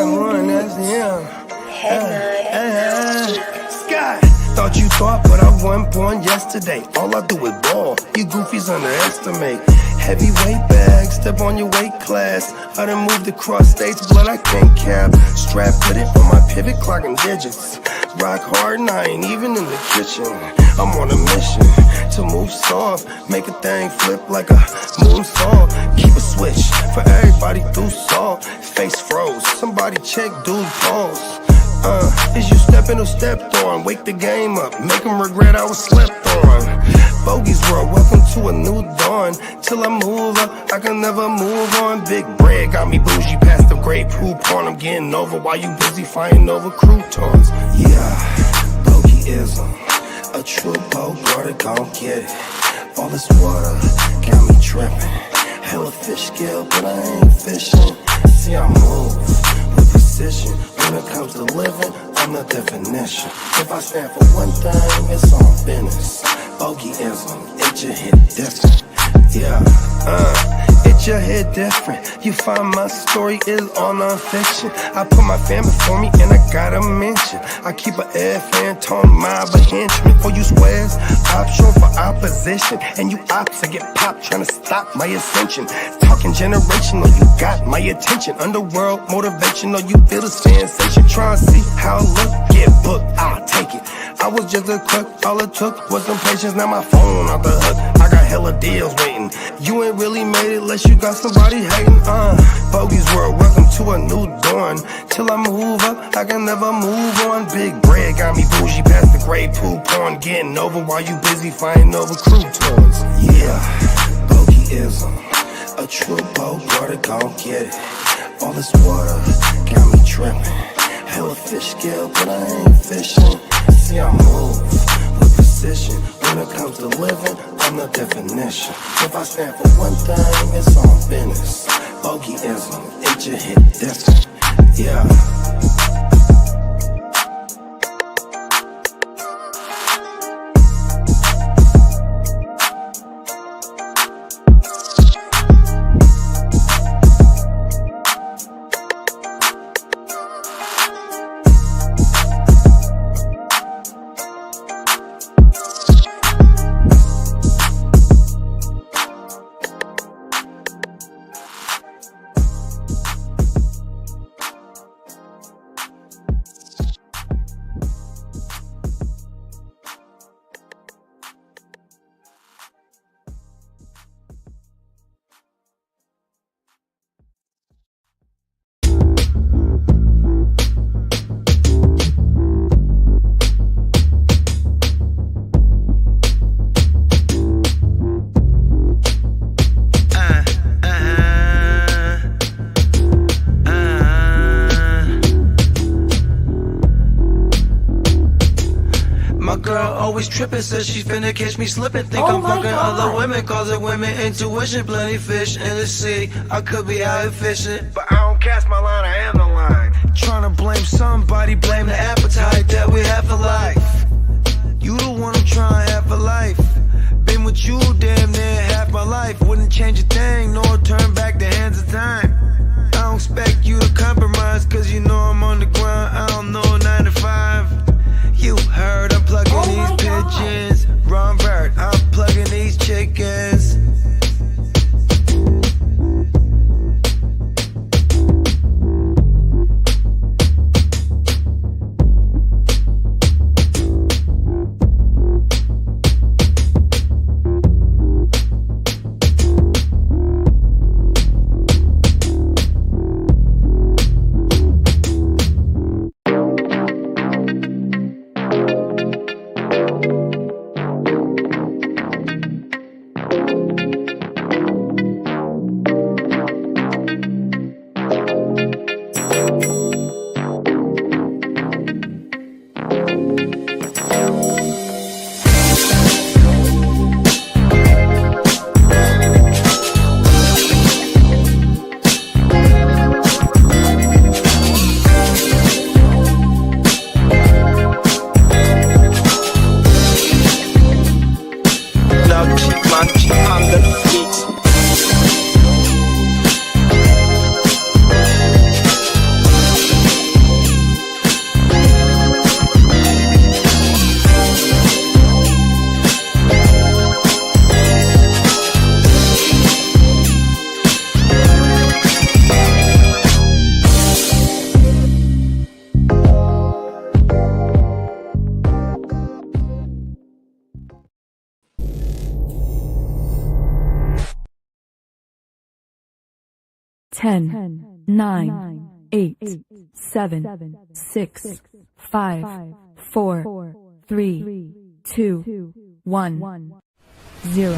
one, that's him. Sky. Thought you thought, but I wasn't born yesterday. All I do is ball. You goofies underestimate. Heavyweight bag, step on your weight class. I done moved across states, blood I can't cap. Strap with it on my pivot, clocking digits. Rock hard and I ain't even in the kitchen. I'm on a mission to move soft, make a thing flip like a moonsault. Keep a switch for everybody through salt. Face froze, somebody check dude pulse. Is you stepping or stepped on? Wake the game up, make them regret I was slept on. Bogey's world, welcome to a new dawn. Till I move up, I can never move on. Big bread got me bougie past the great poop on. I'm getting over while you busy fighting over croutons. Yeah, bogeyism, a true Bogart, gon' get it. All this water got me tripping. Hella fish scale, but I ain't fishing. See, I move with precision. When it comes to living, I'm the definition. If I stand for one thing, it's all business. Bogeyism, it just hit different. Yeah, it just hit different. You find my story is all non-fiction. I put my fan before me and I gotta mention. I keep an air fan, tone mob, a henchman. For you squares, option for opposition. And you ops, I get popped trying to stop my ascension. Talking generational, you got my attention. Underworld motivational, you feel the sensation. Try and see how I look, get booked, I'll take it. I was just a cook, all it took was some patience. Now my phone off the hook, I got hella deals waiting. You ain't really made it unless you got somebody hating. Bogey's world, welcome to a new dawn. Till I move up, I can never move on. Big bread got me bougie past the great poop on. Getting over while you busy fighting over croutons. Yeah, bogeyism, a true Bogart, gon' get it. All this water got me tripping. Hella fish scale, but I ain't fishing. See, I move with precision. When it comes to living, I'm the definition. If I stand for one thing, it's all business. Bogeyism, it just hit different. Yeah. Trippin', says she's finna catch me slippin'. Think I'm fucking other women, cause it women intuition. Plenty fish in the sea, I could be out here fishing, but I don't cast my line, I am the line. Tryna blame somebody, blame the appetite that we have for life. You the one I'm trying to have for life. Been with you damn near half my life. Wouldn't change a thing, nor turn back the hands of time. I don't expect you to compromise, cause you know I'm on the grind. I don't know 9 to 5. You heard I'm plugging these pigeons. Wrong bird, I'm plugging these chickens. 10, 9, 8, 7, 6, 5, 4, 3, 2, 1, 0.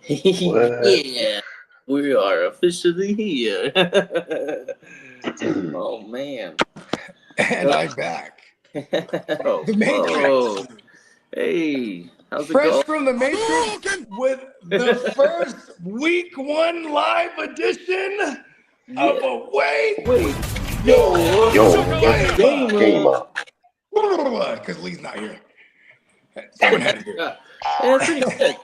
Yeah, we are officially here. Oh man. And I'm back. Oh, The Matrix. whoa. Hey, how's it Fresh going? from the Matrix with the first week 1 live edition of Away. Wait, yo, Game up. Because Lee's not here. Someone had to do it. Yeah, it's pretty good.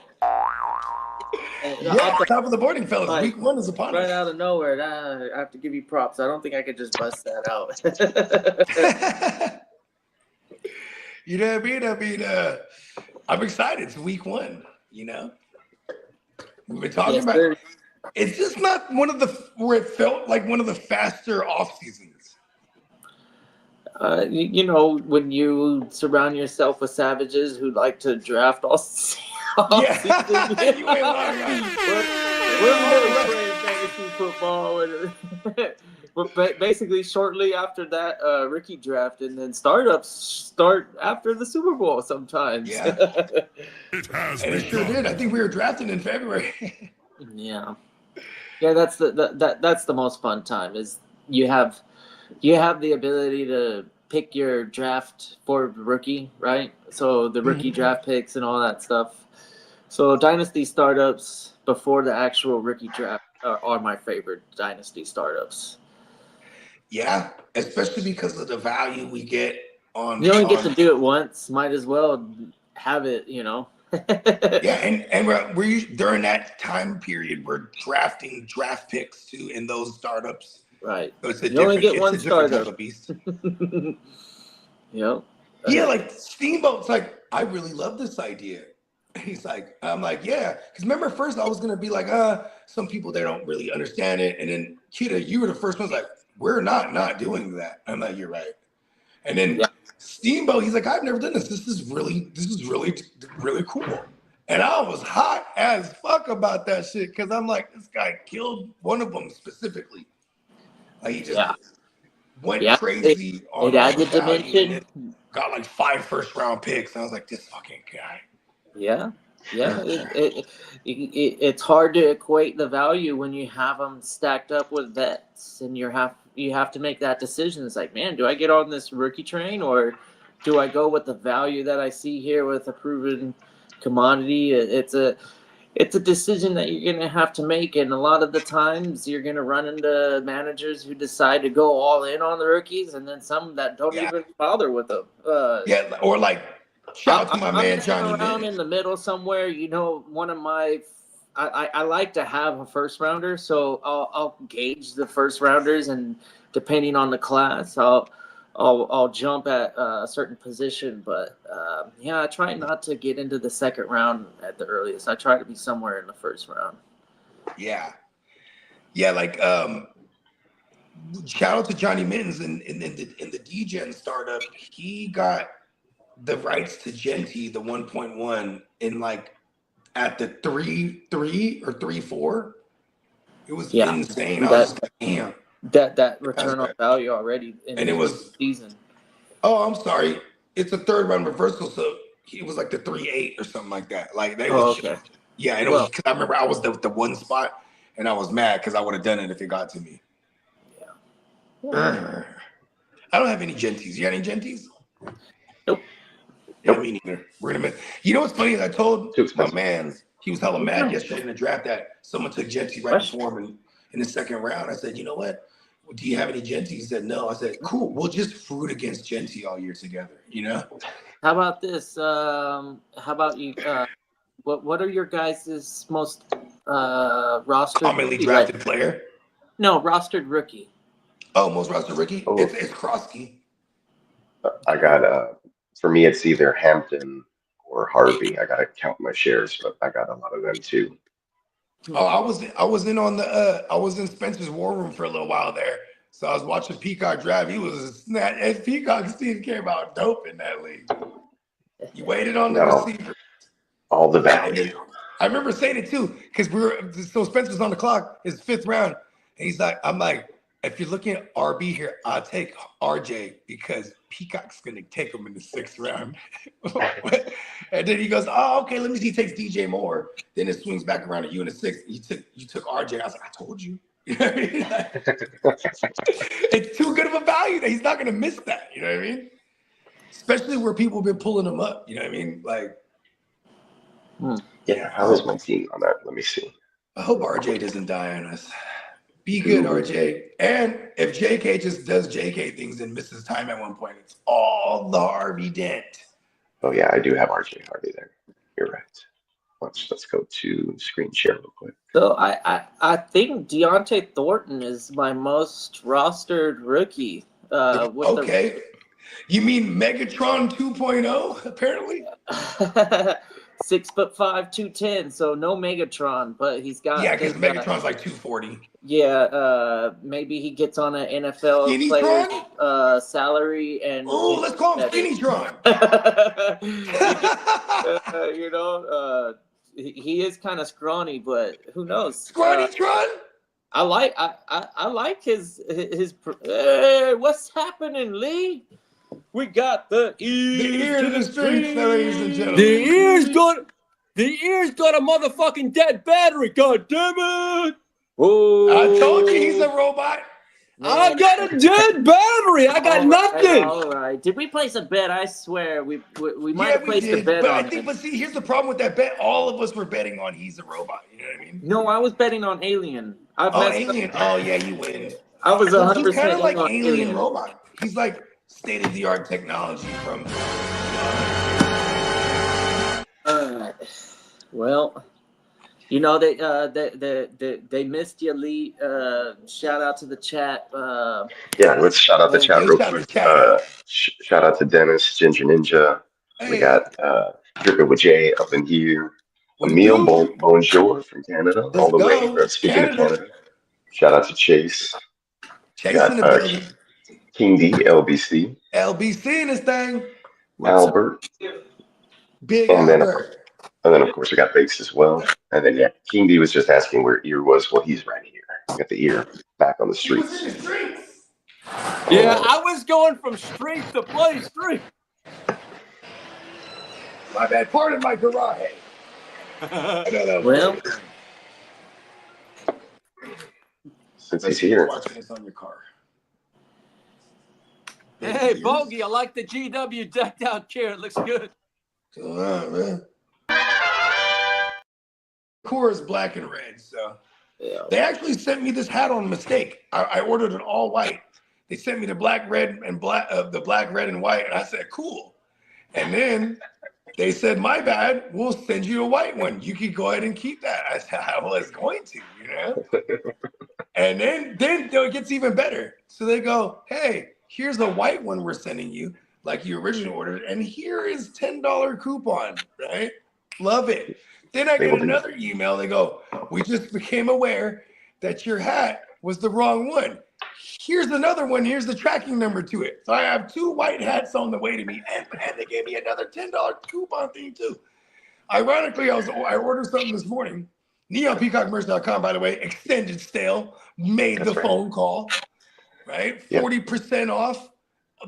Yeah, top of the morning, fellas. Like, Week 1 is upon Right us. out of nowhere, I have to give you props. I don't think I could just bust that out. You know what I mean? I'm excited. It's week 1, you know? We've been talking Yes, about sir. it's just not one of the where it felt like one of the faster off seasons. You know, when you surround yourself with savages who like to draft all Yeah. season, You ain't lying, right? we're really playing fantasy football. But basically, shortly after that, rookie draft and then startups start after the Super Bowl sometimes. Yeah. And it sure did. I think we were drafting in February. Yeah. That's the most fun time is you have the ability to pick your draft for rookie, right? So the rookie draft picks and all that stuff. So dynasty startups before the actual rookie draft are my favorite dynasty startups. Yeah, especially because of the value we get on. You only get to do it once. Might as well have it, you know. Yeah, and we're during that time period we're drafting draft picks too in those startups. Right. So it's a You only get one it's a different startup. type of beast. Yep. Yeah, like Steamboat's like, I really love this idea. And he's like, I'm like, yeah. Because remember, first I was gonna be like, some people they don't really understand it. And then Kita, you were the first one like, we're not doing that. I'm like, you're right. And then Steamboat, he's like, I've never done this. This is really cool. And I was hot as fuck about that shit because I'm like, this guy killed one of them specifically. Like he just went crazy on it added value dimension. and then got like 5 first-round picks. I was like, this fucking guy. Yeah. It's hard to equate the value when you have them stacked up with vets, and you have to make that decision. It's like, man, do I get on this rookie train or do I go with the value that I see here with a proven commodity? It's a decision that you're going to have to make, and a lot of the times you're going to run into managers who decide to go all in on the rookies, and then some that don't even bother with them. Or like, shout out to my man Johnny around Mittens. in the middle somewhere. You know, one of my I like to have a first rounder, so I'll gauge the first rounders, and depending on the class, I'll jump at a certain position. But I try not to get into the second round at the earliest. I try to be somewhere in the first round. Yeah, like shout out to Johnny Mittens in the DGen startup. He got the rights to Genty, the 1.1, in like at the 3.3 or 3.4. It was insane. I was just like, damn. That return on value already in and it was season. Oh, I'm sorry. It's a third round reversal, so it was like the 3.8 or something like that. Like they was okay. Yeah, and it was because I remember I was the one spot and I was mad because I would have done it if it got to me. Yeah. I don't have any Genties. You got any Genties? Nope. Yeah, me neither. We're gonna miss. You know what's funny is I told my man, he was hella mad yesterday in the draft that someone took Genty right before him in the second round. I said, you know what? Do you have any Genty? He said no. I said, cool. We'll just fruit against Genty all year together. You know? How about this? How about you? What are your guys' most rostered? Commonly drafted player? No, rostered rookie. Oh, most rostered rookie? Oh. It's Krosky. I got for me it's either Hampton or Harvey. I gotta count my shares, but I got a lot of them too. Oh, I was in Spencer's war room for a little while there. So I was watching Peacock draft. He was and Peacock's team came out dope in that league. You waited on the receiver. All the And value. I remember saying it too, because so Spencer's on the clock, his 5th round. And he's like, I'm like, if you're looking at RB here, I'll take RJ because Peacock's going to take him in the 6th round. And then he goes, oh, okay, let me see. He takes DJ Moore. Then it swings back around to you in the 6th. You took RJ. I was like, I told you. You know what I mean? It's too good of a value that he's not going to miss that. You know what I mean? Especially where people have been pulling him up. You know what I mean? Like, Yeah, how is my team on that? Let me see. I hope RJ doesn't die on us. Be good, Ooh. RJ. And if JK just does JK things and misses time at one point, it's all the Harvey Dent. Oh yeah, I do have RJ Harvey there. You're right. Let's go to screen share real quick. So I think Deontay Thornton is my most rostered rookie. Okay. You mean Megatron 2.0, apparently? 6'5", 210. So no Megatron, but he's got. Yeah, because Megatron's like 240. Yeah, maybe he gets on an NFL Skinnytron? player's salary and. Oh, let's call him Skinnytron. You know, he is kind of scrawny, but who knows? Scrawnytron? I like his. Hey, what's happening, Lee? We got the ears to the streets, ladies and gentlemen. The ear's got a motherfucking dead battery. God damn it! Whoa. I told you he's a robot. I got a dead battery. I got nothing. All right. Did we place a bet? I swear we might have placed a bet but on I think, it. but see, here's the problem with that bet. All of us were betting on he's a robot. You know what I mean? No, I was betting on Alien. Alien. Oh yeah, you win. I was 100% He's kind of like on Alien robot. He's like state-of-the-art technology from. Well, you know they missed you, Lee. Shout out to the chat. Yeah, let's shout out the chat real quick. Shout out to Dennis, Ginger Ninja. Hey. We got Dripping with Jay up in here. Emile Bonjour from Canada, all the way. Speaking of Canada, shout out to Chase. Chase in the building. King D, LBC. LBC in this thing. Albert. Big and Albert. And then, of course, we got Bakes as well. And then, yeah, King D was just asking where ear was. Well, he's right here. We got the ear back on the streets. He was in the streets. Yeah, I was going from street to play street. My bad. Pardon my garage. Well, since he's here. Watching this on your car. Hey, Bogey, I like the GW decked out chair. It looks good. Man. Core is black and red, so yeah. They actually sent me this hat on mistake. I ordered it all white. They sent me the black, red, and black, the black, red, and white, and I said, cool. And then they said, my bad, we'll send you a white one. You can go ahead and keep that. I said, I was going to, you know? And then it gets even better. So they go, hey, here's a white one we're sending you, like you originally ordered, and here is $10 coupon, right? Love it. Then I get another email. They go, we just became aware that your hat was the wrong one. Here's another one. Here's the tracking number to it. So I have 2 white hats on the way to me, and they gave me another $10 coupon thing too. Ironically, I ordered something this morning. NeonPeacockMerch.com, by the way, extended stale, made the phone call, right? 40% off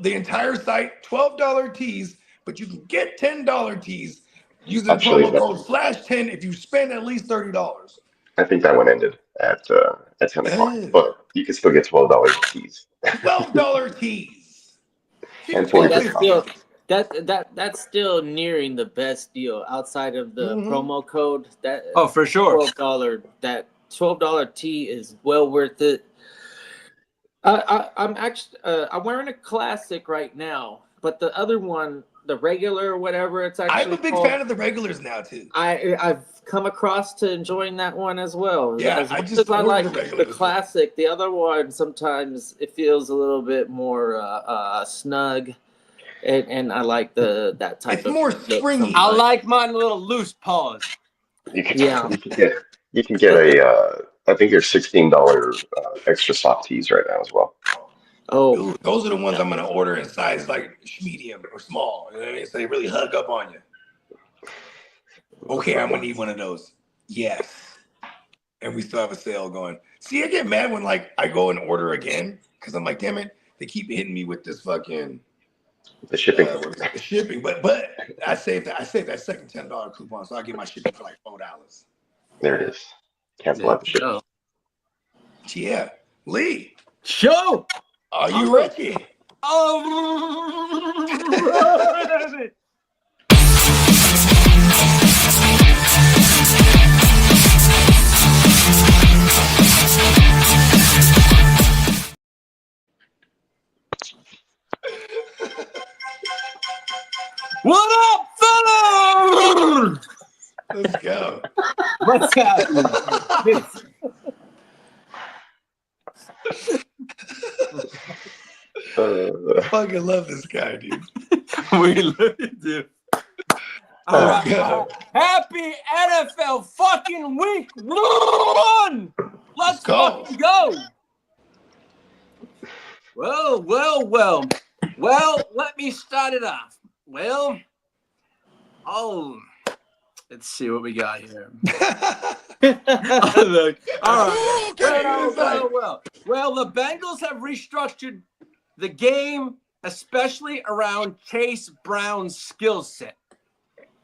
the entire site, $12 tees, but you can get $10 tees using the promo code /10 if you spend at least $30. I think that one ended at 10 o'clock, but you can still get $12 tees. $12 tees. And 40%. That's still nearing the best deal outside of the promo code. For sure. $12 tee is well worth it. I'm wearing a classic right now, but the other one, the regular or whatever, it's actually. I'm a big fan of the regulars now too. I've come across to enjoying that one as well. Yeah, I like the classic. The other one sometimes it feels a little bit more snug, and I like that type. It's more stringy. I like mine a little loose paws. You can get a. I think there's $16 extra soft tees right now as well. Oh, dude, those are the ones I'm gonna order in size like medium or small. You know what I mean? So they really hug up on you. Okay, I'm gonna need one of those. Yes. And we still have a sale going. See, I get mad when like I go and order again because I'm like, damn it, they keep hitting me with this fucking The shipping. what is it, the shipping. But I saved that second $10 coupon, so I get my shipping for like $4. There it is. Cancel out the shipping. Oh. Yeah, Lee, Show. are you ready? Oh. What up, fellas? Let's go. What's happening? I fucking love this guy, dude. We love you, dude. All right. Happy NFL fucking week one. Let's go. fucking go. Well, let me start it off. Well, let's see what we got here. Look, all right. Well, the Bengals have restructured the game, especially around Chase Brown's skill set.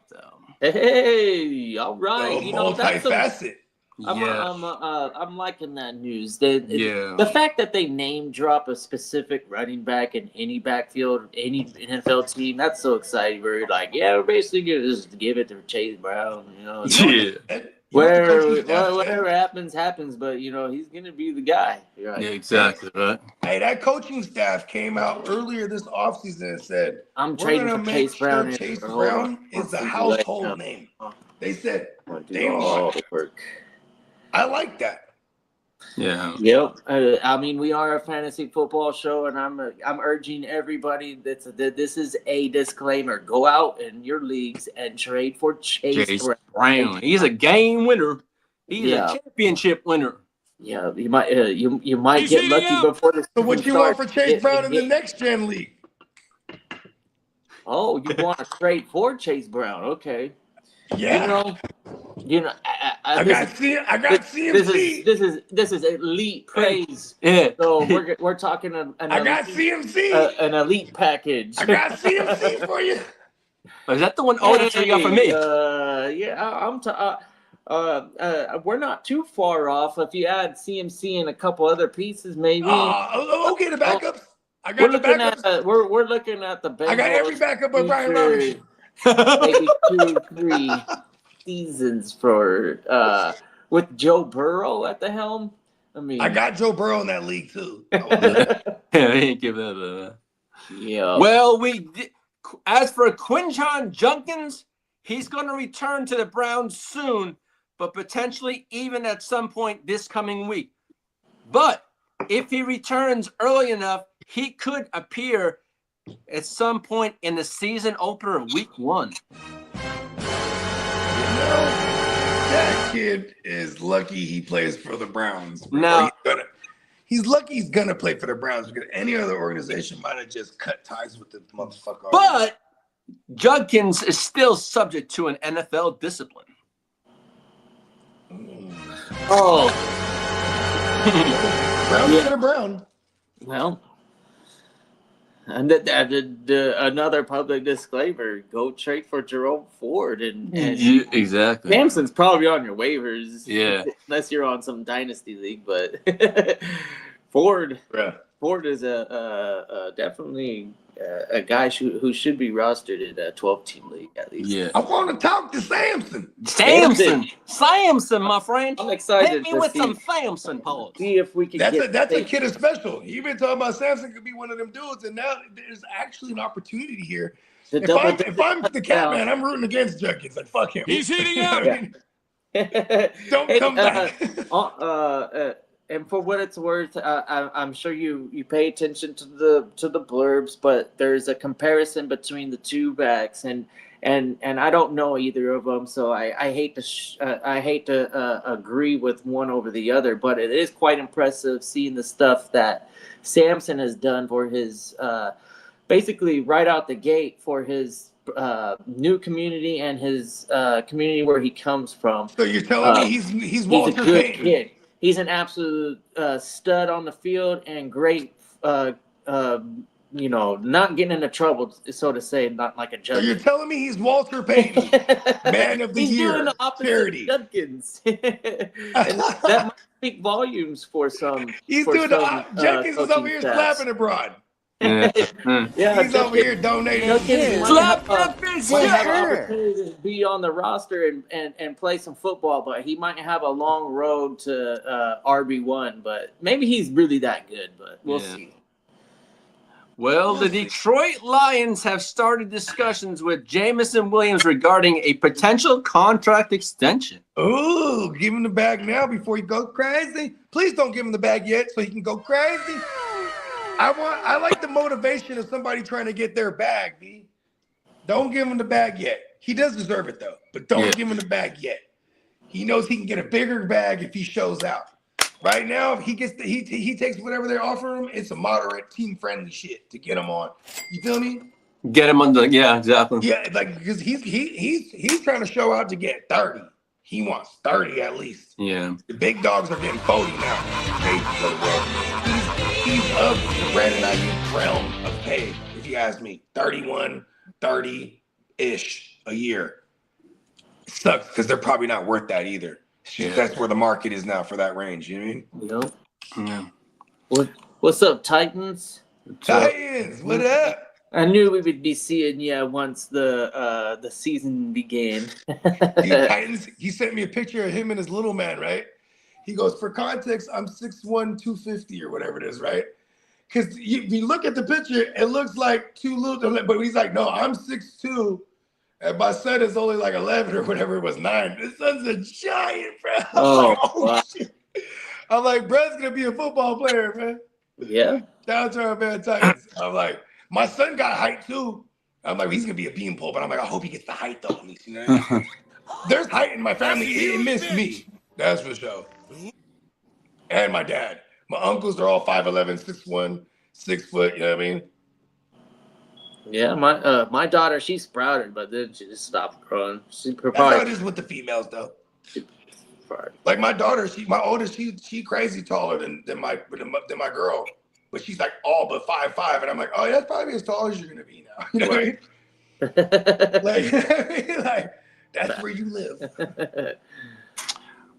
So, Hey, all right. So multifaceted. I'm liking that news. The Yeah. fact that they name drop a specific running back in any backfield, any NFL team, that's so exciting. We're like, yeah, we're basically gonna just give it to Chase Brown. You know, Yeah. whatever happens. But you know, he's gonna be the guy. Right? Yeah, exactly. Right. Hey, that coaching staff came out earlier this offseason and said, I'm we're trading gonna for make Chase sure Brown. Chase Brown is the household name. They said they want the work. I like that. Yeah. Yep. I mean, we are a fantasy football show, and I'm urging everybody that this is a disclaimer. Go out in your leagues and trade for Chase Brown. He's a game winner. He's Yeah. a championship winner. Yeah, you might you might get lucky before the So what season you want starts. for Chase Brown in the next gen league? Oh, you want to trade for Chase Brown? Okay. Yeah. You know. I got CMC. This is elite praise. Yeah. So we're talking I got CMC. An elite package. I got CMC for you. Is that the one? Oh, that's what you got for me. We're not too far off. If you add CMC and a couple other pieces, maybe. Okay, the backups. I got the backups. We're looking at the Bengals. I got every backup but Brian Robinson. Maybe 2-3 seasons for with Joe Burrow at the helm. I mean, I got Joe Burrow in that league too. Yeah, they ain't give that a. Yeah. Well, as for Quinton Junkins, he's going to return to the Browns soon, but potentially even at some point this coming week. But if he returns early enough, he could appear at some point in the season opener of week 1. That kid is lucky he plays for the Browns. No. He's lucky he's gonna play for the Browns because any other organization might have just cut ties with this motherfucker. But Judkins is still subject to an NFL discipline. Oh. Brown's gonna Brown. Well, and another public disclaimer: go trade for Jerome Ford, and exactly. Samson's probably on your waivers. Yeah, unless you're on some dynasty league, but Ford is a definitely a guy who should be rostered in a 12-team league at least. Yeah, I want to talk to Samson, my friend. I'm excited. Hit me with some Samson pause. See if we can. That's a kid is special. You've been talking about Samson could be one of them dudes, and now there's actually an opportunity here. If I'm the cat man, I'm rooting against Junkins. Like fuck him. He's heating up. Don't come back. And for what it's worth, I'm sure you pay attention to the blurbs, but there's a comparison between the two backs, and I don't know either of them, so I hate to agree with one over the other, but it is quite impressive seeing the stuff that Samson has done for his basically right out the gate for his new community and his community where he comes from. So you're telling me he's He's a Walter good Payton? kid. He's an absolute stud on the field and great. Not getting into trouble, so to say, not like a So you're judge. telling me he's Walter Payton, Man of the He's Year, doing the opposite charity. of Judkins, and that might speak volumes for some. He's for doing some, Jenkins is over coaching here staffs. slapping abroad. Yeah. Yeah, He's over here donating. Judkins Slap might the bitch. have an opportunity to be on the roster and play some football, but he might have a long road to RB1. But maybe he's really that good, but we'll see. Well, the Detroit Lions have started discussions with Jamison Williams regarding a potential contract extension. Ooh, give him the bag now before he goes crazy. Please don't give him the bag yet so he can go crazy. I like the motivation of somebody trying to get their bag, B. Don't give him the bag yet. He does deserve it though, but don't give him the bag yet. He knows he can get a bigger bag if he shows out. Right now, if he gets he takes whatever they're offering him, it's a moderate, team-friendly shit to get him on. You feel me? Get him on the exactly. Yeah, like because he's trying to show out to get 30. He wants 30 at least. Yeah. The big dogs are getting 40 now. He's of the Brandon Ayuk realm of pay, if you ask me. 31, 30-ish a year. It sucks because they're probably not worth that either. That's where the market is now for that range. You know what I mean? Yeah. What's up, Titans? Titans, what up? I knew we would be seeing you once the season began. Titans, he sent me a picture of him and his little man, right? He goes, for context, I'm 6'1", 250 or whatever it is, right? Because you look at the picture, it looks like too little, but he's like, no, I'm 6'2", and my son is only like 11 or whatever it was, 9. This son's a giant, bro. Wow. Shit. I'm like, bro's gonna be a football player, man. Yeah. Shout out to our man Titans. I'm like, my son got height too. I'm like, he's gonna be a beanpole, but I'm like, I hope he gets the height though. You know what I mean? There's height in my family. It missed me. That's for sure. And my dad. My uncles are all 5'11", 6'1", 6 foot. You know what I mean? Yeah, my daughter, she sprouted, but then she just stopped growing. That's how it is with the females, though. Right. Like my daughter, my oldest, she crazy taller than my girl, but she's like all but 5'5", and I'm like, oh, that's probably as tall as you're gonna be now. You know what I mean? Like that's where you live.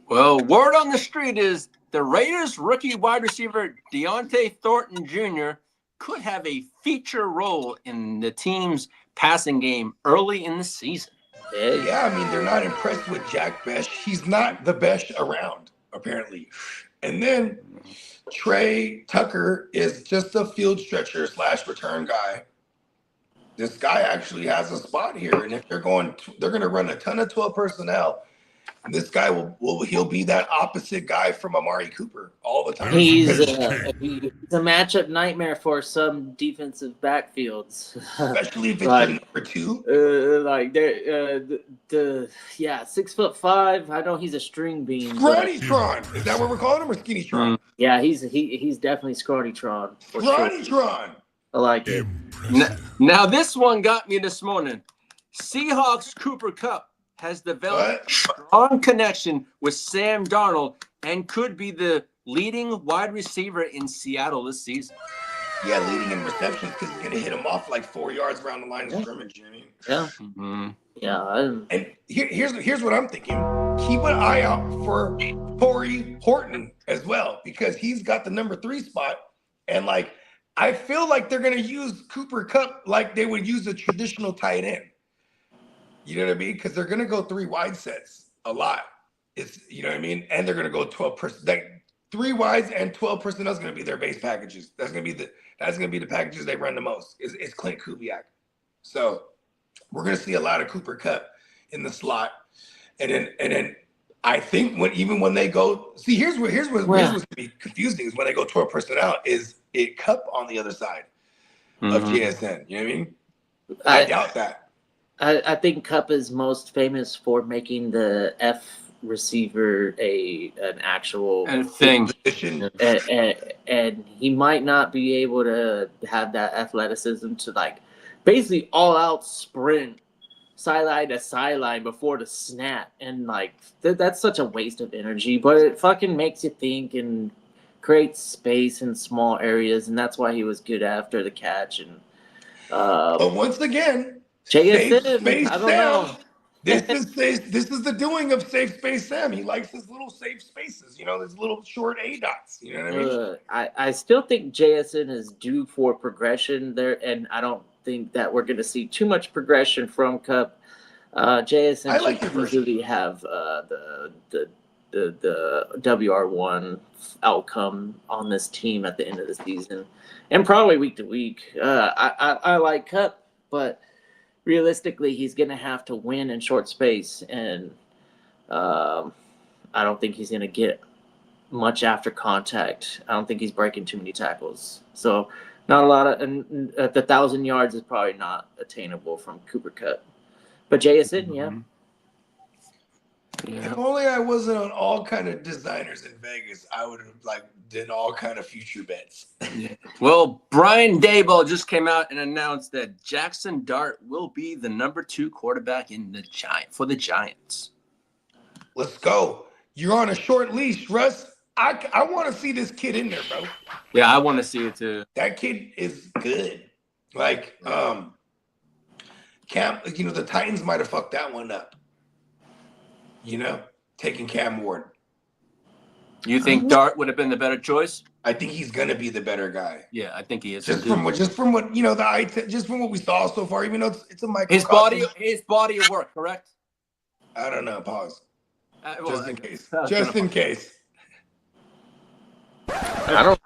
Well, word on the street is the Raiders rookie wide receiver Deontay Thornton Jr. could have a feature role in the team's passing game early in the season. Yeah, I mean, they're not impressed with Jack Besh. He's not the best around, apparently. And then Trey Tucker is just a field stretcher / return guy. This guy actually has a spot here, and if they're going to run a ton of 12 personnel. This guy he'll be that opposite guy from Amari Cooper all the time. He's a matchup nightmare for some defensive backfields, especially if it's number 2. Like they're 6'5". I know he's a string bean. Scrawny-tron. Is that what we're calling him, or Skinny-tron? Yeah, he's definitely Scrawny-tron. Scrawny-tron. Sure. I like it. Now this one got me this morning. Seahawks Cooper Kupp has developed a strong connection with Sam Darnold and could be the leading wide receiver in Seattle this season. Yeah, leading in receptions because he's going to hit him off like 4 yards around the line of scrimmage. You know what I mean? Yeah. Mm-hmm. Yeah. And here's what I'm thinking. Keep an eye out for Torrey Horton as well because he's got the number 3 spot. And like, I feel like they're going to use Cooper Kupp like they would use a traditional tight end. You know what I mean? Because they're going to go 3 wide sets a lot. It's, you know what I mean? And they're going to go 12%. Like 3 wides and 12 personnel is going to be their base packages. That's going to be the packages they run the most. It's Clint Kubiak. So we're going to see a lot of Cooper Kupp in the slot. And then I think when they go, see, here's what's going to be confusing is when they go 12 personnel is it Kupp on the other side of JSN. You know what I mean? I doubt that. I think Kupp is most famous for making the receiver an actual And thing. and he might not be able to have that athleticism to like basically all out sprint sideline to sideline before the snap, and like that's such a waste of energy, but it fucking makes you think and creates space in small areas, and that's why he was good after the catch. And but once again, JSN, Safe Space I don't Sam. know. This is the doing of Safe Space Sam. He likes his little safe spaces, you know, his little short A dots. You know what I mean? I still think JSN is due for progression there, and I don't think that we're going to see too much progression from Cup. JSN should usually have the WR1 outcome on this team at the end of the season, and probably week to week. I like Cup, but realistically, he's going to have to win in short space, and I don't think he's going to get much after contact. I don't think he's breaking too many tackles. So not a lot of, and the 1,000 yards is probably not attainable from Cooper Kupp. But JSN, yeah. If only I wasn't on all kind of designers in Vegas, I would have like did all kind of future bets. Well, Brian Daboll just came out and announced that Jackson Dart will be the number 2 quarterback in for the Giants. Let's go. You're on a short leash, Russ. I want to see this kid in there, bro. Yeah, I want to see it too. That kid is good. Like, Cam, you know, the Titans might have fucked that one up. You know, taking Cam Ward. You think Dart would have been the better choice? I think he's gonna be the better guy. Yeah, I think he is. Just from what you know, just from what we saw so far, even though it's a microcosm. His body of work, correct? I don't know. Pause. Well, just in case. Just in case. I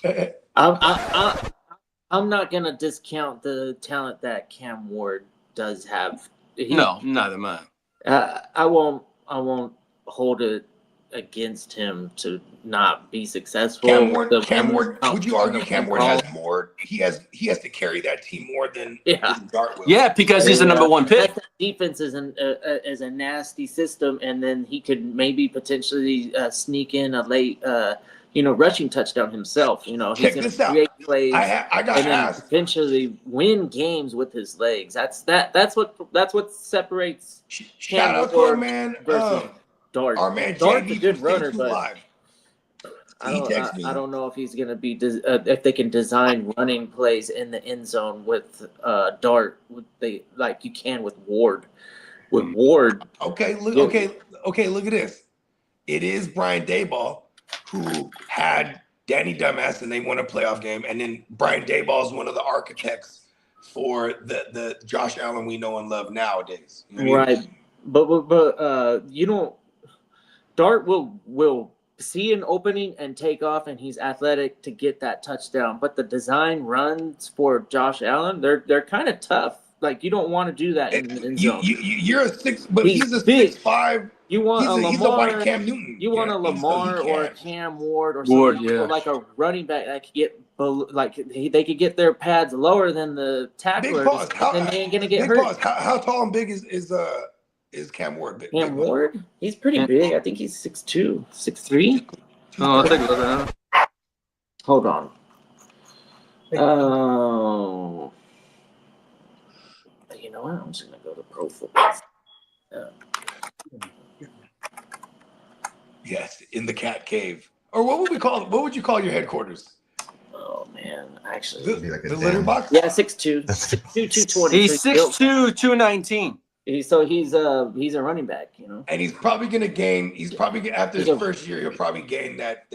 don't. I'm not gonna discount the talent that Cam Ward does have. No, neither am I. I won't hold it against him to not be successful. Cam Ward, would you argue Cam Ward has more? He has to carry that team more than Dart will. Yeah, because he's the number 1 pick. That defense is a nasty system, and then he could maybe potentially sneak in a late rushing touchdown himself. You know, he's going to create plays I got and then potentially win games with his legs. That's what separates. Shout out to our man Dart. Our man Dart's JD a good runner, but live. I don't know if he's going to be if they can design running plays in the end zone with Dart, like you can with Ward. With Ward. Okay, look at this. It is Brian Daboll who had Danny Dumbass and they won a playoff game, and then Brian Daboll is one of the architects for the Josh Allen we know and love nowadays. You know what I mean? But you don't. Dart will see an opening and take off, and he's athletic to get that touchdown. But the design runs for Josh Allen, they're kind of tough. Like, you don't want to do that in the end zone. You're a 6, but he's a 6'5". You want a Lamar? He's a white Cam Newton. You want a Lamar or a Cam Ward or something, or like a running back that could get they could get their pads lower than the tacklers, and they ain't gonna get hurt. How tall and big is Cam Ward? Cam Ward? He's pretty big. I think he's 6'2", 6'3". Oh, I'll take a look at that. Hold on. Oh. You know what? I'm just gonna go to Pro Football. Yes, in the cat cave. Or what would you call your headquarters? Oh man, actually, the litter box. Yeah, 6'2", 6'2", 220. He's 6'2", 219. He's a running back, you know. And he's probably gonna gain. After his first year, he'll probably gain that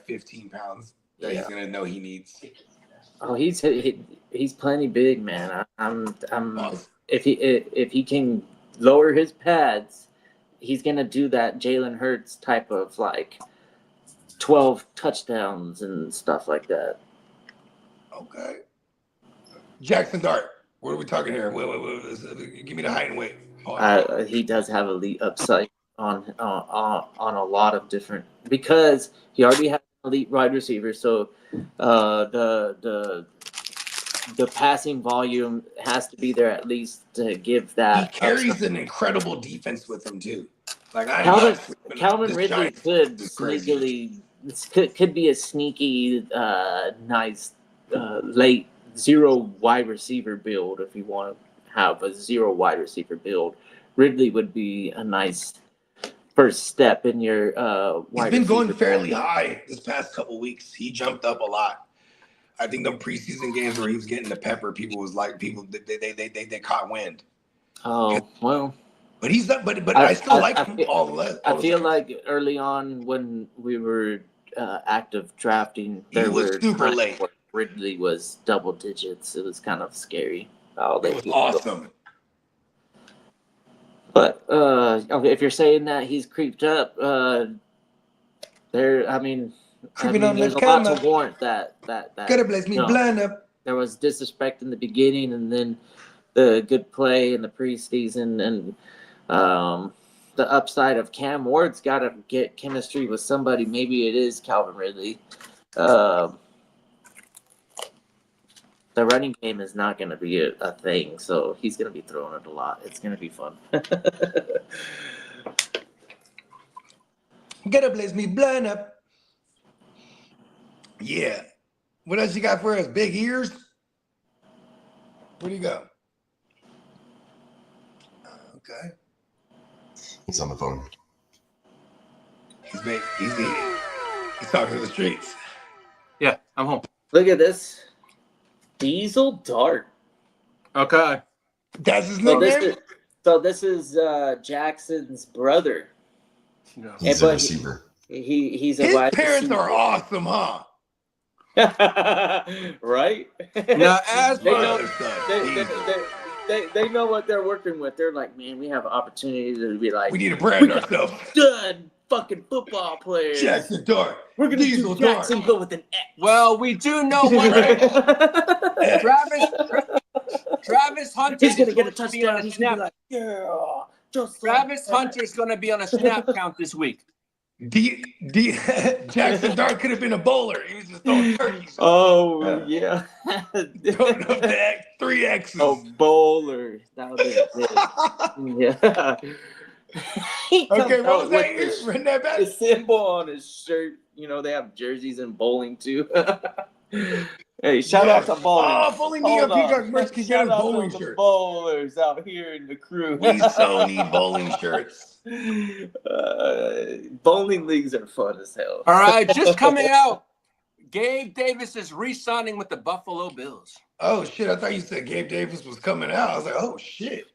15 pounds that he's gonna know he needs. Oh, he's plenty big, man. If he can lower his pads, he's gonna do that Jalen Hurts type of like 12 touchdowns and stuff like that. Okay. Jackson Dart. What are we talking here? Give me the height and weight. He does have elite upside on a lot of different, because he already has an elite wide receiver. So the the passing volume has to be there at least to give He that. carries an incredible defense with him too. Like Calvin Ridley could sneakily could be a sneaky nice late zero wide receiver build if you want to have a zero wide receiver build. Ridley would be a nice first step in your wide. He's been going fairly high this past couple weeks. He jumped up a lot. I think the preseason games where he was getting the pepper, people they caught wind. Oh well. But he's not. But I still like him I feel like early on when we were active drafting, he was super late. Ridley was double digits. It was kind of scary. Oh, it was awesome. But okay, if you're saying that he's creeped up, there's a lot to warrant that. Gotta bless me blind up. There was disrespect in the beginning, and then the good play in the preseason, and the upside of Cam Ward's got to get chemistry with somebody. Maybe it is Calvin Ridley. The running game is not going to be a thing, so he's going to be throwing it a lot. It's going to be fun. Gotta blaze me blind up. Yeah. What else you got for us? Big ears? Where do you go? Okay. He's on the phone. He's talking to the streets. Yeah, I'm home. Look at this. Diesel Dart. Okay. That's his nickname? So this is Jackson's brother. No. He's a receiver. He's a his wide parents receiver. are awesome, huh? Right? Now, as they know what they're working with. They're like, man, we have an opportunity to be like, we need to brand ourselves. Good fucking football players. Jackson Dart. We're gonna do Jackson, but with an X. Well, we do know one thing. Travis Hunter is gonna get a touchdown. He's gonna be like, yeah. Travis Hunter's gonna be on a snap count this week. Jackson Dart could have been a bowler. He was just throwing turkeys. Oh yeah. Don't know the 3 X's. Oh, bowler. That would be it. Yeah. Okay, what was that? Run that back. The symbol on his shirt. You know, they have jerseys in bowling too. Hey, shout out to bowling. Oh, if only Neo Peacock merch could get a bowling shirt. Bowlers out here in the crew. We so need bowling shirts. Bowling leagues are fun as hell. All right, just coming out. Gabe Davis is re-signing with the Buffalo Bills. Oh shit! I thought you said Gabe Davis was coming out. I was like, oh shit.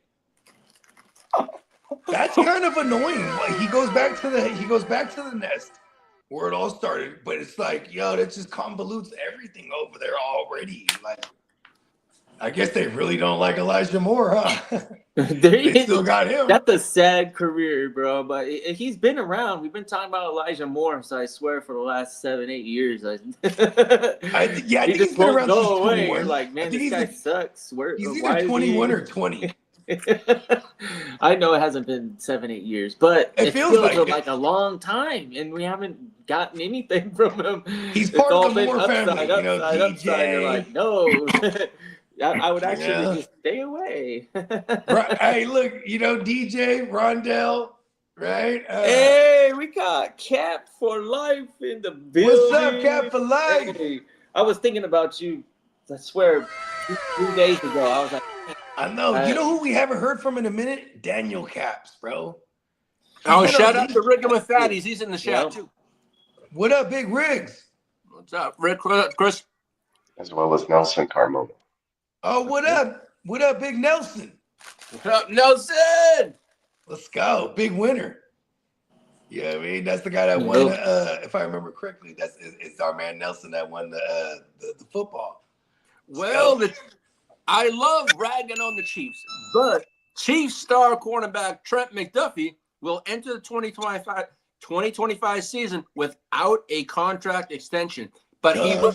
That's kind of annoying. Like, he goes back to the nest where it all started, but it's like, yo, that just convolutes everything over there already. Like, I guess they really don't like Elijah Moore, huh? They still got him. That's a sad career, bro. But he's been around. We've been talking about Elijah Moore, so I swear for the last 7-8 years. I think he's been around since 21. You're like, man, this guy sucks. He's either 21 or 20. I know it hasn't been 7-8 years, but it feels like a long time, and we haven't gotten anything from him. He's part of the Moore family, upside. You're like, no. I would actually just stay away. Right. Hey, look, DJ, Rondell, right? Hey, we got Cap for life in the building. What's up, Cap for life? Hey, I was thinking about you, I swear, 2 days ago. I was like, I know. You know who we haven't heard from in a minute? Daniel Caps, bro. Oh, shout out to Rick with Fatties. He's in the chat, too. What up, Big Riggs? What's up, Rick? Chris? As well as Nelson Carmona. Oh, what up? What up, Big Nelson? What up, Nelson? Let's go. Big winner. Yeah, I mean, that's the guy that won, if I remember correctly, it's our man Nelson that won the football. Well, I love ragging on the Chiefs, but Chiefs star cornerback Trent McDuffie will enter the 2025 season without a contract extension, but he'll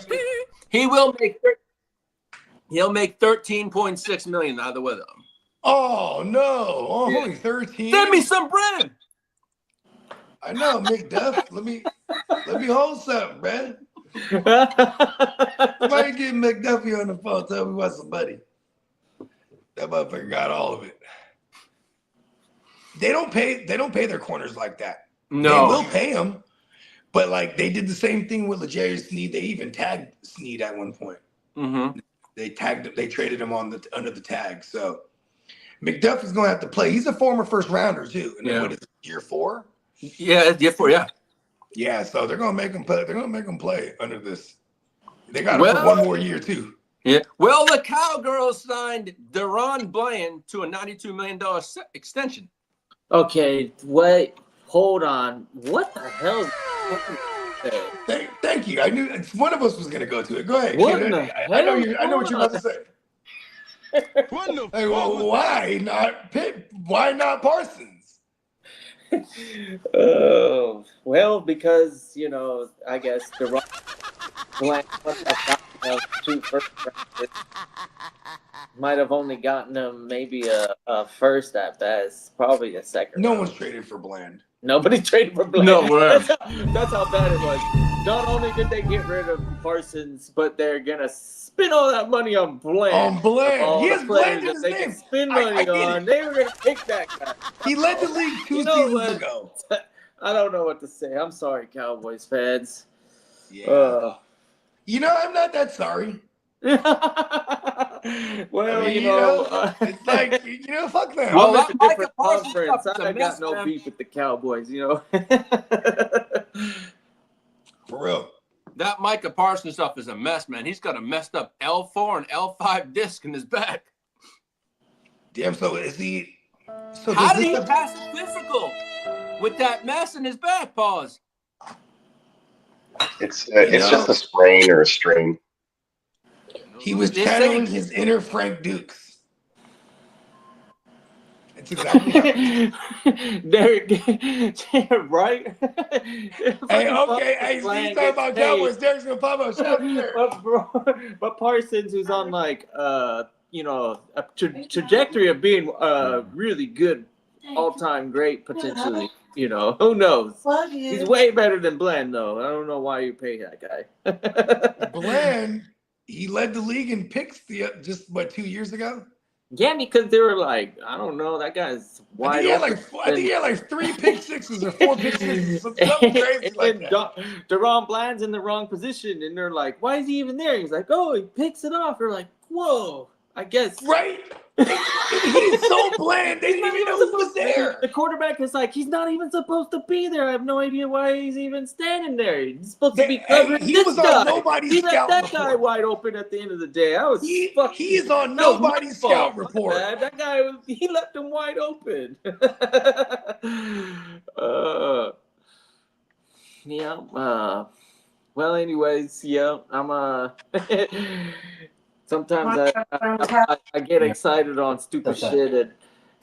make $13.6 million either with him. Oh no! Only 13. Send me some bread. I know, McDuff. Let me hold something, man. Somebody get McDuffie on the phone. Tell me what's somebody. That motherfucker got all of it. They don't pay their corners like that. No. They will pay them, but like they did the same thing with L'Jarius Sneed. They even tagged Sneed at one point. Mm-hmm. They traded him on under the tag. So McDuffie's gonna have to play. He's a former first rounder too. And then what is it, year 4? Yeah, year 4, yeah. Yeah, so they're gonna make him play. They're gonna make him play under this. They got him for one more year too. Yeah. Well, the Cowgirls signed Deron Bland to a $92 million extension. Okay, wait, hold on. What the hell? Thank you. I knew one of us was gonna go to it. Go ahead. What Kid. the I know hell? I know what you're about to say. Hey, well, why not Pitt? Why not Parsons? Oh, well, because I guess the two first rounders might have only gotten him maybe a first at best, probably a second. No one's traded for Bland. Nobody traded for Bland. No, whatever. That's how bad it was. Not only did they get rid of Parsons, but they're gonna spend all that money on Bland. On Bland. All He the has Bland players in that his they name. can spend money on. They were gonna pick that guy. He led the league 2 seasons ago. I don't know what to say. I'm sorry, Cowboys fans. Yeah. I'm not that sorry. Well, I mean, it's like, fuck them. Well, I'm in a that different Micah Parsons conference. stuff is a I mess, got no man. beef with the Cowboys, For real. That Micah Parsons stuff is a mess, man. He's got a messed up L4 and L5 disc in his back. Damn, so is he... So How does did he this- pass a physical with that mess in his back? Pause. It's just a sprain or a strain. He was They channeling say- his inner Frank Dukes. That's exactly how. Derek, right? Hey, okay. Hey, he's talking about Cowboys. Derek's gonna pop up. Shout out there. but Parsons, who's on like a trajectory of being really good, all-time great potentially. Who knows? He's way better than Bland, though. I don't know why you pay that guy. Bland, he led the league in picks just 2 years ago. Yeah, because they were like, I don't know, that guy's wide I open. think he had like 3 pick sixes or 4 pick sixes, something crazy like that. Deron Bland's in the wrong position, and they're like, why is he even there? He's like, oh, he picks it off. They're like, whoa, I guess. Right? He's so bland. They didn't even know he was there. The quarterback is like, he's not even supposed to be there. I have no idea why he's even standing there. He's supposed to be covering He this was guy. on nobody's He left scout that report. guy wide open at the end of the day. He is on nobody's scout report. That guy, he left him wide open. Well, anyways, yeah, I'm sometimes I get excited on stupid shit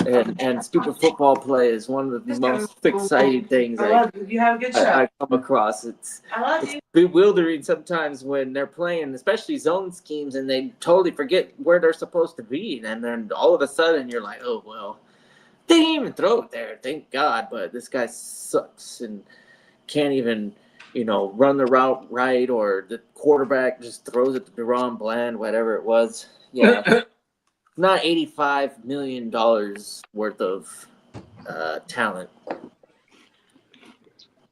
and stupid football play is one of the most exciting things You have a good shot. I come across. It's bewildering sometimes when they're playing, especially zone schemes, and they totally forget where they're supposed to be, and then all of a sudden you're like, oh well, they didn't even throw it there, thank God, but this guy sucks and can't even run the route right, or the quarterback just throws it to Deron Bland, whatever it was. Yeah. Not $85 million worth of talent.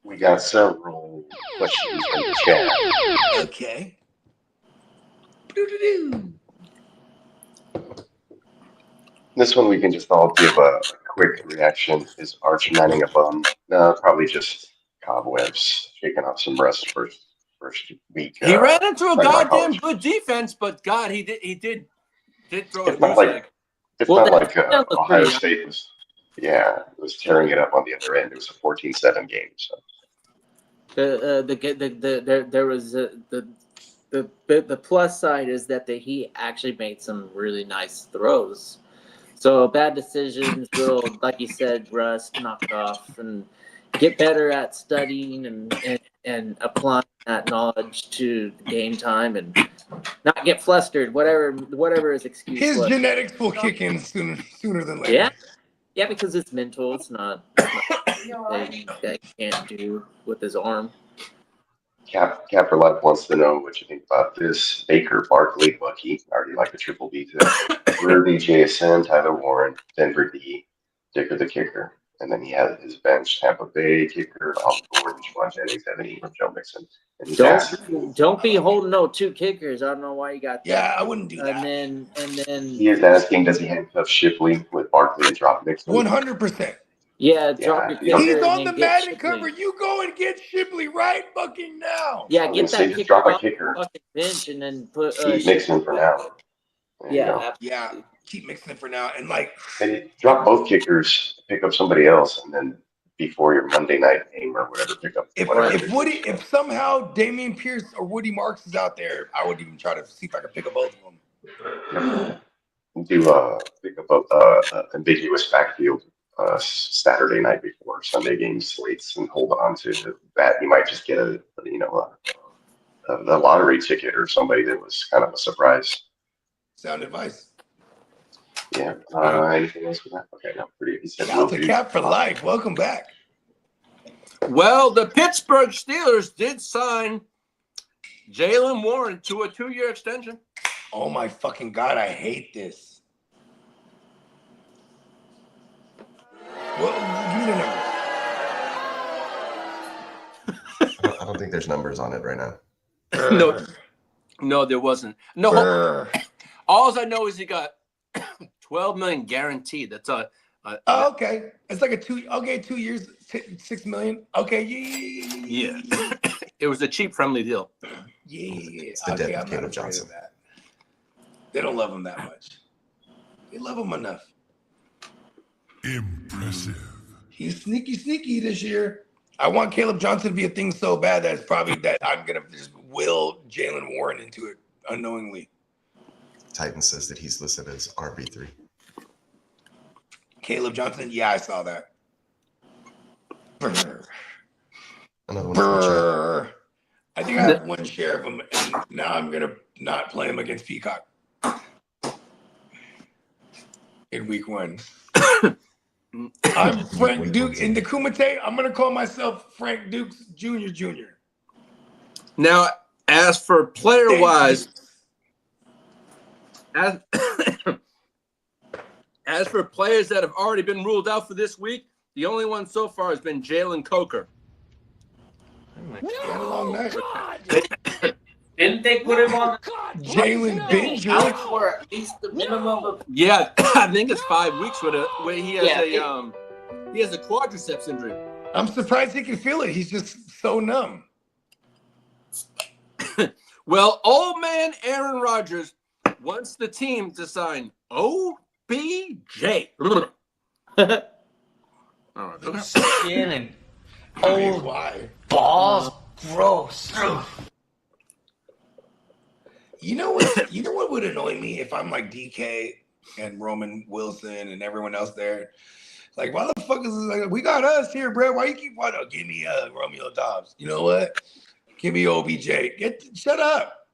We got several questions from the chat. Okay. This one we can just all give a quick reaction. Is Arch Manning a bum? No, probably just cobwebs, shaking off some rust first week. He ran into a right goddamn college. good defense, but God, he did throw It's it. not like that was Ohio pretty- State was, it was tearing it up on the other end. It was a 14-7 game. So There was the plus side is that he actually made some really nice throws. So bad decisions will, like you said, rust, knock it off, and get better at studying and applying that knowledge to game time and not get flustered. Whatever his excuse His was. genetics will kick in sooner than later. Yeah, because it's mental. It's not that he can't do with his arm. Cap for Life wants to know what you think about this. Baker, Barkley, Bucky. I already like the triple B to that. Worthy, JSN, Tyler Warren, Denver D, Dicker the kicker. And then he has his bench, Tampa Bay kicker, Al Gordon, Juwan Jennings, Evan Ingram, Joe Mixon. And he's asking, Don't be holding no two kickers. I don't know why you got that. Yeah, I wouldn't do that. And then he is asking, does he handcuff Shipley with Barkley and drop Mixon? 100%. yeah, drop your you don't- He's kicker on and the then get Madden Shipley. cover. You go and get Shipley right fucking now. Yeah, I was get gonna say, that just kicker drop a off the kicker. fucking bench and then put Keep Mixon for now. There you go. Yeah, keep mixing it for now. And like, And drop both kickers, pick up somebody else, and then before your Monday night game or whatever, pick up if somehow Damian Pierce or Woody Marks is out there, I would even try to see if I could pick up both of them. Pick up ambiguous backfield Saturday night before Sunday game slates and hold on to that. You might just get a lottery ticket or somebody that was kind of a surprise. Sound advice. Yeah. Anything else with that? Okay, no, pretty. He said, Shout out to Cap for Life. Welcome back. Well, the Pittsburgh Steelers did sign Jalen Warren to a 2-year extension. Oh my fucking God, I hate this. Well, give me the numbers. I don't think there's numbers on it right now. No, there wasn't. No, all I know is he got $12 million guaranteed. That's Oh, okay. It's like 2 years, $6 million. Okay, yeah. It was a cheap, friendly deal. Yeah. It's the death of Caleb Johnson. That. They don't love him that much. They love him enough. Impressive. He's sneaky this year. I want Caleb Johnson to be a thing so bad that it's probably that I'm going to just will Jalen Warren into it unknowingly. Titan says that he's listed as RB3. Caleb Johnson? Yeah, I saw that. Brr. Another one. Brr. I think I have one share of him, and now I'm going to not play him against Peacock in week 1. I'm Frank Duke in the Kumite. I'm going to call myself Frank Dukes Jr. Now, as for player-wise, as for players that have already been ruled out for this week, the only one so far has been Jalen Coker. Didn't they put him on Jalen Binger? out for at least the minimum of? Yeah, I think it's 5 weeks where he has he has a quadriceps injury. I'm surprised he can feel it. He's just so numb. Well, old man Aaron Rodgers wants the team to sign OBJ. Skin and Old why? balls, gross. You know what would annoy me if I'm like DK and Roman Wilson and everyone else there? Like, why the fuck is this? Like, we got us here, bro. Why you keep wanting to give me Romeo Dobbs? You know what? Give me OBJ. Shut up.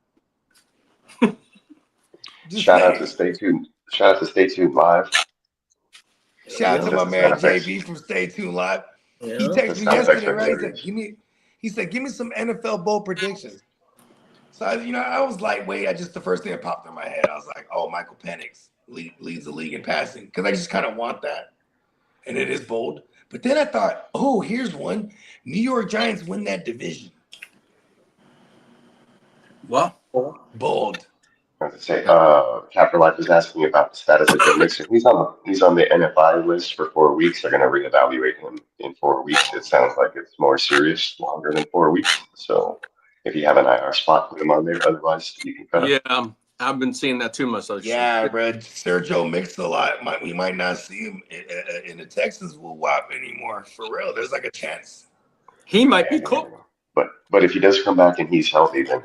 Shout out to Stay Tuned. Shout out to Stay Tuned Live. Shout out to my man JB from Stay Tuned Live. Yeah. He texted me yesterday, right? He said, give me some NFL bowl predictions. So I was lightweight. The first thing that popped in my head, I was like, oh, Michael Penix leads the league in passing, because I just kind of want that, and it is bold. But then I thought, oh, here's one: New York Giants win that division. What? Bold. I was gonna say, Cap for Life is asking about the status of Joe Mixon. He's on the NFI list for 4 weeks. They're going to reevaluate him in 4 weeks. It sounds like it's more serious, longer than 4 weeks. So if you have an IR spot, put him on there. Otherwise, you can cut him. Yeah, I've been seeing that too myself. Yeah, bro. Sergio Mix-a-Lot. We might not see him in the Texans will whop anymore. For real. There's like a chance. He might be cool. But if he does come back and he's healthy, then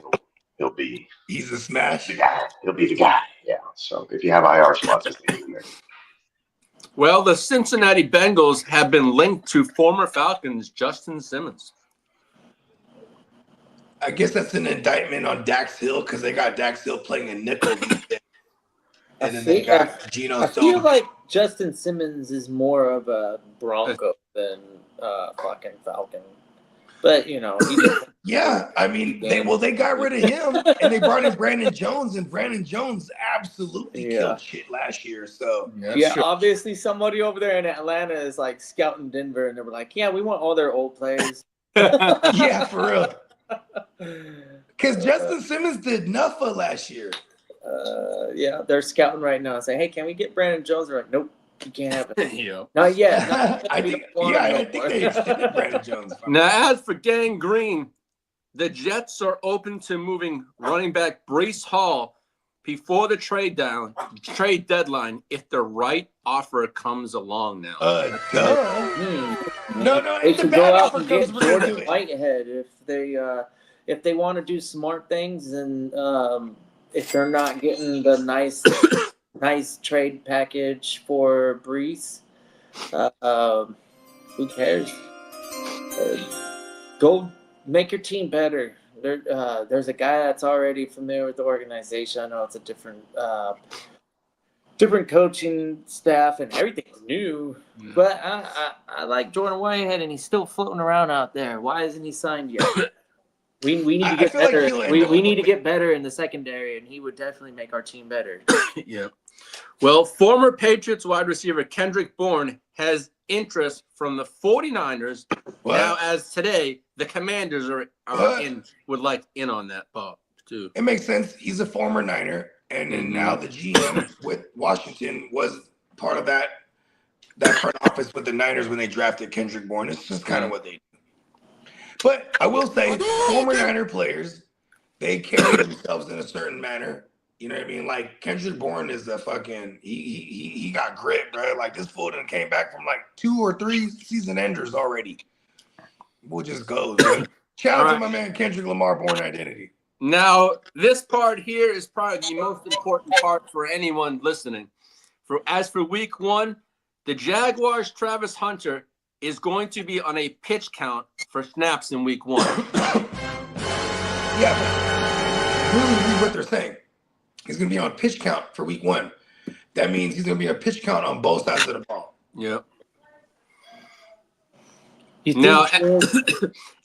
He's a smash. the guy. He'll be the guy. Yeah. So if you have IR spots, just leave him there. Well, the Cincinnati Bengals have been linked to former Falcons Justin Simmons. I guess that's an indictment on Dax Hill, because they got Dax Hill playing a nickel. And then they got Geno I Stone. feel like Justin Simmons is more of a Bronco than fucking Falcon. But you know, he just Yeah, I mean, they got rid of him and they brought in Brandon Jones, and Brandon Jones absolutely killed shit last year. So yeah, obviously somebody over there in Atlanta is like scouting Denver, and they were like, "Yeah, we want all their old players." yeah, for real. Because Justin Simmons did nothing last year. Yeah, they're scouting right now, saying, "Hey, can we get Brandon Jones?" They're like, "Nope, you can't have it." Yeah. Not yet. Not yet. I We think, don't want yeah, him I no think more. they extended Brandon Jones. Now, as for Gang Green, the Jets are open to moving running back Brees Hall before the trade deadline if the right offer comes along. Now, Duh. No, They if the should bad go out offer and comes, get we're gonna do Jordan it. Whitehead if they want to do smart things, and if they're not getting the nice trade package for Brees, who cares? Go make your team better. There's a guy that's already familiar with the organization. I know it's a different coaching staff and everything's new, but I like Jordan Whitehead, and he's still floating around out there. Why isn't he signed yet? We need to get feel like better. he'll end up We need to with- get better in the secondary, and he would definitely make our team better. yeah. Well, former Patriots wide receiver Kendrick Bourne has interest from the 49ers. What? Now, as today, the Commanders are What? would like in on that, Bob, too. It makes sense. He's a former Niner, and then now the GM with Washington was part of that front office with the Niners when they drafted Kendrick Bourne. It's just kind of what they do. But I will say, former Niner players, they carry themselves in a certain manner. You know what I mean? Like Kendrick Bourne is a fucking he got grit, bro. Like this fool done came back from like 2 or 3 season enders already. We'll just go. Shout out to my man Kendrick Lamar, Born Identity. Now, this part here is probably the most important part for anyone listening. As for week 1, the Jaguars' Travis Hunter is going to be on a pitch count for snaps in week 1. Yeah, but really read what they're saying. He's going to be on pitch count for week 1. That means he's going to be on pitch count on both sides of the ball. Yep. Now,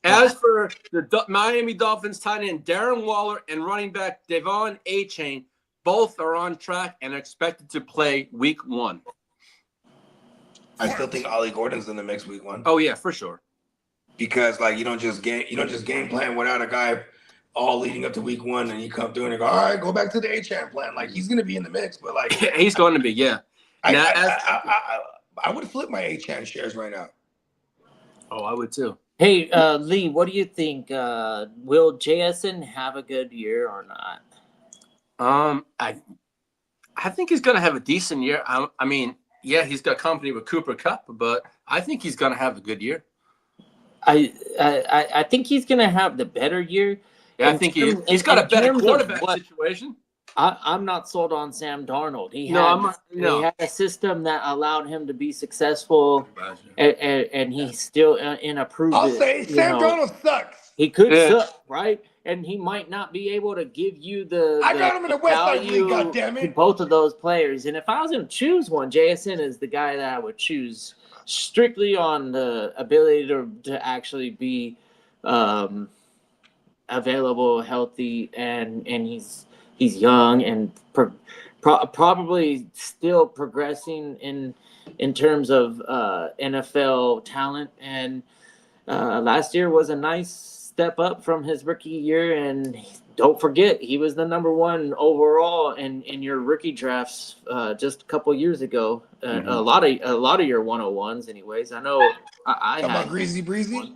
as for the Miami Dolphins tight end Darren Waller and running back Devon Achane, both are on track and are expected to play week 1. I still think Ollie Gordon's in the mix week 1. Oh yeah, for sure. Because like you don't just game plan without a guy all leading up to week 1, and you come through and go, all right, go back to the Achane plan. Like he's going to be in the mix, but like he's going to be, yeah. I would flip my Achane shares right now. Oh, I would too. Hey, Lee, what do you think? Will JSN have a good year or not? I think he's going to have a decent year. I mean, yeah, he's got company with Cooper Kupp, but I think he's going to have a good year. I think he's going to have the better year. Yeah, I think he's got a better quarterback situation. I'm not sold on Sam Darnold. He had a system that allowed him to be successful, and he's still in a prove. I'll say Sam Darnold sucks. He could suck, right? And he might not be able to give you I got him in the Westside League, goddammit. Both of those players. And if I was going to choose one, JSN is the guy that I would choose strictly on the ability to actually be available, healthy, and he's young and probably still progressing in terms of NFL talent. And last year was a nice step up from his rookie year. And don't forget, he was the number 1 overall in your rookie drafts just a couple years ago. A lot of your 101s, anyways. I know I had about Greasy Breezy.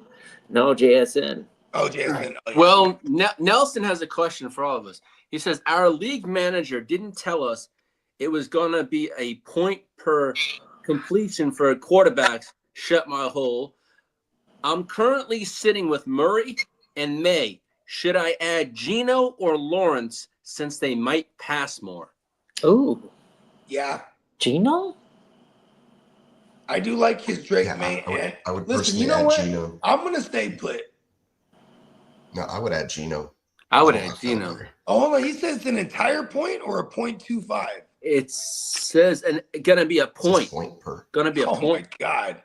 No, JSN. Oh, JSN. Oh, yeah. Well, Nelson has a question for all of us. He says, our league manager didn't tell us it was going to be a point per completion for quarterbacks. Shut my hole. I'm currently sitting with Murray and May. Should I add Geno or Lawrence since they might pass more? Oh. Yeah. Geno? I do like his Drake May. I would listen, you personally know add what? Geno. I'm going to stay put. No, I would add Geno. I would add Geno. Oh, hold on. He says an entire point or a 0.25? It says going to be a point. Point per. Going to be a point. Oh, my God.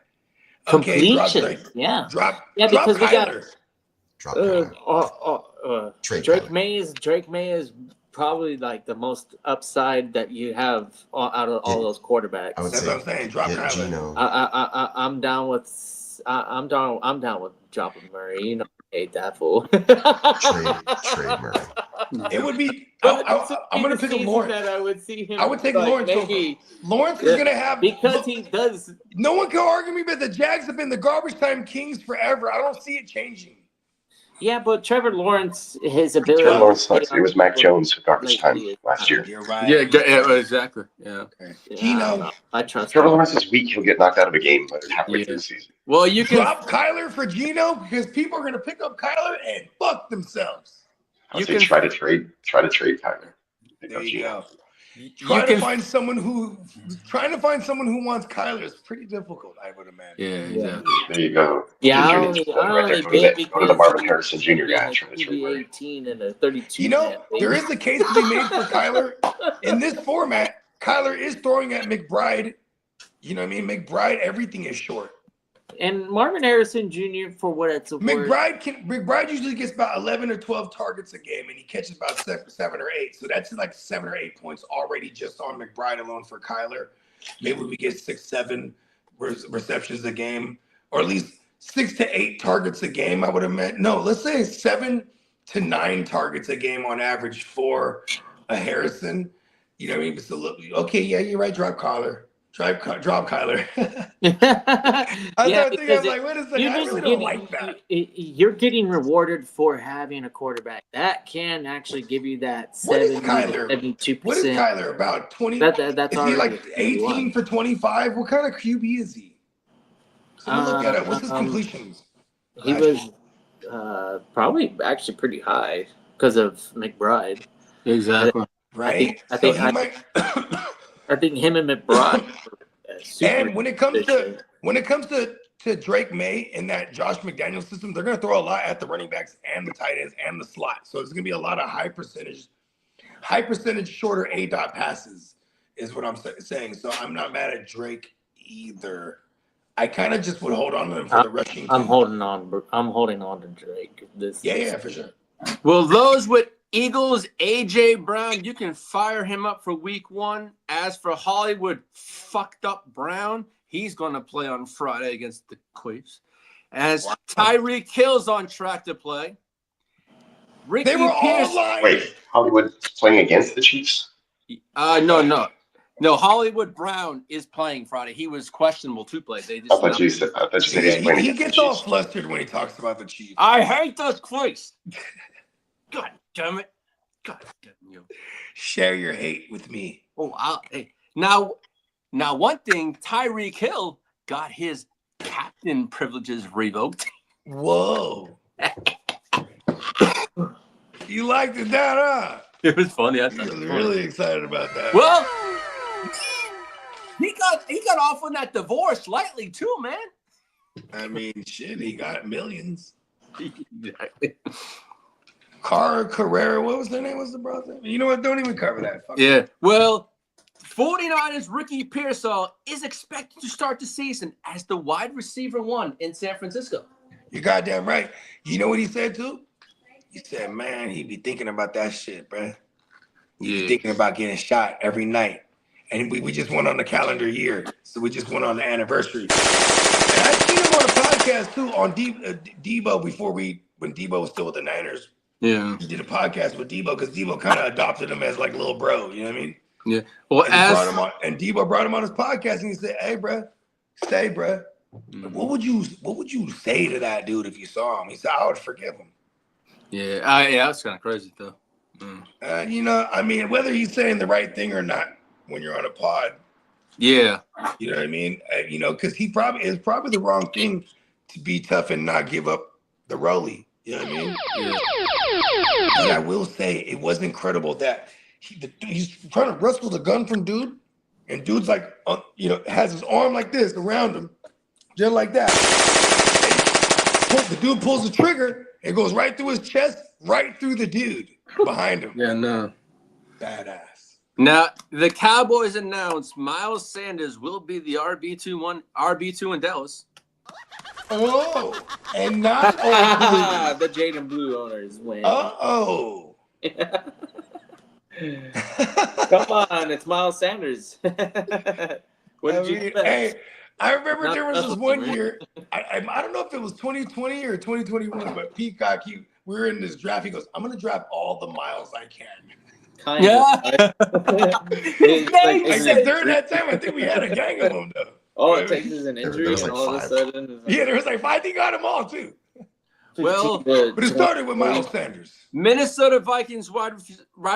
Completion. Okay, Yeah. Drop because Kyler. Drop Kyler. Trade Drake Kyler. May is probably like the most upside that you have out of all those quarterbacks. I would That's say what I'm saying. Drop get Kyler. Geno. I'm down with dropping Murray. You know, I hate that fool. Trade Murray. It would be. But I'm going to pick up Lawrence. that I would see him. I would take like, Lawrence maybe over. Lawrence is going to have because he does. No one can argue me, but the Jags have been the garbage time kings forever. I don't see it changing. Yeah, but Trevor Lawrence, his ability. Trevor Lawrence sucks. It was Mac Jones garbage time last year. You're right. Yeah, exactly. Yeah. Okay. Yeah, Geno. I trust Trevor him. Lawrence is weak. He'll get knocked out of a game halfway through the season. Well, you can Drop Kyler for Geno because people are going to pick up Kyler and fuck themselves. I would say try to trade Kyler. There you go. you Trying to find someone who wants Kyler is pretty difficult, I would imagine. Yeah, exactly. There you go. Yeah, I Ginger only gets right there. did Go to the Marvin Harrison Jr. guy. a Try to trade Murray. 18 and a 32. You know, there is a case to be made for Kyler. In this format, Kyler is throwing at McBride. You know what I mean? McBride, everything is short. And Marvin Harrison Jr. for what it's worth. McBride usually gets about 11 or 12 targets a game, and he catches about seven or 8. So that's like 7 or 8 points already just on McBride alone for Kyler. Maybe we get 6, 7 receptions a game, or at least 6 to 8 targets a game. I would have meant let's say 7 to 9 targets a game on average for a Harrison. You know what I mean? It's a little, okay, yeah, you're right. Drop Kyler. Drop Kyler. I was like, what is that? I really don't like that. You're getting rewarded for having a quarterback. That can actually give you that 72%. What is Kyler? About 20? That's is he like 18 for 25? What kind of QB is he? So look at it. What's his completions? He was probably actually pretty high because of McBride. Exactly. Right? I think him and McBride. And when it comes to Drake May in that Josh McDaniels system, they're going to throw a lot at the running backs and the tight ends and the slot. So there's going to be a lot of high percentage shorter A-dot passes is what I'm saying. So I'm not mad at Drake either. I kind of just would hold on to him for the rushing team. I'm holding on to Drake. Yeah, for sure. Well, those with Eagles, AJ Brown, you can fire him up for week 1. As for Hollywood fucked up Brown, he's going to play on Friday against the Queefs. As Tyreek Hill's on track to play. They were all lying. Wait, Hollywood playing against the Chiefs? No, Hollywood Brown is playing Friday. He was questionable to play. I thought you said he's playing he against gets the all Chiefs. flustered when he talks about the Chiefs. I hate those Queefs. God damn it. God damn you. Share your hate with me. Oh, hey. Now, one thing, Tyreek Hill got his captain privileges revoked. Whoa. You liked it, that, huh? It was funny. I You're really excited about that. Well, he got off on that divorce lightly too, man. I mean, shit, he got millions. Exactly. Carrera, what was their name? What's the brother? You know what? Don't even cover that. Fuck Yeah. Well, 49ers Ricky Pearsall is expected to start the season as the wide receiver 1 in San Francisco. You're goddamn right. You know what he said too? He said, man, he be thinking about that shit, bro. He be thinking about getting shot every night. And we just went on the calendar year. So we just went on the anniversary. And I seen him on a podcast too on Debo when Debo was still with the Niners. Yeah. He did a podcast with Debo because Debo kind of adopted him as like little bro. You know what I mean? Yeah. Well, and Debo brought him on his podcast and he said, hey, bro, bro. What would you say to that dude if you saw him? He said, I would forgive him. Yeah. That's kind of crazy though. You know, I mean, whether he's saying the right thing or not when you're on a pod. Yeah. You know what I mean? You know, because it's probably the wrong thing to be tough and not give up the rollie. You know what I mean? Yeah. But I will say it was incredible that he's trying to wrestle the gun from dude, and dude's like, has his arm like this around him, just like that. And the dude pulls the trigger, it goes right through his chest, right through the dude behind him. Yeah, no. Badass. Now, the Cowboys announced Miles Sanders will be the RB2 in Dallas. Oh, and not all blue. The Jade and Blue owners win. Uh-oh. Come on, it's Miles Sanders. What did you expect? Hey, I remember Not there was this special one team, right? year. I don't know if it was 2020 or 2021, but Peacock, we were in this draft. He goes, "I'm gonna draft all the Miles I can." Kind Yeah. I said during that time, I think we had a gang of them though. all it takes is an injury, was and like all of a 5. sudden, Yeah, there was like 5. He got them all too. Well, But it started with Miles Sanders. Minnesota Vikings wide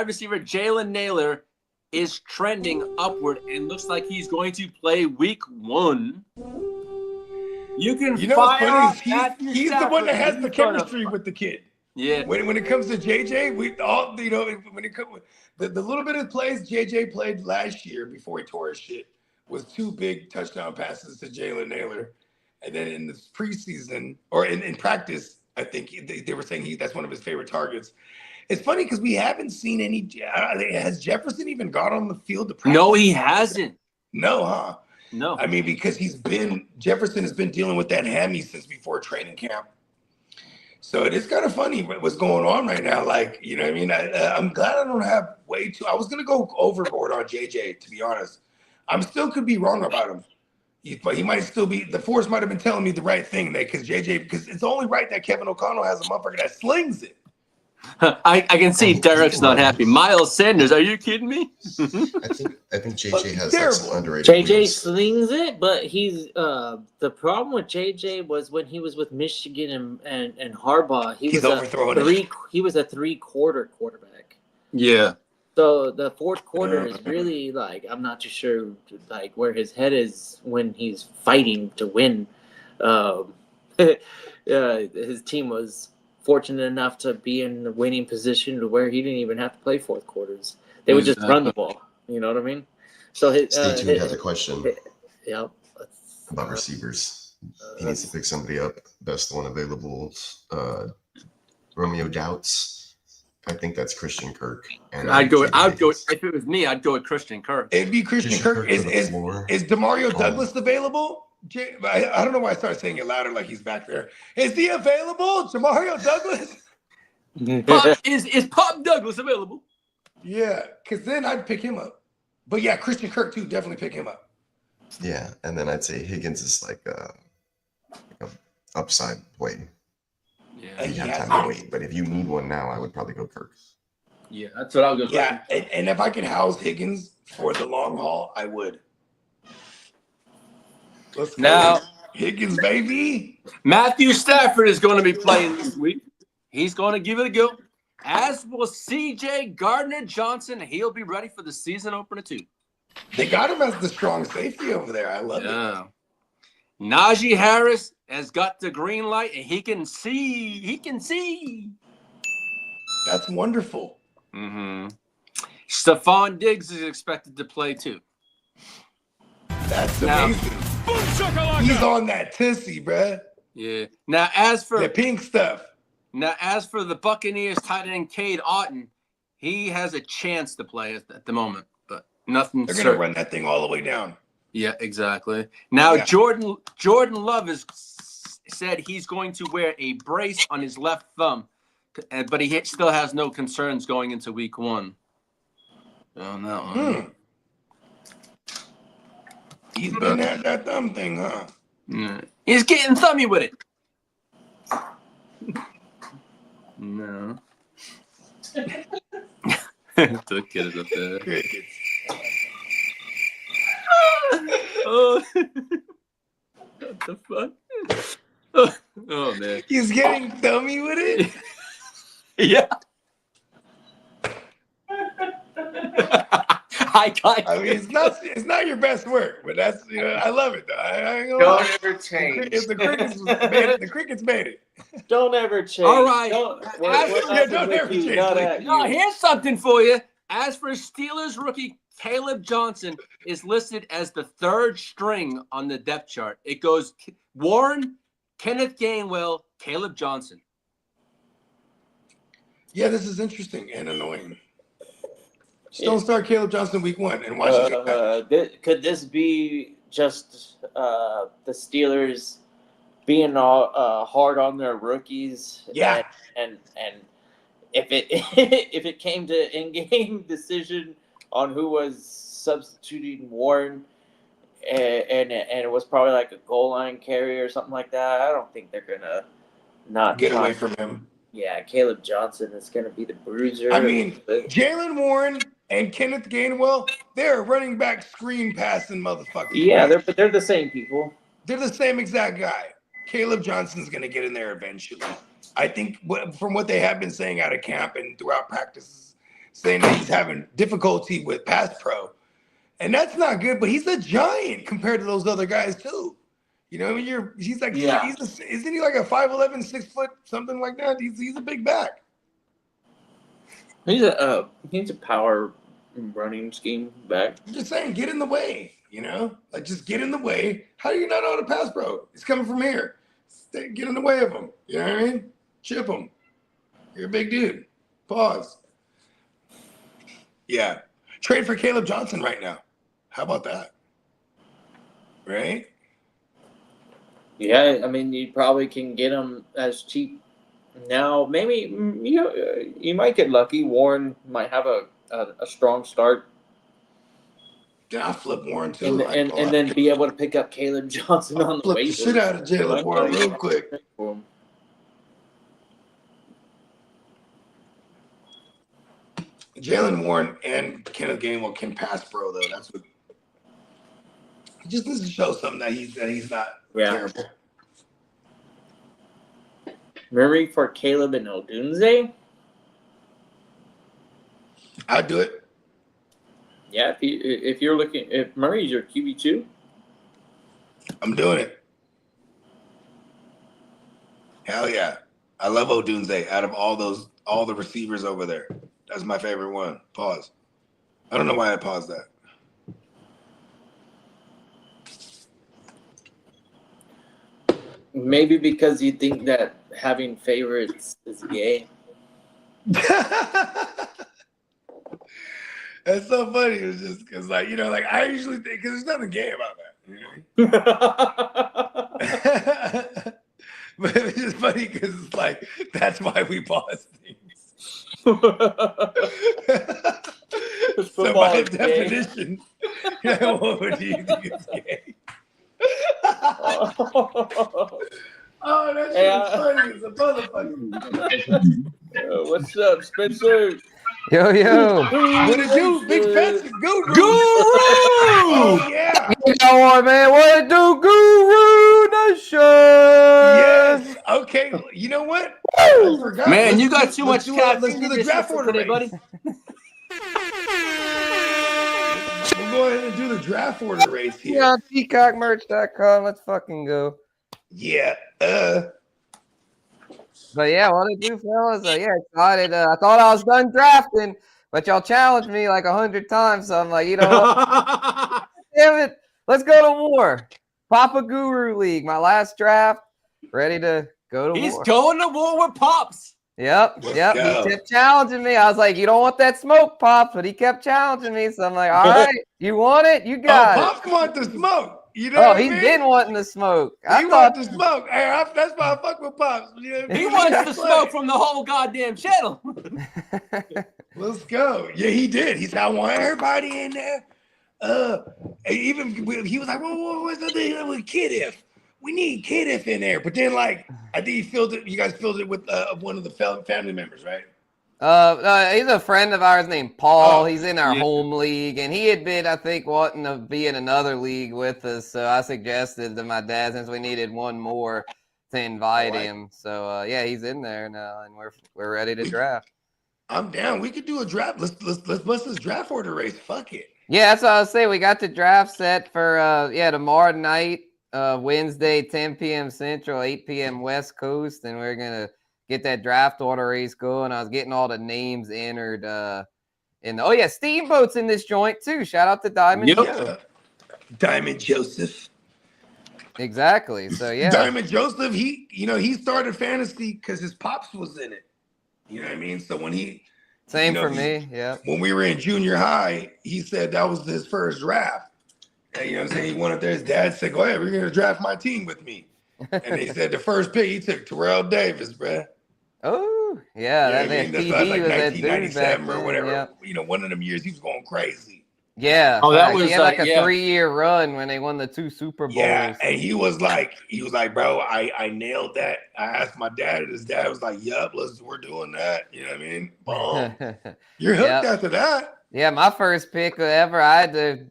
receiver Jalen Naylor is trending upward and looks like he's going to play week 1. You can You know what's fire funny up is Matthew he's the one that has Stafford. the chemistry with the kid. Yeah. When it comes to JJ, we all when it comes the little bit of plays JJ played last year before he tore his shit was 2 big touchdown passes to Jalen Naylor, and then in the preseason or in practice, I think they were saying that's one of his favorite targets. It's funny because we haven't seen any. Has Jefferson even got on the field to practice? No, he hasn't. No, huh? No. I mean, because Jefferson has been dealing with that hammy since before training camp. So it is kind of funny what's going on right now. Like, you know what I mean? I'm glad I don't have way too. I was going to go overboard on JJ, to be honest. I'm still could be wrong about him. But he might still be, the force might have been telling me the right thing there because it's only right that Kevin O'Connell has a motherfucker that slings it. I can see Derek's not happy. Miles Sanders, are you kidding me? I think JJ has like Terrible. some underrated JJ wheels. slings it, but he's the problem with JJ was when he was with Michigan and Harbaugh, He's overthrowing it. he was a 3-quarter quarterback. Yeah. So the fourth quarter is really like I'm not too sure like where his head is when he's fighting to win. His team was fortunate enough to be in the winning position to where he didn't even have to play fourth quarters. They would just run the ball. You know what I mean? So Stay tuned has a question yeah. about receivers. He needs to pick somebody up. Best one available. Romeo Doubts. I think that's Christian Kirk. And I'd go if it was me, I'd go with Christian Kirk. It'd be Christian Kirk. Is Demario Oh. Douglas available? I don't know why I started saying it louder like he's back there. Is he available? Demario Douglas? Is Pop Douglas available? Yeah, because then I'd pick him up. But yeah, Christian Kirk too. Definitely pick him up. Yeah, and then I'd say Higgins is like a upside play. Yeah. You have time to wait, but if you need one now, I would probably go Kirk. Yeah, that's what I'll go. Yeah, and if I could house Higgins for the long haul, I would. Let's go. Now, Higgins, baby. Matthew Stafford is going to be playing this week. He's going to give it a go. As will CJ Gardner-Johnson. He'll be ready for the season opener too. They got him as the strong safety over there. I love it. Najee Harris has got the green light and he can see. He can see. That's wonderful. Mm-hmm. Stephon Diggs is expected to play too. That's Now- amazing. He's on that tissy, bruh. Yeah. Now, as for The pink stuff. the Buccaneers tight end Cade Otton, he has a chance to play at the moment, but nothing. They're gonna run that thing all the way down. Yeah, exactly. Now, Yeah. Jordan Love has said he's going to wear a brace on his left thumb, but he still has no concerns going into week 1. Oh no. He's been at that thumb thing, huh? Yeah. He's getting thummy with it. No. The kid is up there. Crickets. Oh. What the fuck? Oh man. He's getting thummy with it. Yeah. I mean, it's not your best work, but that's I love it though. I ain't gonna Don't lie. ever change. If the crickets made it. Don't ever change. All right. Don't ever change. No, here's something for you. As for Steelers rookie Caleb Johnson is listed as the 3rd string on the depth chart. It goes Warren, Kenneth Gainwell, Caleb Johnson. Yeah, this is interesting and annoying. Just don't start Caleb Johnson week 1 and watch it. Could this be just the Steelers being all hard on their rookies. Yeah. And if it if it came to in-game decision on who was substituting Warren, and it was probably like a goal line carry or something like that, I don't think they're gonna not Get try. away from him. Yeah, Caleb Johnson is gonna be the bruiser. I mean, Jalen Warren and Kenneth Gainwell, they're running back screen passing motherfuckers. Yeah, right? they're the same people. They're the same exact guy. Caleb Johnson's going to get in there eventually. I think from what they have been saying out of camp and throughout practices, saying that he's having difficulty with pass pro. And that's not good, but he's a giant compared to those other guys too. You know, he's like, Yeah. Isn't he like a 5'11", 6 foot, something like that? He's a big back. He's a power running scheme back. I'm just saying, get in the way, you know? Like, just get in the way. How do you not know how to pass pro? He's coming from here. Get in the way of him. You know what I mean? Chip him. You're a big dude. Pause. Yeah. Trade for Caleb Johnson right now. How about that? Right? Yeah, I mean, you probably can get him as cheap now. Maybe you might get lucky. Warren might have a strong start, Yeah, I flip Warren too. and then be able to pick up Caleb Johnson on the flip the waivers. shit out of Jalen Warren real quick. Jalen Warren and Kenneth Gainwell can pass pro though. That's what he just needs to show something that he's not terrible. Murray for Caleb and Odunze. I'd do it. Yeah, if Murray's your QB2, I'm doing it. Hell yeah. I love Odunze out of all the receivers over there. That's my favorite one. Pause. I don't know why I paused that. maybe because you think that having favorites is gay. That's so funny. It's just because, like, you know, like I usually think, because there's nothing gay about that. You know? But it's just funny because it's like, that's why we pause things. So by definition, what would you think is gay? Oh, that shit is funny as a motherfucker. What's up, Spencer? Yo. What it do? Big fancy guru. Guru! Oh, yeah. You know what, man? What it do, Guru Nation? Yes. Okay. You know what? I forgot. Man, you got too much caffeine. Let's do the draft order today, buddy. We'll go ahead and do the draft order race here. Yeah, peacockmerch.com. Let's fucking go. Yeah. But yeah, what it do, fellas? Yeah, excited. I thought I was done drafting, but y'all challenged me like 100 times. So I'm like, you know what? Damn it. Let's go to war. Papa Guru League, my last draft. Ready to go to He's war. going to war with Pops. Yep. Let's He go. kept challenging me. I was like, you don't want that smoke, Pops, but he kept challenging me. So I'm like, all right, you want it? You got it. Pops want the smoke. You know Oh, what I he's mean? been wanting the smoke. He wants the smoke. Hey, that's why I fuck with Pops. You know what I He mean? wants the smoke from the whole goddamn channel. Let's go. Yeah, he did. He said, I want everybody in there. And even he was like, what's the thing with Kiddiff? We need Kiddiff in there. But then, like, I think he filled it. You guys filled it with one of the family members, right? He's a friend of ours named Paul. Oh, He's in our home league, and he had been, I think, wanting to be in another league with us. So I suggested to my dad, since we needed one more, to invite him. So yeah, he's in there now, and we're ready to draft. I'm down. We could do a draft. Let's bust this draft order race. Fuck it. Yeah, that's what I was saying. We got the draft set for tomorrow night, Wednesday, 10 p.m. Central, 8 p.m. West Coast, and we're gonna get that draft order race going. I was getting all the names entered Steamboat's in this joint too. Shout out to Diamond. Yep. Yeah. Diamond Joseph. Exactly. So yeah. Diamond Joseph, he started fantasy because his pops was in it. You know what I mean? So when Same for me. Yeah. When we were in junior high, he said that was his first draft. And you know what I'm saying? He went up there, his dad said, go ahead, we're gonna draft my team with me. And they said the first pick he took Terrell Davis, bruh. Oh, yeah, Yeah, I that mean, that's TD like was that dude back 1997 or then. whatever. Yep. You know, one of them years he was going crazy. Yeah, Oh, that facts. He was had like a yeah. 3-year run when they won the 2 Super Yeah, Bowls. and he was like, bro, I nailed that. I asked my dad, and his dad was like, yup, we're doing that. You know what I mean? Boom. You're hooked Yep. after that. Yeah, my first pick ever, I had to.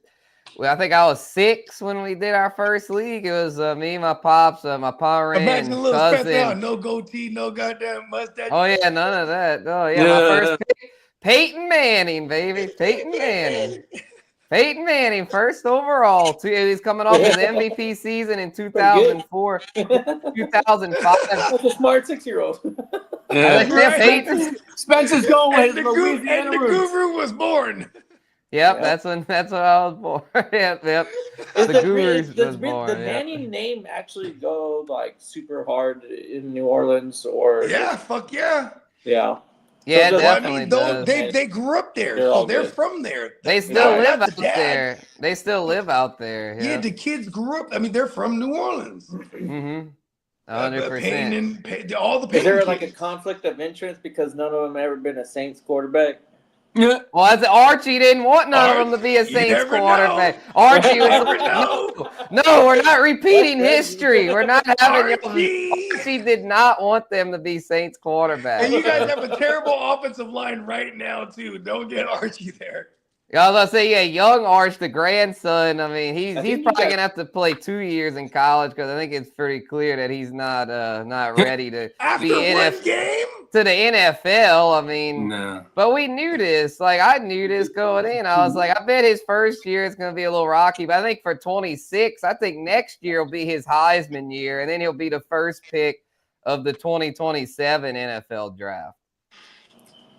Well, I think I was 6 when we did our first league. It was me, my pops, my parent, Imagine a little Spencer, cousin. no goatee, no goddamn mustache. Oh yeah, none of that. Oh yeah, my first pick, Peyton Manning, baby, Peyton Manning. Peyton Manning, first overall. He's coming off his MVP season in 2004, 2005. That's a smart 6-year-old. I like Right. Peyton. Spencer's going with And his the Louisiana roots. guru was born. Yep, that's when I was born. yep. Is The the, Gurus is, was the born. the Manning name actually go like super hard in New Orleans or? Yeah, fuck yeah. Yeah. Yeah, So it Well, I definitely mean, does. they grew up there, They're so all they're good. from there. They still live Not out the dad. there. They still live out there. Yeah, Yeah. the kids grew up. I mean, they're from New Orleans. Mm-hmm. Payne 100%. and all the Payne Is there kids. like a conflict of interest because none of them ever been a Saints quarterback? Yeah. Well, as Archie didn't want none of them to be a You Saints never quarterback. know. Archie You was never like, know. no, we're not repeating history. We're not having Archie. Archie did not want them to be Saints quarterbacks. And you guys have a terrible offensive line right now, too. Don't get Archie there. Yeah, I was gonna say, yeah, young Arch, the grandson. I mean, he's think you probably got- gonna have to play 2 years in college because I think it's pretty clear that he's not ready to After be one game? to the NFL. I mean, No. but we knew this. Like I knew this going in. I was like, I bet his first year is gonna be a little rocky. But I think for 26, I think next year will be his Heisman year, and then he'll be the first pick of the 2027 NFL draft.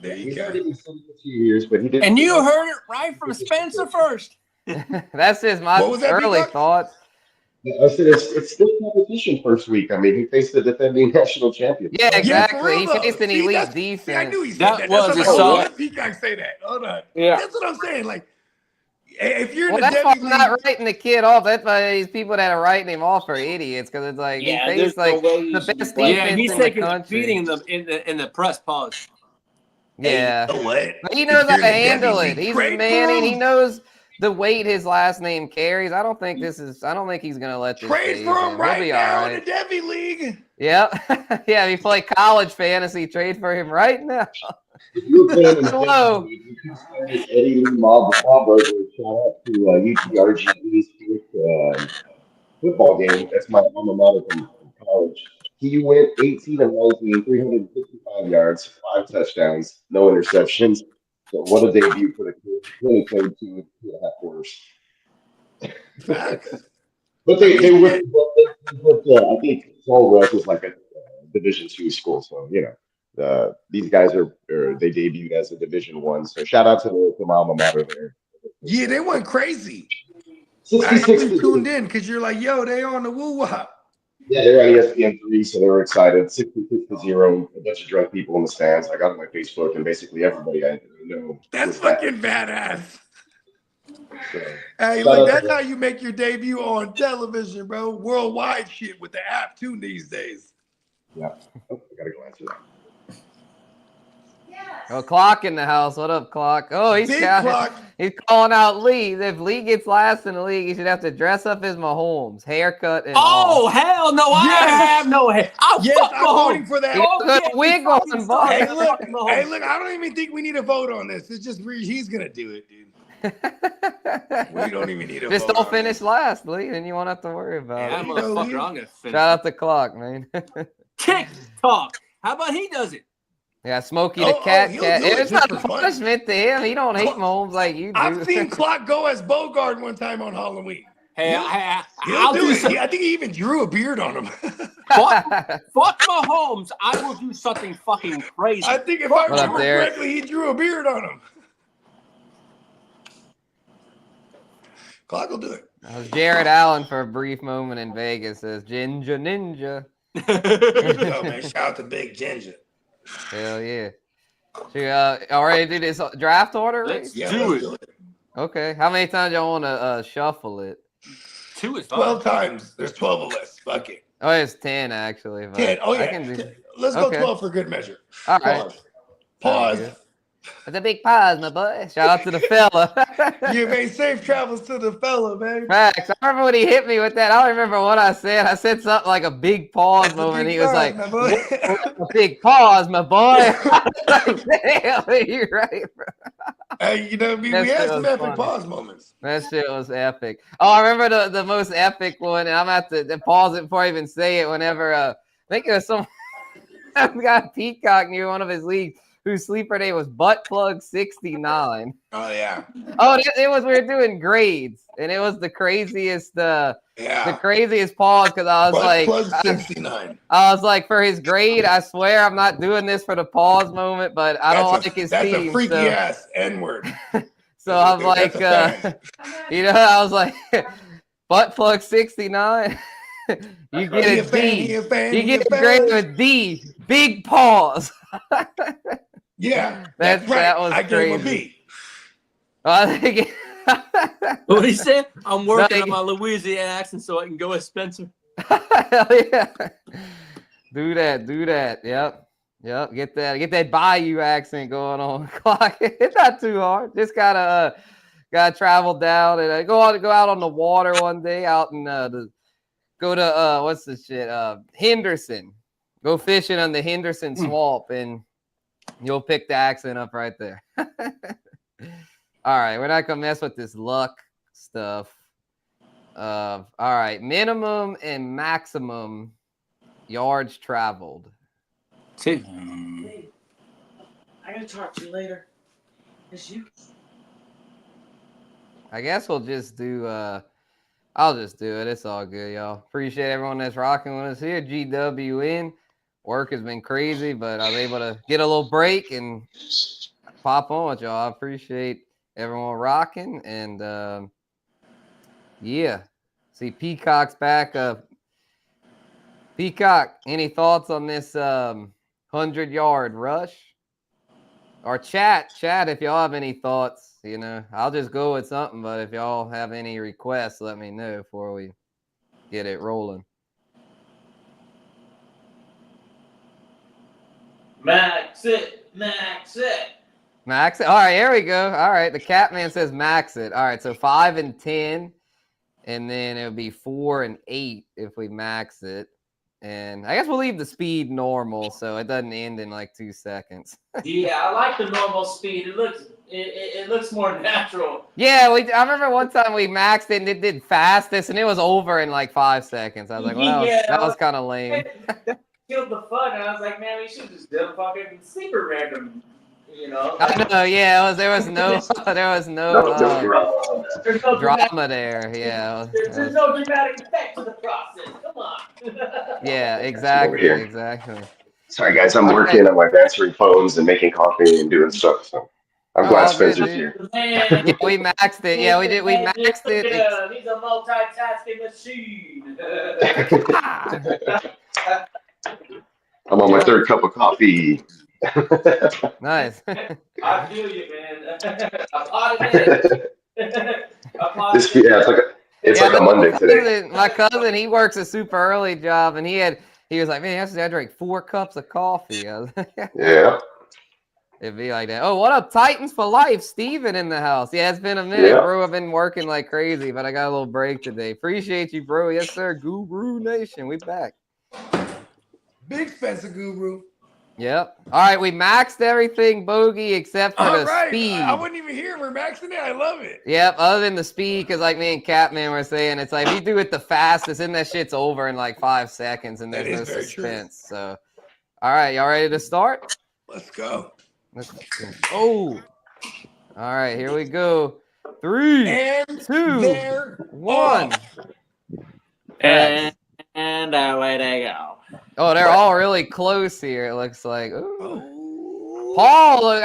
There you He's go. already been sitting for 2 years, but he did. And you heard it right from Spencer first. That's just my What was that, early Peacock? thoughts. I said it's still competition first week. I mean, he faced the defending national champion. Yeah, Yeah, exactly. for real, He though. faced an See, elite that's- defense. See, I knew he said That that. was That's a what I'm solid- Let Peacock say that. Hold on. Yeah. That's what I'm saying. Like, if you're in Well, the that's why Debbie I'm not League, writing the kid off. That's why these people that are writing him off are idiots because it's like Yeah, he there's faced like no way you the should be best playing. defense Yeah, he's in the taking a country. beating in the press pause. Yeah, you know what? but he knows If how you're to in the Debbie handle it. League, He's great Manning. for He him. knows the weight his last name carries. I don't think he's gonna let this Trade phase for him. him He'll right be now all in the right. Debbie League. Yep. Yeah, if you play college fantasy, trade for him right now. If you were playing in the Hello. Debbie League, you could start Eddie Lee Malberger. Shout out to UTRGV's football game. That's my alma mater from college. He went 18 of 19, 355 yards, 5 touchdowns, no interceptions. So what a debut for the kid. He only played 2.5 quarters. Facts. But they were, I think Paul Rush is like a Division II school, so these guys they debuted as a Division I. So shout out to the alma mater there. Yeah, they went crazy. I 66 actually to tuned in because you're like, yo, they on the woo wop. Yeah, they're on ESPN3, so they were excited. 66-0, a bunch of drunk people in the stands. I got on my Facebook, and basically everybody I know. That's was that. fucking badass. So, Hey, shout look, out that's to how you make your debut on television, bro. Worldwide shit with the app too these days. yeah, I gotta go answer that. Oh, Clock in the house. What up, Clock? Oh, he's Big counting. Clock. He's calling out Lee. If Lee gets last in the league, he should have to dress up as Mahomes, haircut and all. Oh hell no! I Yes. have no hair. I'll Yes, fuck I'm voting Mahomes. for that. He Oh, put yeah, a wig he on, fucking boss. Hey, sucks. look, Fuck Mahomes. hey, look, I don't even think we need a vote on this. It's just he's gonna do it, dude. We don't even need a Just vote don't on finish this. last, Lee, then you won't have to worry about Yeah, it. you know, motherfucker, Lee. I'm gonna finish. Shout out to Clock, man. TikTok. How about he does it? Yeah, Smokey the Oh, cat. he'll Cat. do it It's just not a for fun. punishment to him. He don't hate Mahomes like you do. I've seen Clock go as Bogart one time on Halloween. Hey, He'll I'll do do it. something. I think he even drew a beard on him. Fuck Mahomes. I will do something fucking crazy. I think if I What up, remember Derek? correctly, he drew a beard on him. Clock will do it. That was Jared Allen for a brief moment in Vegas. Says Ginger Ninja. There you go, man. Shout out to Big Ginger. Hell yeah. Should all right, do this draft order? Let's Race? Yeah, do let's it. do it. Okay. How many times y'all want to shuffle it? 2 is fine. 12 times. There's 12 of us. Fuck it. Oh, it's 10 actually. But 10. Oh, I yeah. can do. Let's go Okay. 12 for good measure. All right. Pause. Sounds Pause. good. That's a big pause, my boy. Shout out to the fella. You made safe travels to the fella, man. Facts. I remember when he hit me with that. I don't remember what I said. I said something like a big pause That's a moment. big He was pause, like, my boy. a big pause, my boy. I was like, damn, you're right, bro. Hey, you know, we That had shit some was epic funny. pause moments. That shit was epic. Oh, I remember the most epic one, and I'm gonna have to pause it before I even say it. Whenever I think it was some got Peacock near one of his leagues whose sleeper name was Buttplug 69. Oh, yeah. Oh, it was, we were doing grades, and it was the craziest the craziest pause because I was Buttplug 69. I was like, for his grade, I swear I'm not doing this for the pause moment, but I don't like his That's team. a freaky ass N-word. So I'm like, you know, I was like, Buttplug 69. You get a D. You get a grade with D. Big pause. Yeah, that's right. That was I crazy. gave him a B. I think What he said? I'm working on my Louisiana accent so I can go with Spencer. Hell yeah. Do that. Yep. Get that Bayou accent going on. It's not too hard. Just gotta travel down and go out on the water one day out in go to what's the shit? Henderson. Go fishing on the Henderson Swamp and you'll pick the accent up right there. All right, we're not gonna mess with this luck stuff. All right, minimum and maximum yards traveled. See, I gotta talk to you later. It's you. I guess we'll just do I'll just do it. It's all good, y'all. Appreciate everyone that's rocking with us here. GWN. Work has been crazy, but I was able to get a little break and pop on with y'all. I appreciate everyone rocking. And yeah. See, Peacock's back. Peacock, any thoughts on this 100-yard rush? Or chat, if y'all have any thoughts, you know, I'll just go with something. But if y'all have any requests, let me know before we get it rolling. Max it. Max it. All right, here we go. All right, the Catman says max it. All right, so 5 and 10, and then it would be 4 and 8 if we max it. And I guess we'll leave the speed normal so it doesn't end in like 2 seconds. Yeah, I like the normal speed. It looks more natural. Yeah, I remember one time we maxed it and it did fastest and it was over in like 5 seconds. I was like, well, that was kind of lame. Killed the fun, and I was like, man, we should just do a fucking sleeper random, you know? I know, yeah, there was no drama there. Yeah, there's no dramatic effect to the process. Come on. Yeah, exactly. Sorry, guys, I'm working. I'm like answering phones and making coffee and doing stuff. So I'm glad Spencer's here. Yeah, we maxed it. Yeah, we did. We maxed it. He's a multitasking machine. I'm on my third cup of coffee. Nice. I feel you, man. It's like a Monday today. My cousin, he works a super early job, and he was like, man, yesterday I drank 4 cups of coffee. Yeah. It'd be like that. Oh, what up, Titans for life? Steven in the house. Yeah, it's been a minute, bro. I've been working like crazy, but I got a little break today. Appreciate you, bro. Yes, sir. Guru Nation. We back. Big Spencer Guru. Yep. All right, we maxed everything, Bogey, except for the speed. I wasn't even here. We're maxing it. I love it. Yep, other than the speed, because like me and Catman were saying, it's like if you do it the fastest, then that shit's over in like 5 seconds, and there's no suspense. True. So, all right, y'all ready to start? Let's go. Oh. All right, here we go. 3, and 2, 1. And away they go. Oh, they're all really close here, it looks like. Ooh. Paul, look,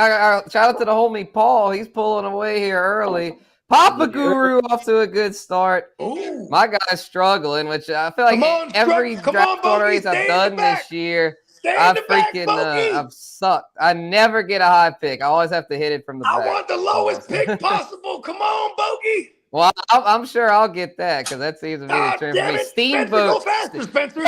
shout out to the homie Paul. He's pulling away here early. Papa Guru off to a good start. Ooh. My guy's struggling, which I feel like every draft race I've done this year, I've sucked. I never get a high pick. I always have to hit it from the back. I want the lowest pick possible. Come on, Bogey. Well, I'm sure I'll get that because that seems to be the Ah, trend for damn me. it. Spencer, go Steamboat. faster, Spencer.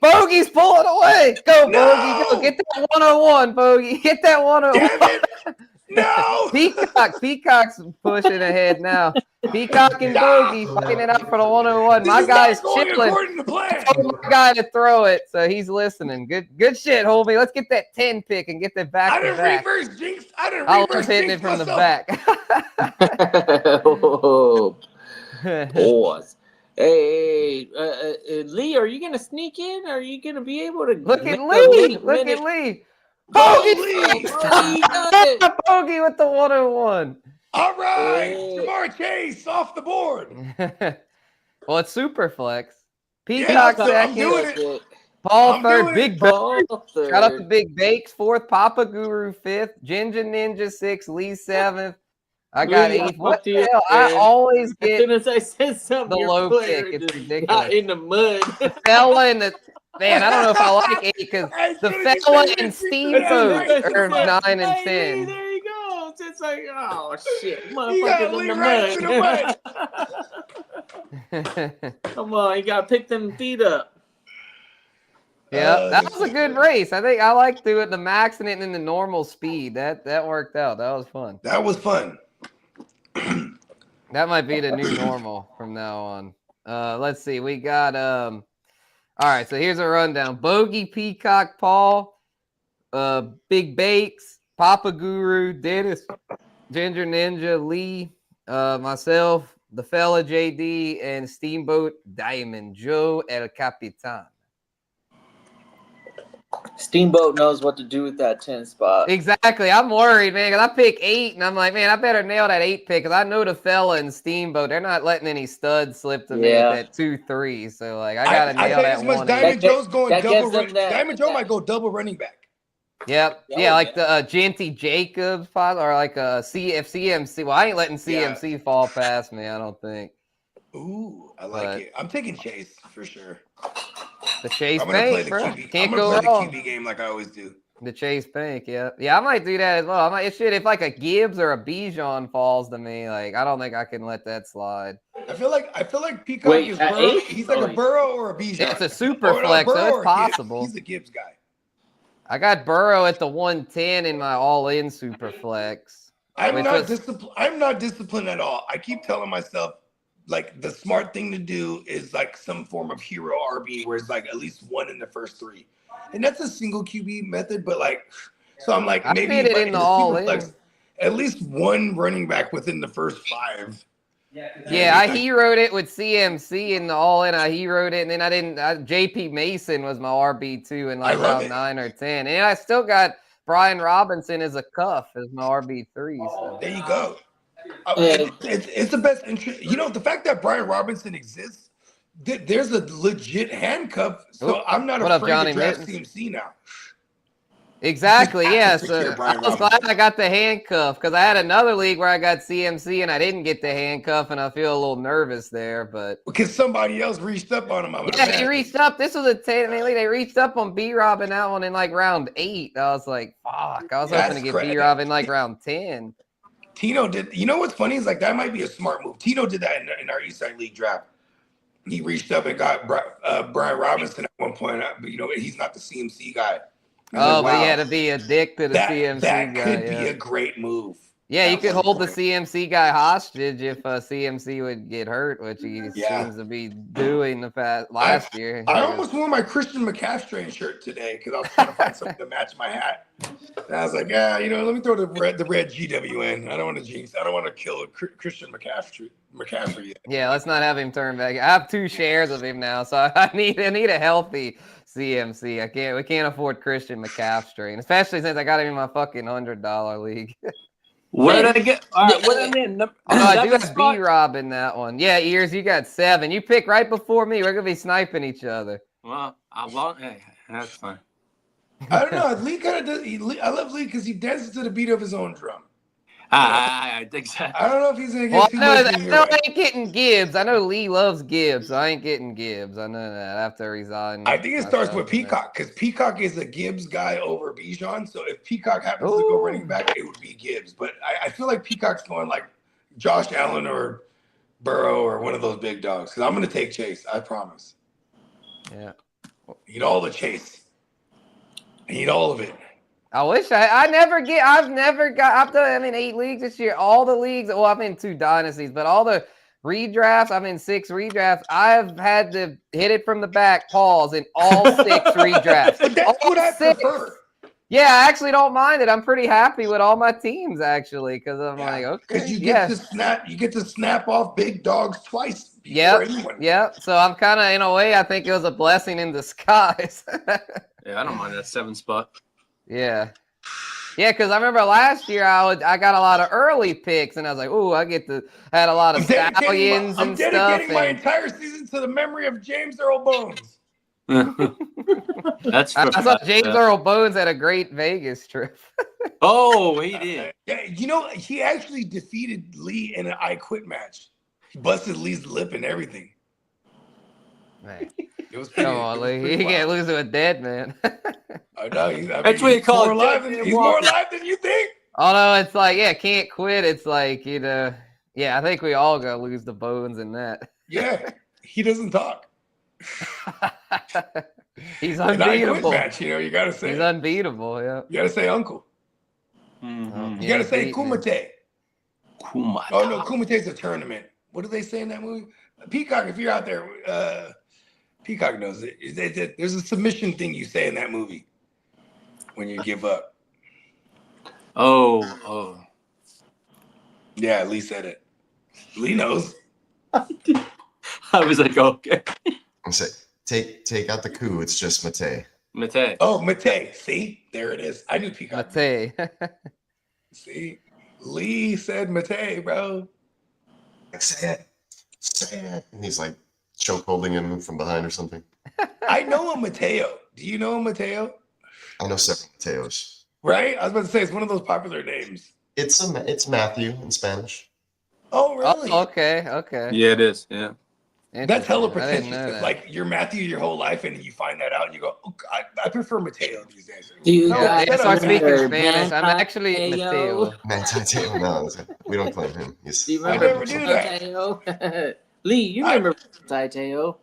Bogey's pulling away. Go, Bogey. Go. No. Get that 101, Bogey. Get that 101. Damn it. No. Peacock's pushing ahead now. Peacock and Bogey No. fighting it out for the 101. This My is guy's not going chilling. according to plan. Told my guy to throw it, so he's listening. Good shit, homie. Let's get that 10 pick and get that back I to didn't back. reverse jinx. I didn't I reverse love hitting jinx it from the myself. back. Oh, pause. Hey, Lee, are you gonna sneak in? Are you gonna be able to Look make at a Lee. late Look minute- at Lee. Go, Bogey. Lee. Bogey got it. Bogey with the 101. All right. Hey. Jamar Chase off the board. Well, it's super flex. Yeah, Peacock I'm second. doing it. Paul I'm third. doing Big it. Bang. Paul Shout out to third. Big Bakes fourth. Papa Guru fifth. Ginger Ninja sixth. Lee seventh. I got Lee, I eighth. What fucked you the up, hell? I man. always As get soon as I said something, the your low player pick. It's just ridiculous. got in the mud. Fella and the man. I don't know if I like eight because As the soon as you Fella said and it, Steamboat right to the are front. 9 and Hey, 10. there you go. It's like, oh shit, got motherfuckers in Lee the right to mud. Come on, you gotta pick them feet up. Yeah, that was a good race. I think I like doing the maxing it in the normal speed. That worked out. That was fun. That was fun. That might be the new normal from now on. Let's see. We got all right, so here's a rundown. Bogey, Peacock, Paul, Big Bakes, Papa Guru, Dennis, Ginger Ninja, Lee, myself, the fella JD, and Steamboat Diamond Joe El Capitan. Steamboat knows what to do with that 10 spot. Exactly. I'm worried, man, because I pick 8, and I'm like, man, I better nail that 8 pick because I know the fella and Steamboat, they're not letting any studs slip to me at that 2-3. So, like, I got to nail I that as much 1. Diamond Joe's going that double. gives them that- Diamond Joe might go double running back. Yep. Oh, Yeah, like the Genty Jacobs or like CMC. Well, I ain't letting CMC fall past me, I don't think. Ooh, I like it. I'm taking Chase for sure. The Chase I'm gonna play Bank, the bro. QB. Can't I'm go gonna play wrong. the QB game like I always do. The Chase Bank, yeah. Yeah, I might do that as well. I might if like a Gibbs or a Bijan falls to me, like I don't think I can let that slide. I feel like Peacock Wait, is at Burrow. 8? He's like a Burrow or a Bijan. It's a super Or, no, flex, so Burrow it's or Gibbs. possible. He's a Gibbs guy. I got Burrow at the 110 in my all-in super flex. I'm not disciplined at all. I keep telling myself, like, the smart thing to do is like some form of hero RB where it's like at least one in the first 3. And that's a single QB method, but like, so I'm like, maybe I did it in the all-in. at least one running back within the first 5. Yeah, I heroed it with CMC in the all-in. I heroed it, and then I didn't. JP Mason was my RB2 in like round 9 or 10, and I still got Brian Robinson as a cuff as my RB3. So. There you go. It's the best interest. You know, the fact that Brian Robinson exists, there's a legit handcuff, so I'm not afraid to draft CMC now. Exactly, yeah. So Brian I was glad I got the handcuff because I had another league where I got CMC and I didn't get the handcuff, and I feel a little nervous there. But because somebody else reached up on him. He reached up. This was a 10-man league. They reached up on B-Rob in that one in like round 8. I was like, fuck. I was hoping to get B-Rob in like round 10. Tino did. You know what's funny is like that might be a smart move. Tino did that in our Eastside League draft. He reached up and got Brian Robinson at one point. But you know he's not the CMC guy. Oh, but he had to be a dick to the CMC guy. That could be a great move. Yeah, you could hold the CMC guy hostage if CMC would get hurt, which he seems to be doing last year. I almost wore my Christian McCaffrey shirt today because I was trying to find something to match my hat. And I was like, yeah, you know, let me throw the red GWN. I don't want to jinx. I don't want to kill Christian McCaffrey yet. Yeah, let's not have him turn back. I have 2 shares of him now, so I need a healthy CMC. We can't afford Christian McCaffrey, especially since I got him in my fucking $100 league. Where did I get? All right, what am I in? I do have B-Rob in that one. Yeah, Ears, you got 7. You pick right before me. We're gonna be sniping each other. Well, hey, that's fine. I don't know. Lee kind of does. I love Lee because he dances to the beat of his own drum. I think so. I don't know if he's gonna get too much in here. I ain't getting Gibbs. I know Lee loves Gibbs, so I ain't getting Gibbs. I know that. I have to resign. I think it starts with Peacock because Peacock is a Gibbs guy over Bijan. So if Peacock happens to go running back, it would be Gibbs. But I feel like Peacock's going like Josh Allen or Burrow or one of those big dogs. Because I'm going to take Chase. I promise. Yeah. Eat all the Chase. Eat all of it. I wish I've never got, I'm in 8 leagues this year. All the leagues, well, I'm in 2 dynasties, but all the redrafts, I'm in 6 redrafts. I've had to hit it from the back, pause in all 6 redrafts. But that's all what I 6. prefer. Yeah, I actually don't mind it. I'm pretty happy with all my teams actually, because I'm like, okay, because you get to snap off big dogs twice before anyone. Yep. So I'm kind of, in a way, I think it was a blessing in disguise. Yeah, I don't mind that 7 spot. Yeah, because I remember last year I got a lot of early picks, and I was like, "Ooh, I had a lot of stallions and stuff." I'm dedicating my entire season to the memory of James Earl Bones. That's I saw James Earl Bones had a great Vegas trip. Oh, he did. Yeah, you know, he actually defeated Lee in an I Quit match. He busted Lee's lip and everything. Man. It was pretty, Come on, Lee. You can't lose to a dead man. I know. That's what you call more it. alive he's more alive than you think. Although it's like, can't quit. It's like, I think we all gonna lose the Bones in that. Yeah, he doesn't talk. He's unbeatable. Match, you gotta say he's unbeatable. Yeah, you gotta say uncle. Mm-hmm. You gotta say Kumite. Kumite. Oh no, Kumate's a tournament. What do they say in that movie? Peacock, if you're out there, Peacock knows it. There's a submission thing you say in that movie when you give up. Oh. Yeah, Lee said it. Lee knows. I was like, okay. I say, take out the coup. It's just Mate. Mate. Oh, Mate. See, there it is. I knew Peacock. Mate. See, Lee said Mate, bro. Say it. And he's like choke holding him from behind or something. I know a Mateo. Do you know a Mateo? I know several Mateos. Right? I was about to say it's one of those popular names. It's Matthew in Spanish. Oh, really? Oh, okay. Yeah, it is. Yeah. That's hella pretentious. That. Like you're Matthew your whole life, and you find that out, and you go, oh, I prefer Mateo these days. I start speaking Spanish. I'm actually Mateo. Mateo, no, we don't claim him. Do you remember Mateo? Lee, you remember Mateo?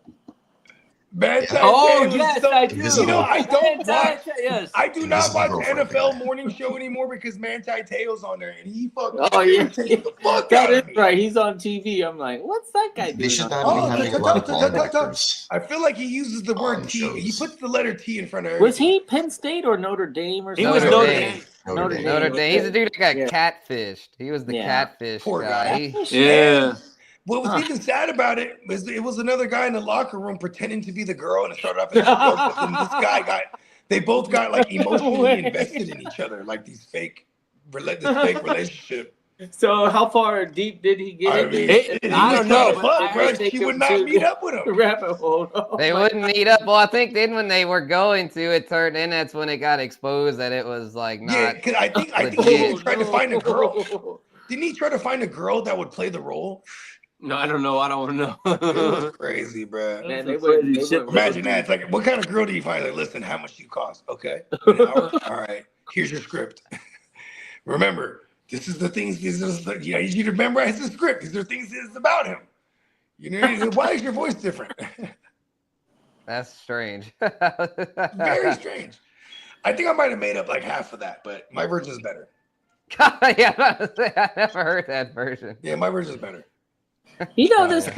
Oh yes, I do. You know, I don't watch. Yes. I do not watch the NFL morning show anymore because Manti Te'o's on there, and he fucking irritates the fuck that out is of me. right. He's on TV. I'm like, what's that guy doing? They should not be having a lot of linebackers. I feel like he uses the word T. shows. He puts the letter T in front of everything. Was he Penn State or Notre Dame or something? He was Notre Dame. Notre Dame. He's the dude that got catfished. He was the catfish Poor guy. Yeah. What was even sad about it was it was another guy in the locker room pretending to be the girl, and it started off as a joke. But then they both got like emotionally invested in each other, like this fake relationship. So how far deep did he get? I don't know. He would not meet up with him. Rabbit hole. They wouldn't meet up. Well, I think then when they were going to, it turned in. That's when it got exposed that it was like not. Yeah, because I think he tried to find a girl. Didn't he try to find a girl that would play the role? No, I don't know. I don't know. It was crazy, bro. Man, Imagine that. It's like, what kind of girl do you find? Like, listen, how much do you cost? Okay, an hour. All right, here's your script. Remember, this is the things. These are the, I need you to memorize the script. These are things that's about him. You know, why is your voice different? That's strange. Very strange. I think I might have made up like half of that, but my version is better. Yeah, I never heard that version. Yeah, my version is better. You know, this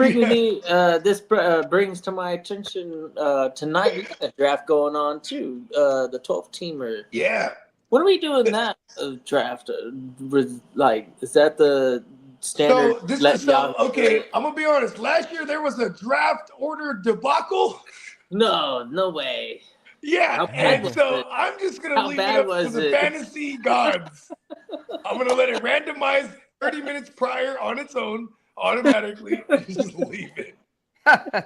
brings to my attention tonight. We got a draft going on too. The 12 teamer. Yeah. What are we doing that draft? Like, is that the standard? Okay, I'm gonna be honest. Last year there was a draft order debacle. No way. Yeah, and so I'm just gonna leave it up to the fantasy gods. I'm gonna let it randomize 30 minutes prior on its own. Automatically, just leave it.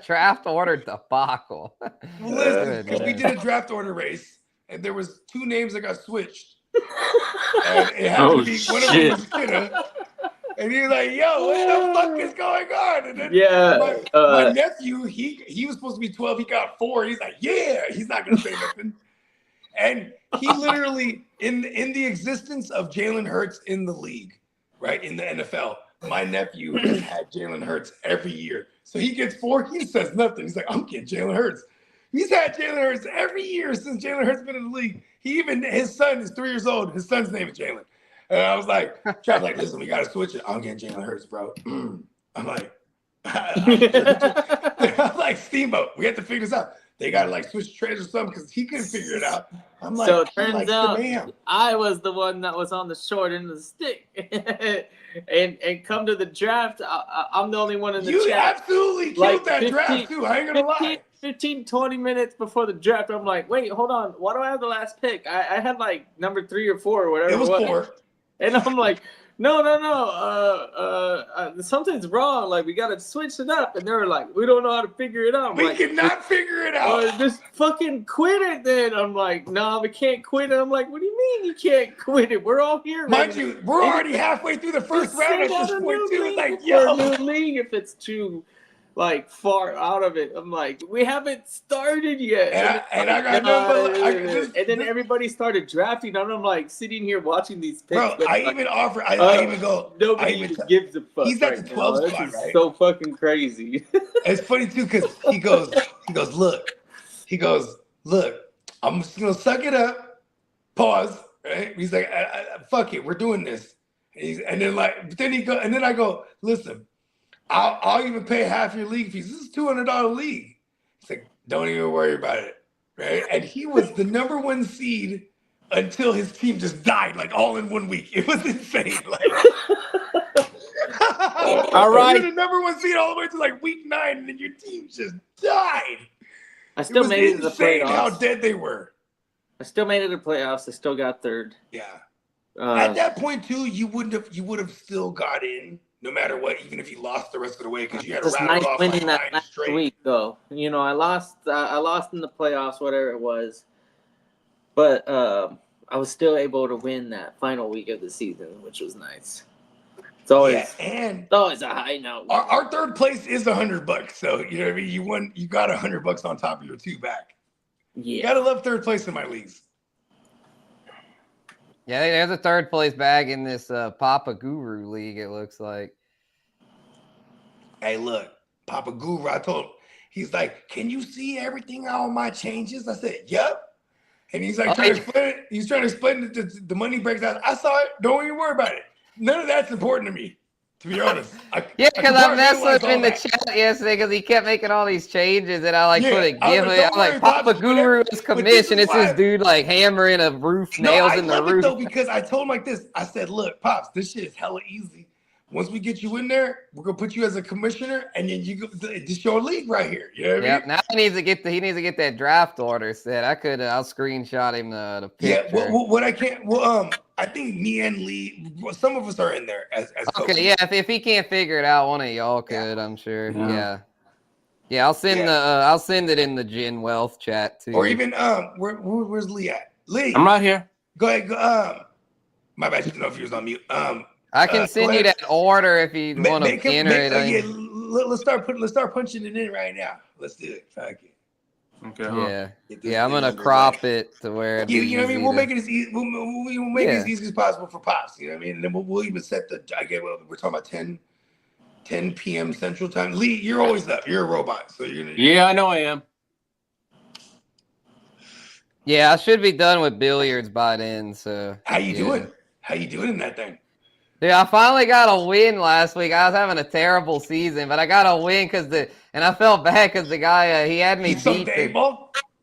Draft order debacle. Listen, because we did a draft order race, and there was 2 names that got switched, and it had to be one of them was Kidda, and he was like, "Yo, what the fuck is going on?" And then my nephew, he was supposed to be 12, he got 4. He's like, "Yeah," he's not gonna say nothing, and he literally in the existence of Jalen Hurts in the league, right in the NFL. my nephew has had Jalen Hurts every year. So he gets 4, he says nothing. He's like, I'm getting Jalen Hurts. He's had Jalen Hurts every year since Jalen Hurts been in the league. His son is 3 years old. His son's name is Jalen. And I was like, listen, we got to switch it. I'm getting Jalen Hurts, bro. I'm like, I'm like, Steamboat, we have to figure this out. They got to like switch trades or something because he couldn't figure it out. I'm like, so it turns out the I was the one that was on the short end of the stick. and come to the draft, I'm the only one in the you chat. Absolutely killed that draft too. I ain't gonna lie. 15, 20 minutes before the draft, I'm like, wait, hold on. Why do I have the last pick? I had like number 3 or 4 or whatever. It was 4. And I'm like, no. Something's wrong. Like, we got to switch it up. And they were like, we don't know how to figure it out. We cannot figure it out. Just fucking quit it then. I'm like, no, we can't quit it. I'm like, what do you mean you can't quit it? We're all here. Mind you, we're already halfway through the first round at this point too. It's like, yo. New league if it's too like far out of it. I'm like, we haven't started yet. And I got no, and then everybody started drafting, and I'm like sitting here watching these picks. Bro, I even go. Nobody gives a fuck. He's at the 12 spot, This is right? so fucking crazy. It's funny too because he goes, look, I'm just gonna suck it up. Pause. Right? He's like, fuck it, we're doing this. And then I go, listen. I'll even pay half your league fees. This is $200 league. He's like, don't even worry about it, right? And he was the number 1 seed until his team just died, like all in 1 week. It was insane. Like, all right, you're the number 1 seed all the way to like week 9, and then your team just died. I still made it to the playoffs. How dead they were. I still made it to the playoffs. I still got 3rd. Yeah. At that point too, you would have still got in. No matter what, even if you lost the rest of the way, because you had to rattle off winning like 9 that straight. week, though. You know, I lost in the playoffs, whatever it was, but I was still able to win that final week of the season, which was nice. It's always it's always a high note. Our 3rd place is $100, so you know what I mean. You got $100 on top of your 2 back. Yeah, you gotta love 3rd place in my leagues. Yeah, there's a 3rd place bag in this Papa Guru league, it looks like. Hey, look, Papa Guru, I told him, he's like, can you see everything, all my changes? I said, yep. And he's like, trying to explain it. He's trying to explain the money breaks out. I saw it. Don't even worry about it. None of that's important to me, to be honest. Because I messed with him in the chat yesterday because he kept making all these changes, and I put a giveaway. I'm like, Papa Guru is commission. It's this dude like hammering a roof, nails in the roof. Though, because I told him like this. I said, look, Pops, this shit is hella easy. Once we get you in there, we're gonna put you as a commissioner, and then you go. This your league right here. You know what I mean? Now he needs to get that draft order set. I'll screenshot him the picture. Yeah. What I can't. Well, I think me and Lee. Some of us are in there as coaches. Okay. Yeah. If he can't figure it out, one of y'all could. I'm sure. Yeah. I'll send it in the Gen Wealth chat too. Or even where's Lee at? Lee, I'm right here. Go ahead. My bad. I didn't know if he was on mute. I can send you that order if you want to enter it. Let's start punching it in right now. Let's do it. Fuck it. Okay. Yeah. I'm gonna crop it to where you know what I mean. We'll make it as easy. We'll make it as easy as possible for Pops. You know what I mean. And then we'll even set the. We're talking about 10 p.m. Central Time. Lee, you're always up. You're a robot, so you're gonna. Yeah, I know I am. Yeah, I should be done with billiards by then. So how you doing? How you doing in that thing? Dude, I finally got a win last week. I was having a terrible season, but I got a win and I felt bad because the guy he had me beat.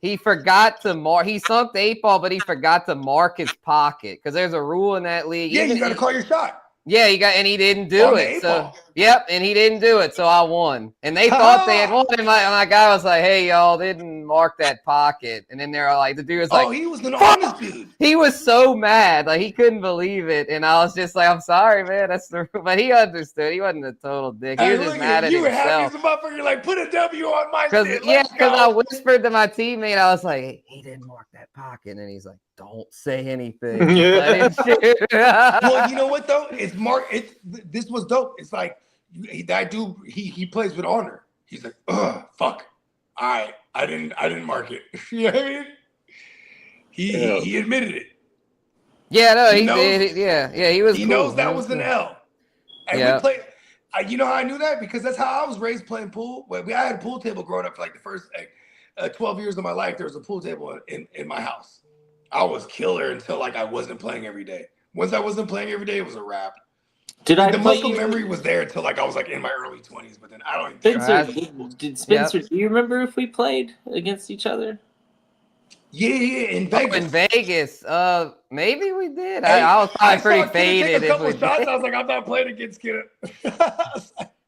He forgot to mark. He sunk the 8-ball, but he forgot to mark his pocket because there's a rule in that league. Yeah, you got to call your shot. Yeah, he didn't do it. So and he didn't do it. So I won. And they thought they had won. And my guy was like, "Hey, y'all didn't mark that pocket." And then they're like, the dude was like, "Oh, he was an honest dude." He was so mad, like he couldn't believe it. And I was just like, "I'm sorry, man. That's the." But he understood. He wasn't a total dick. He was just mad at himself. You were happy as a motherfucker. Like, put a W on my shit. Because I whispered to my teammate, I was like, "Hey, he didn't mark that pocket," and he's like, "Don't say anything." Well, you know what though? This was dope. It's like that dude. He plays with honor. He's like, fuck. All right, I didn't mark it. You know what I mean? He admitted it. Yeah, no, he did. Yeah, he was. He knows that was an L. And You know how I knew that? Because that's how I was raised playing pool. I had a pool table growing up for like the first 12 years of my life. There was a pool table in my house. I was killer until like I wasn't playing every day. Once I wasn't playing every day, it was a wrap. The muscle memory was there until like I was like in my early 20s, but then I don't even think Spencer, did Spencer, do you remember if we played against each other? Yeah, in Vegas. In Vegas. Maybe we did. I was probably pretty faded. Take a couple shots. I was like, I'm not playing against Kid.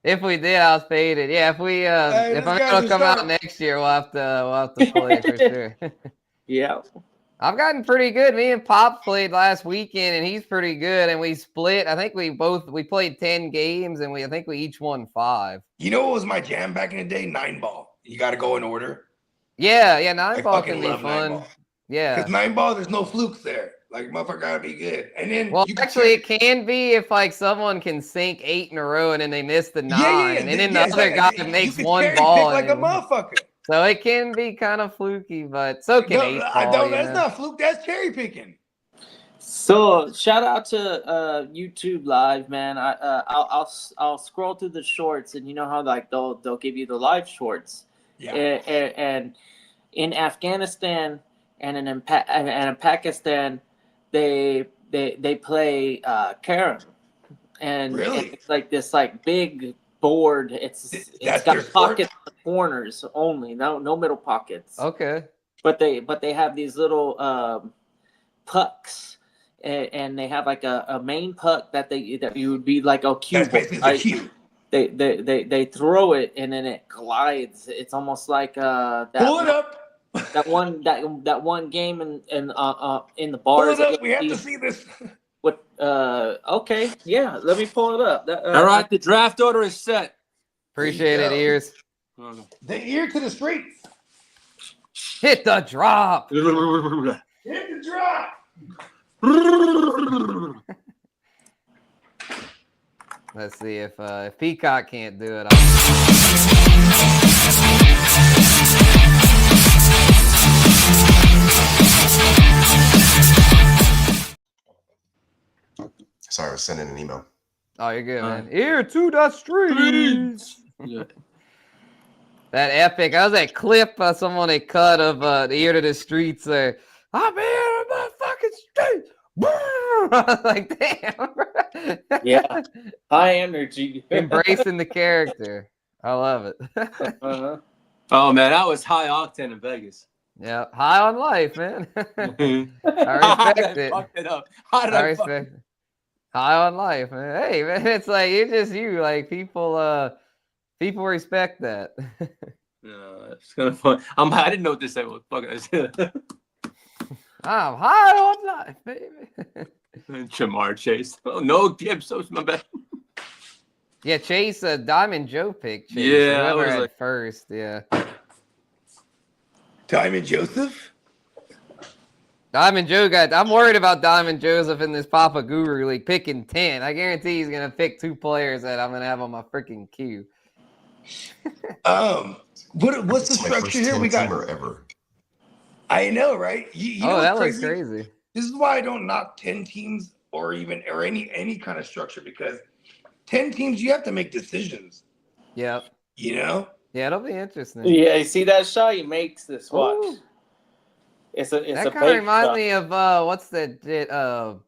If we did, I was faded. Yeah, if I'm gonna come out next year, we'll have to play for sure. Yeah. I've gotten pretty good. Me and Pop played last weekend, and he's pretty good. And we split. I think we played 10 games, and I think we each won 5. You know what was my jam back in the day? 9-ball. You got to go in order. Yeah, 9-ball can be fun. Yeah, because 9-ball, there's no flukes there. Like motherfucker gotta be good. And then it can be if like someone can sink 8 in a row and then they miss the 9, and then the other guy makes one ball like a motherfucker. So it can be kind of fluky, but so can 8-ball. That's not fluke. That's cherry picking. So shout out to YouTube Live, man. I'll scroll through the shorts, and you know how like they'll give you the live shorts. Yeah. And in Afghanistan and in Pakistan, they play Carom, and really? It's like this like big board. It's got pockets in the corners only, no middle pockets. Okay. But they have these little pucks, and they have like a main puck that you would be like a cube. That's basically the cube. They throw it and then it glides. It's almost like pull it up. that one game in the bars. Pull it up. We have to see this. What? Okay, yeah. Let me pull it up. All right, the draft order is set. Appreciate it, Ears. The ear to the streets. Hit the drop. Hit the drop. Let's see if Peacock can't do it. Sorry, I was sending an email. Oh, you're good, man. Ear to the streets. Yeah. That epic. That was that clip someone had cut of the Ear to the Streets there. I'm here in my fucking streets. I was like, damn. Yeah. High energy. Embracing the character. I love it. Oh, man, that was high octane in Vegas. Yeah, high on life, man. I respect it. Fucked it up. I respect it. High on life, man. Hey, man, it's like it's just you. Like people respect that. No, it's kind of fun. I didn't know what this was. Fuck it. I'm high on life, baby. Jamar Chase. Oh no, Gibbs. So my bad. Yeah, Chase. Diamond Joe picked Chase. Yeah, whoever I was had like first. Yeah. Diamond Joseph. Diamond Joe I'm worried about Diamond Joseph in this Papa Guru League picking 10. I guarantee he's gonna pick 2 players that I'm gonna have on my freaking queue. What's the structure here? We got ever. I know, right? You know that what's looks crazy. This is why I don't knock 10 teams or any kind of structure, because 10 teams you have to make decisions. Yep. You know? Yeah, it'll be interesting. Yeah, you see that shot he makes this watch. Ooh. That kind of reminds me of what's that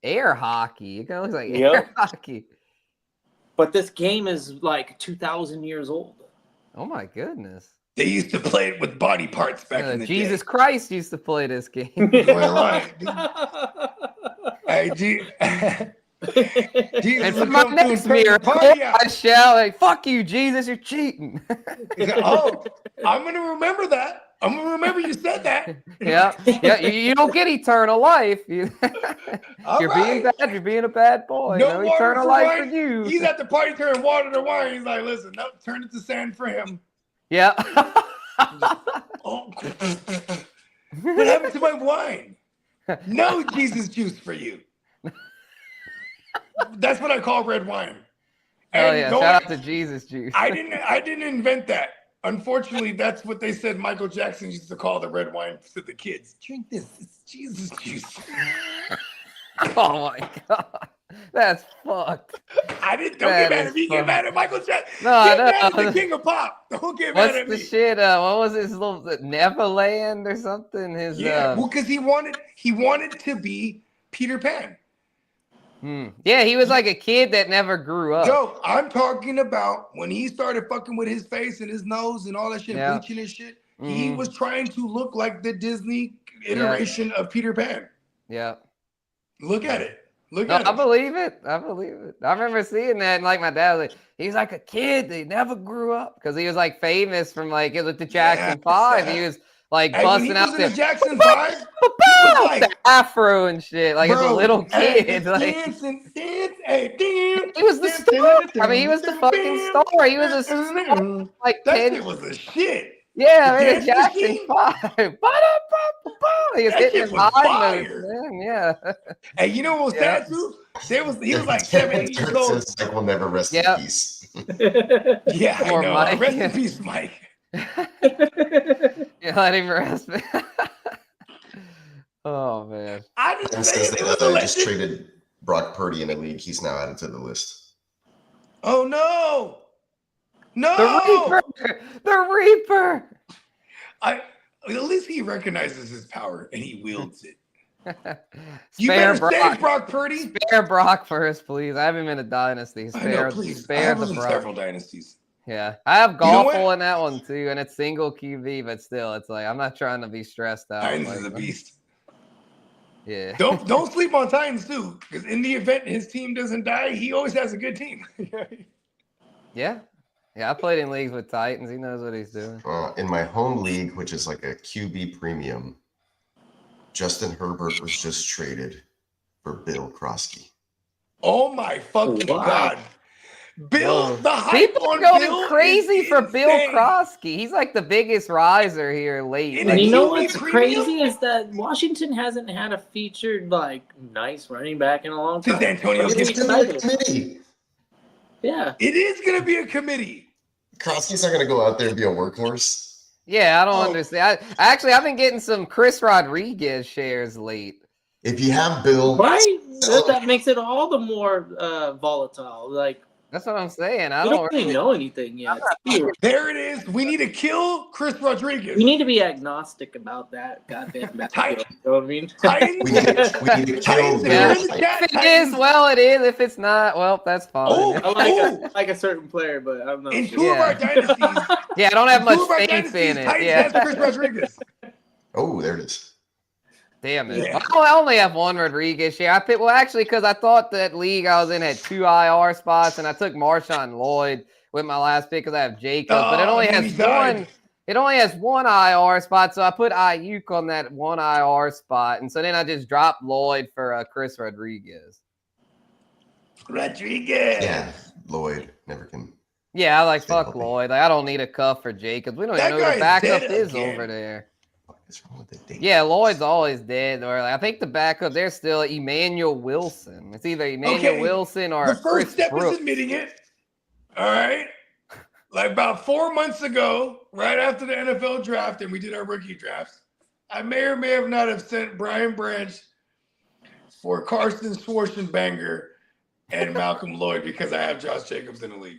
air hockey. It kind of looks like air hockey. But this game is like 2,000 years old. Oh my goodness. They used to play it with body parts back in the Jesus day. Christ used to play this game. Hey, Jesus and for my next miracle, I shout like, "Fuck you, Jesus! You're cheating." Oh, I'm gonna remember that. I'm gonna remember you said that. Yeah. You don't get eternal life. You're being bad. You're being a bad boy. No eternal life for you. He's at the party turning water to wine. He's like, listen, no, turn it to sand for him. Yeah. Oh, what happened to my wine? No Jesus juice for you. That's what I call red wine. Oh yeah! Shout out to Jesus juice. I didn't invent that. Unfortunately, that's what they said Michael Jackson used to call the red wine to the kids. Drink this. It's Jesus juice. Oh my God. That's fucked. I didn't. Don't get That mad is at me. Get fucked. mad at Michael Jackson. No, Get no. mad at the king of pop. Don't get mad What's at the me. shit? What was his little Neverland or something? His Yeah, well, because he wanted to be Peter Pan. Yeah, he was like a kid that never grew up. Yo, I'm talking about when he started fucking with his face and his nose and all that shit, Yeah. bleaching his shit. He was trying to look like the Disney iteration of Peter Pan. Yeah. Look at it. Look No, at I it. believe it. I believe it. I remember seeing that, and like my dad was like, he's like a kid. They never grew up because he was like famous from like it was the Jackson 5. He was like Hey, when he busting out was in there the Jackson 5, he was like the afro and shit, like as a little hey, kid. Like dancing, hey, dance. he was the star. I mean, he was the fucking star. He was a star. Like that 10. shit was a shit. Yeah, The man, the dance Jackson machine? 5. He was That hitting shit his was high notes, fire. man. Yeah. Hey, you know what was Yeah. sad too? He was like 7, 8 years old. Says Mike will never rest in peace. Yeah, I Or know. Mike. Rest in peace, Mike. Yeah, let him rest. Oh man. I just And say says it that was a they just legend. traded Brock Purdy in a league. He's now added to the list. Oh no. The Reaper! The Reaper! At least he recognizes his power and he wields it. You Spare better save Brock. Brock Purdy. Spare Brock first, please. I have him in a dynasty. I know, Spare, please. I spare have the him in Brock. several dynasties. Yeah, I have know Golfle what? in that one too, and it's single QB, but still, it's like I'm not trying to be stressed out. Titans like, is a beast. Yeah. Don't sleep on Titans too, because in the event his team doesn't die, he always has a good team. Yeah. Yeah, I played in leagues with Titans. He knows what he's doing. In my home league, which is like a QB premium, Justin Herbert was just traded for Bill Krosky. Oh my fucking God. Bill, the hype People are on going Bill crazy is for Bill insane. Krosky. He's like the biggest riser here late. In Like, And you know QB what's premium? crazy is that Washington hasn't had a featured like nice running back in a long Since time. Antonio I'm really Gibson. excited. Committee. Yeah. It is going to be a committee. Krosky's not going to go out there and be a workhorse. yeah, I don't Oh. understand. I've been getting some Chris Rodriguez shares late. If you have Bill, Right? That makes it all the more volatile. Like, That's what I'm saying. I we don't don't really know anything yet. There it is. We need to kill Chris Rodriguez. We need to be agnostic about that goddamn backfield. You know what I mean? Titans. we need to kill Titans, if Bill. you're in the chat, If it Titans. is, well, it is. If it's not, well, that's fine. Oh, I like a certain player, but I'm not in sure. two of our Yeah. dynasties, Yeah, I don't have two much of our faith dynasties, in it. Titans has Yeah. Chris Rodriguez. Oh, there it is. Damn it. Yeah. Well, I only have one Rodriguez share. I picked, well, actually, because I thought that league I was in had 2 IR spots, and I took Marshawn Lloyd with my last pick because I have Jacobs, but it Oh, only and then has he died. one. It only has one IR spot, so I put Ayuk on that one IR spot, and so then I just dropped Lloyd for Chris Rodriguez. Rodriguez. Yeah, Lloyd never can. Yeah, I like Stay fuck healthy. Lloyd. Like, I don't need a cuff for Jacobs. We don't That even know who the guy's backup dead is again. over there. What is wrong with the date? Yeah, Lloyd's always dead. Or like, I think the backup there's still Emmanuel Wilson. It's either Emmanuel Okay, Wilson or The first Chris step Brooks. is admitting it. All right. Like about 4 months ago, right after the NFL draft, and we did our rookie drafts, I may or may have not have sent Brian Branch for Carson Schwarzenegger and Malcolm Lloyd because I have Josh Jacobs in the league.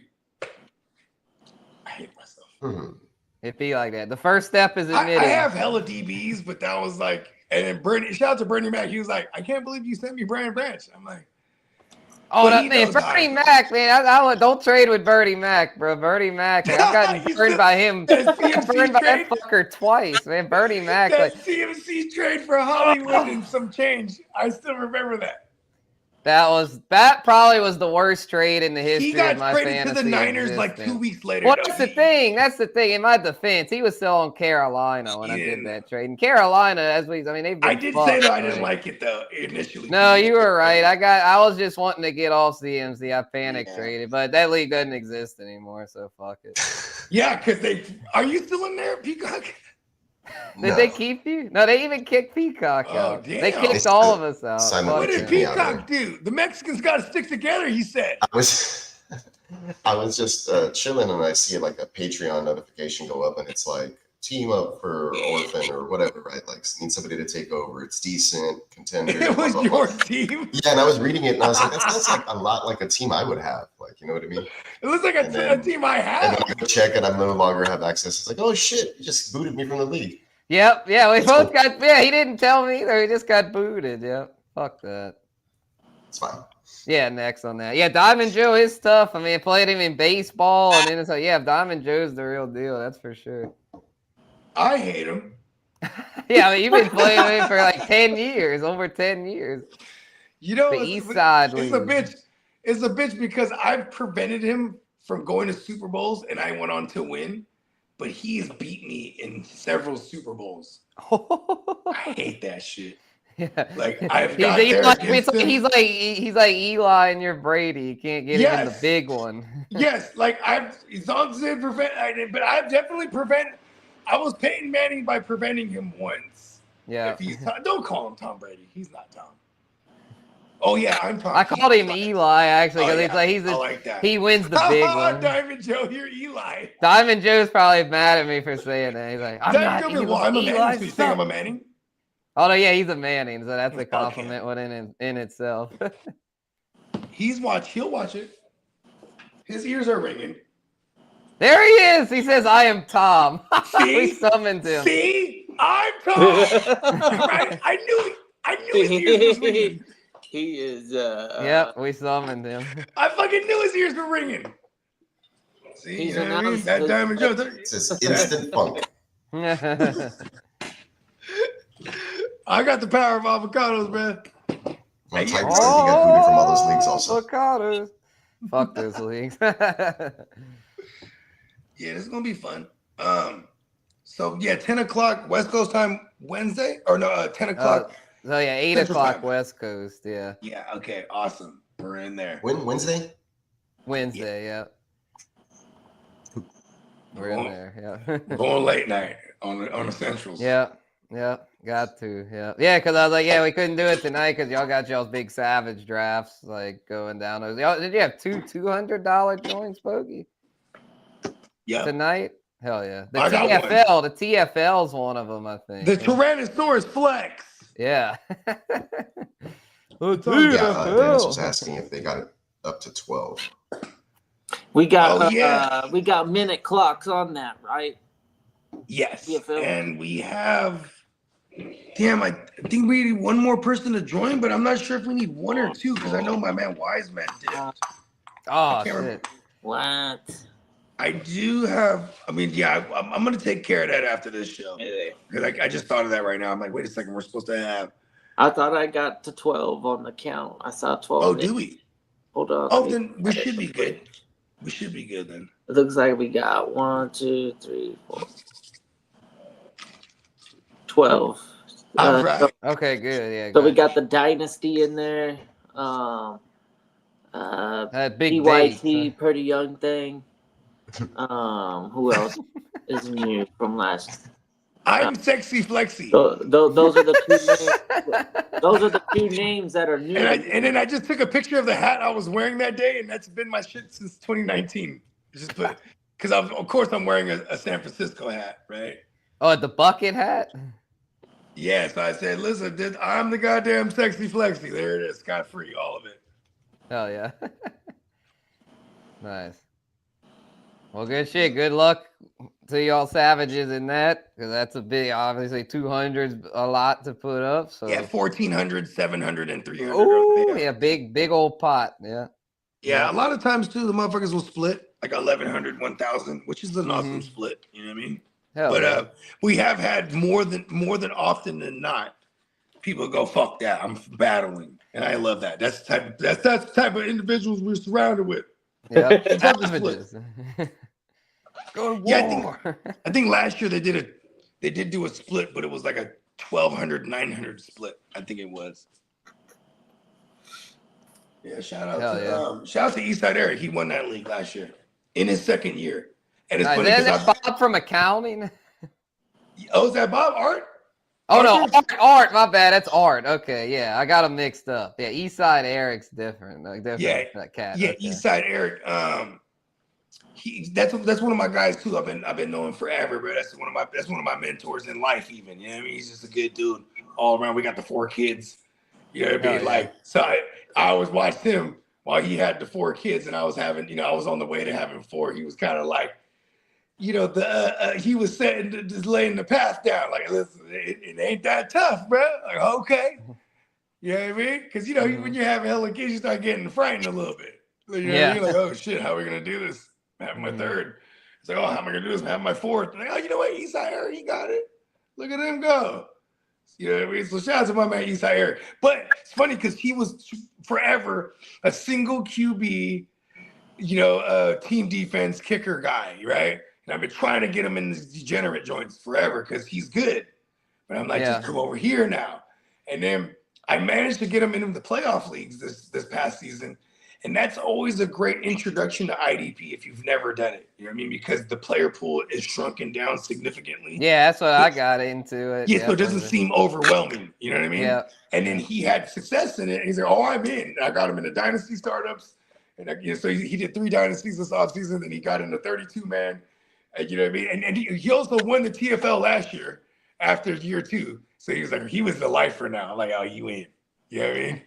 I hate myself. It'd be like that. The first step is I admitting. have hella DBs, but that was like, and then Bernie, shout out to Bernie Mac. He was like, I can't believe you sent me Brian Branch. I'm like, Oh, but that he man, knows how Bernie to- Mac, man. I don't trade with Bernie Mac, bro. Bernie Mac, man, I've gotten You burned still- by him. that I've been CMC burned by that trade? fucker twice, man. Bernie Mac, that like CMC trade for Hollywood and some change. I still remember that. that probably was the worst trade in the history He got of my traded to fantasy the Niners like existence. 2 weeks later. Well, though. that's the thing. That's the thing. In my defense, he was still on Carolina when I did Yeah. that trade. And Carolina, they've been I did fucked, say though I didn't right? like it though initially. No, you were right. I was just wanting to get off CMC. I panic Yeah. traded, but that league doesn't exist anymore, so fuck it. Yeah, because are you still in there, Peacock? Did they keep you? No, they even kicked Peacock Oh, out. damn. They kicked all of us out. Simon, Fuck What did it. me out Peacock do? The Mexicans got to stick together. He said. I was just chilling and I see like a Patreon notification go up and it's like team up for Orphan or whatever, right? Like, need somebody to take over. It's decent, contender. It was blah, blah, your blah. team. Yeah, and I was reading it, and I was like, that sounds like a lot like a team I would have. Like, you know what I mean? It was like a team I And had. then I go check, and I no longer have access. It's like, oh shit, you just booted me from the league. Yep. Yeah, we That's both cool. got. Yeah, he didn't tell me either. He just got booted. Yep. Fuck that. It's fine. Yeah, next on that. Yeah, Diamond Joe is tough. I mean, I played him in baseball, and then it's like, yeah, Diamond Joe's the real deal. That's for sure. I hate him. Yeah, I mean, you've been playing him for like 10 years, over 10 years. You know, The East Side it's a League. bitch. It's a bitch because I've prevented him from going to Super Bowls, and I went on to win. But he has beat me in several Super Bowls. I hate that shit. Yeah. Like I've He's, got he's there like, against him. he's like Eli and your Brady. You can't get him in the Yes. big one. Yes, like as long as it but I've definitely I was Peyton Manning by preventing him once. Yeah. If he's don't call him Tom Brady. He's not Tom. Oh yeah, I'm Tom. I called him Eli actually because it's like I like that. he wins the big one. Diamond Joe, you're Eli. Diamond Joe's probably mad at me for saying that. He's like, I'm not Diamond Joe, Eli. I'm a Manning. Eli's So you think I'm a son. Manning? Oh no, yeah, he's a Manning, so that's a compliment in itself. He'll watch it. His ears are ringing. There he is. He says, "I am Tom." See? We summoned him. See, I'm Tom. Right? I knew his ears was ringing. He is. Yep, we summoned him. I fucking knew his ears were ringing. See, He's you know what I mean? announced That the- Diamond Joe. It's just instant funk. I got the power of avocados, man. My Titans said he got booted from all those leagues also. Avocados. Fuck those leagues. Yeah, this is gonna be fun. So yeah, 10 o'clock West Coast time Wednesday, or no, 10 o'clock. So yeah, 8 Central o'clock Time. West Coast. Yeah, Yeah, okay, awesome. We're in there. Wednesday? Wednesday. Yeah, we're in there. Yeah. We're going late night on the Centrals. Yeah, got to. Yeah, because I was like, yeah, we couldn't do it tonight because y'all got y'all's big Savage drafts like going down. Y'all, did you have two $200 joints, Bogey? Yeah. Tonight? Hell yeah. The I got TFL, the TFL's one of them, I think. The Tyrannosaurus Flex. Yeah. Yeah, Dennis was asking if they got it up to 12. We got Oh, yeah. we got minute clocks on that, right? Yes. TFL. And we have, damn, I think we need one more person to join, but I'm not sure if we need one or two because I know my man Wiseman did. Oh, can't shit. remember. What? I do have, I mean, yeah, I'm going to take care of that after this show. Because I just thought of that right now. I'm like, wait a second, we're supposed to have. I thought I got to 12 on the count. I saw 12. Oh, do we? Hold on. Oh, then we should be good. We should be good then. It looks like we got 1, 2, 3, 4, 12. All right. Okay, good. Yeah. So we good. got the Dynasty in there. That big PYT, date. Pretty Young Thing. Who else is new from last? I'm Sexy Flexy. Those are the two names. Those are the two names that are new. And then I just took a picture of the hat I was wearing that day, and that's been my shit since 2019. Just put, because of course I'm wearing a San Francisco hat, right? Oh, the bucket hat? Yeah, so I said, listen, I'm the goddamn Sexy Flexy. There it is, scot free, all of it. Hell yeah. Nice. Well, good shit. Good luck to y'all savages in that, because that's a big, obviously 200's a lot to put up. So Yeah, 1,400, 700, and 300. oh yeah, big old pot. Yeah. Yeah, a lot of times too, the motherfuckers will split like 1,100, 1,000, which is an awesome split. You know what I mean? Hell But yeah. we have had more than often than not, people go, fuck that, I'm battling, and I love that. That's the type of individuals we're surrounded with. Yeah. That's the Savages. Go to Yeah, war. I think last year they did do a split, but it was like a 1,200, 900 split. I think it was. Yeah, shout out to Eastside Eric. He won that league last year in his second year. And it's Nice. funny Isn't because that Bob from accounting? oh, is that Bob Art? Oh no, Arthur? Art. My bad. That's Art. Okay, yeah, I got them mixed up. Yeah, Eastside Eric's different. Like different. Yeah, that cat. Yeah, okay. Eastside Eric. That's one of my guys too. I've been knowing forever, but that's one of my mentors in life. Even, you know what I mean, he's just a good dude all around. We got the 4 kids. You know what I mean? Oh, yeah. Like, so I always watched him while he had the 4 kids, and I was I was on the way to having 4. He was kind of like, he was just laying the path down. Like, listen, it ain't that tough, bro. Like, okay. You know what I mean? Because, when you're having hella kids, you start getting frightened a little bit. You know what I mean? Like, oh, shit, how are we going to do this? I'm having my 3rd. It's like, oh, how am I going to do this? I'm having my 4th. Like, oh, you know what? Eastside Eric, he got it. Look at him go. You know what I mean? So shout out to my man Eastside Eric. But it's funny because he was forever a single QB, team defense kicker guy, right? And I've been trying to get him in these degenerate joints forever because he's good. But I'm like, just come over here now. And then I managed to get him into the playoff leagues this past season. And that's always a great introduction to IDP if you've never done it. You know what I mean? Because the player pool is shrunken down significantly. Yeah, that's what I got into it. Yeah, so it doesn't seem overwhelming. You know what I mean? Yeah. And then he had success in it. And he's like, oh, I'm in. I got him into dynasty startups. And so he did 3 dynasties this offseason. Then he got into 32-man. You know what I mean? And he also won the TFL last year after year 2. So he was like, he was the lifer now. I'm like, oh, you in. You know what I mean?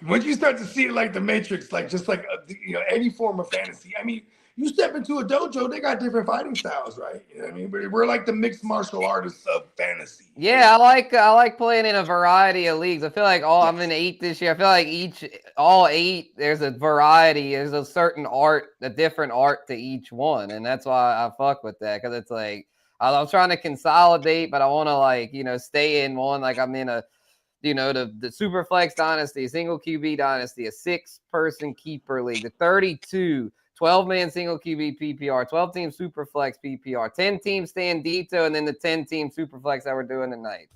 Once you start to see it like the Matrix, like just like any form of fantasy. I mean, you step into a dojo, they got different fighting styles, right? You know what I mean? But we're like the mixed martial artists of fantasy. Yeah, I like playing in a variety of leagues. I feel like I'm in 8 this year. I feel like all 8, there's a variety. There's a certain art, a different art to each one, and that's why I fuck with that because it's like I'm trying to consolidate, but I want to stay in one. Like I'm in a the Superflex Dynasty, single QB Dynasty, a 6-person keeper league, the 32, 12-man single QB PPR, 12-team Superflex PPR, 10-team Standito, and then the 10-team Superflex that we're doing tonight.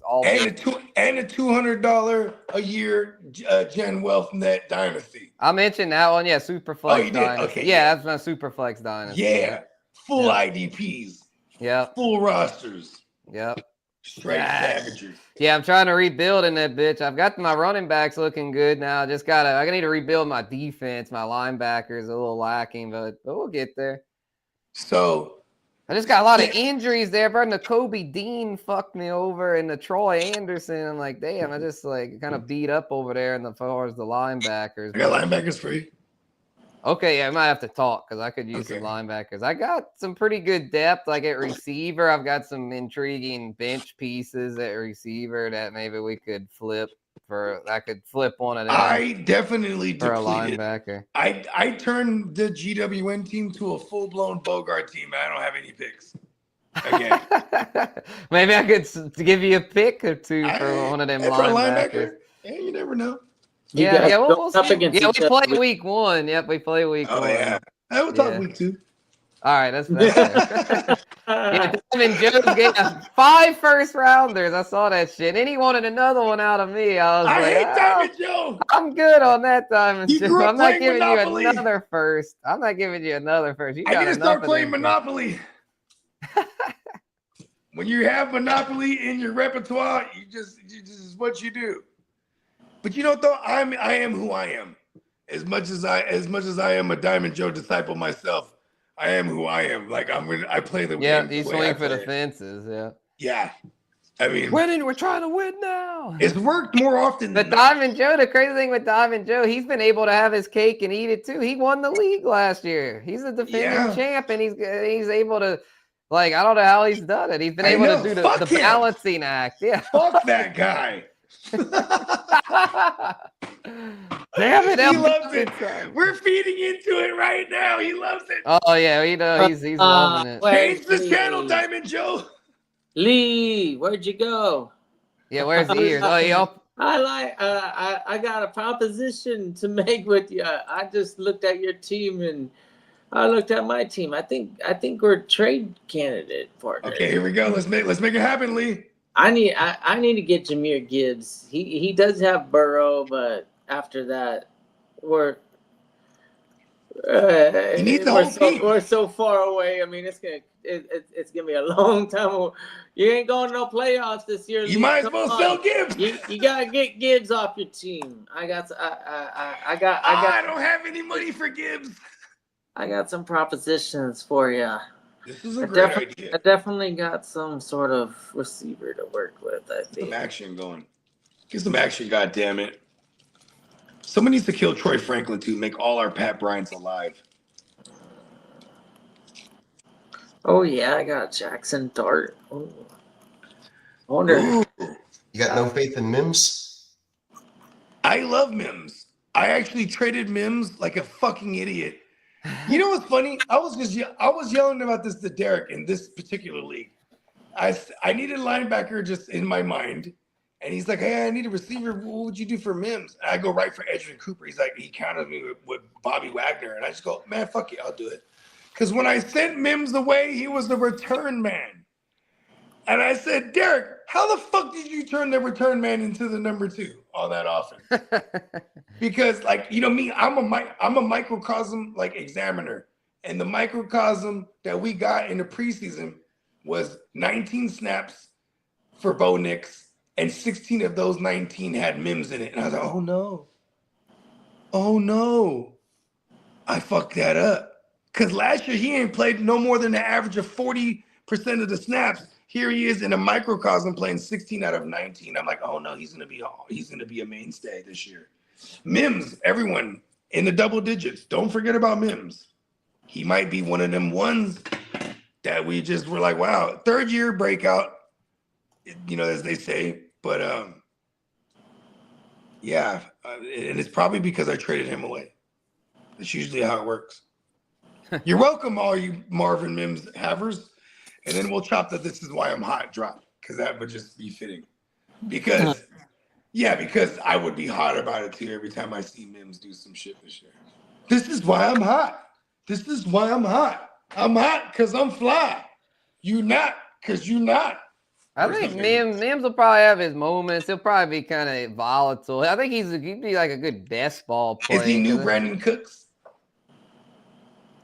And a $200 a year Gen Wealth Net Dynasty. I mentioned that one. Yeah, Superflex Dynasty. Okay, yeah, that's my Superflex Dynasty. Yeah, full IDPs. Yep. Full rosters. Yep. Straight savagery. Yeah, I'm trying to rebuild in that bitch. I've got my running backs looking good now. I need to rebuild my defense. My linebackers a little lacking, but we'll get there. So I just got a lot of injuries there, bro. Kobe Dean fucked me over, and the Troy Anderson. I'm like, damn, I just kind of beat up over there as far as the linebackers. I got linebackers for you. Okay, yeah, I might have to talk because I could use some linebackers. I got some pretty good depth, like at receiver. I've got some intriguing bench pieces at receiver that maybe we could flip I could flip one of them. I definitely for depleted. A linebacker. I turned the GWN team to a full-blown Bogart team. I don't have any picks. Again. Maybe I could give you a pick or two for one of them linebackers. Yeah, you never know. We'll see. We play week 1. Yep, we play week 1. Oh, yeah. I will talk week 2. All right, that's better. Joe's game 5 first-rounders. I saw that shit. And he wanted another one out of me. I hate Diamond Joe. I'm good on that Diamond Joe. I'm not giving Monopoly. You another first. I'm not giving you another first. You got I need to start playing Monopoly. When you have Monopoly in your repertoire, you just is what you do. But though, I am who I am. As much as I am a Diamond Joe disciple myself, I am who I am. Like I play the game. Yeah, you swing for the fences. Yeah. Yeah. I mean, winning. We're trying to win now. It's worked more often than Diamond Joe. The crazy thing with Diamond Joe, he's been able to have his cake and eat it too. He won the league last year. He's a defending champ, and he's able to. I don't know how he's done it. He's been able to do the balancing act. Yeah. Fuck that guy. Damn it! He loves it. We're feeding into it right now. He loves it. Oh yeah, he's loving it. Change the channel, Diamond Joe. Lee, where'd you go? Yeah, where's he? I got a proposition to make with you. I just looked at your team and I looked at my team. I think we're a trade candidate partners. Okay, here we go. Let's make it happen, Lee. I need to get Jahmyr Gibbs. He does have Burrow, but after that, we're so far away. I mean, it's gonna be a long time. You ain't going to no playoffs this year. You might as well sell Gibbs. You gotta get Gibbs off your team. I don't have any money for Gibbs. I got some propositions for you. This is a great idea. I definitely got some sort of receiver to work with. I Get some think. action going. Get some action, goddammit. Someone needs to kill Troy Franklin to make all our Pat Bryants alive. Oh yeah, I got Jackson Dart. Oh. I wonder. Ooh, You got no faith in Mims? I love Mims. I actually traded Mims like a fucking idiot. You know what's funny? I was yelling about this to Derek in this particular league. I needed a linebacker just in my mind. And he's like, hey, I need a receiver. What would you do for Mims? And I go right for Edgerrin Cooper. He's like, he counted me with Bobby Wagner. And I just go, man, fuck it, I'll do it. Because when I sent Mims away, he was the return man. And I said, Derek, how the fuck did you turn the return man into the number 2 on that offense? Because, like, you know me, I'm a microcosm like examiner. And the microcosm that we got in the preseason was 19 snaps for Bo Nix. And 16 of those 19 had Mims in it. And I was like, oh no. Oh no. I fucked that up. Because last year he ain't played no more than an average of 40% of the snaps. Here he is in a microcosm playing 16 out of 19. I'm like, oh no, he's gonna be a mainstay this year. Mims, everyone in the double digits. Don't forget about Mims. He might be one of them ones that we just were like, wow, 3rd year breakout. You know, as they say, but yeah, and it's probably because I traded him away. That's usually how it works. You're welcome, all you Marvin Mims havers, and then we'll chop the "This Is Why I'm Hot" drop because that would just be fitting. Because I would be hot about it too every time I see Mims do some shit this year. This is why I'm hot. This is why I'm hot. I'm hot because I'm fly. You not because you not. I think Mims will probably have his moments. He'll probably be kind of volatile. I think he'd be like a good best ball player. Is he new Brandon Cooks?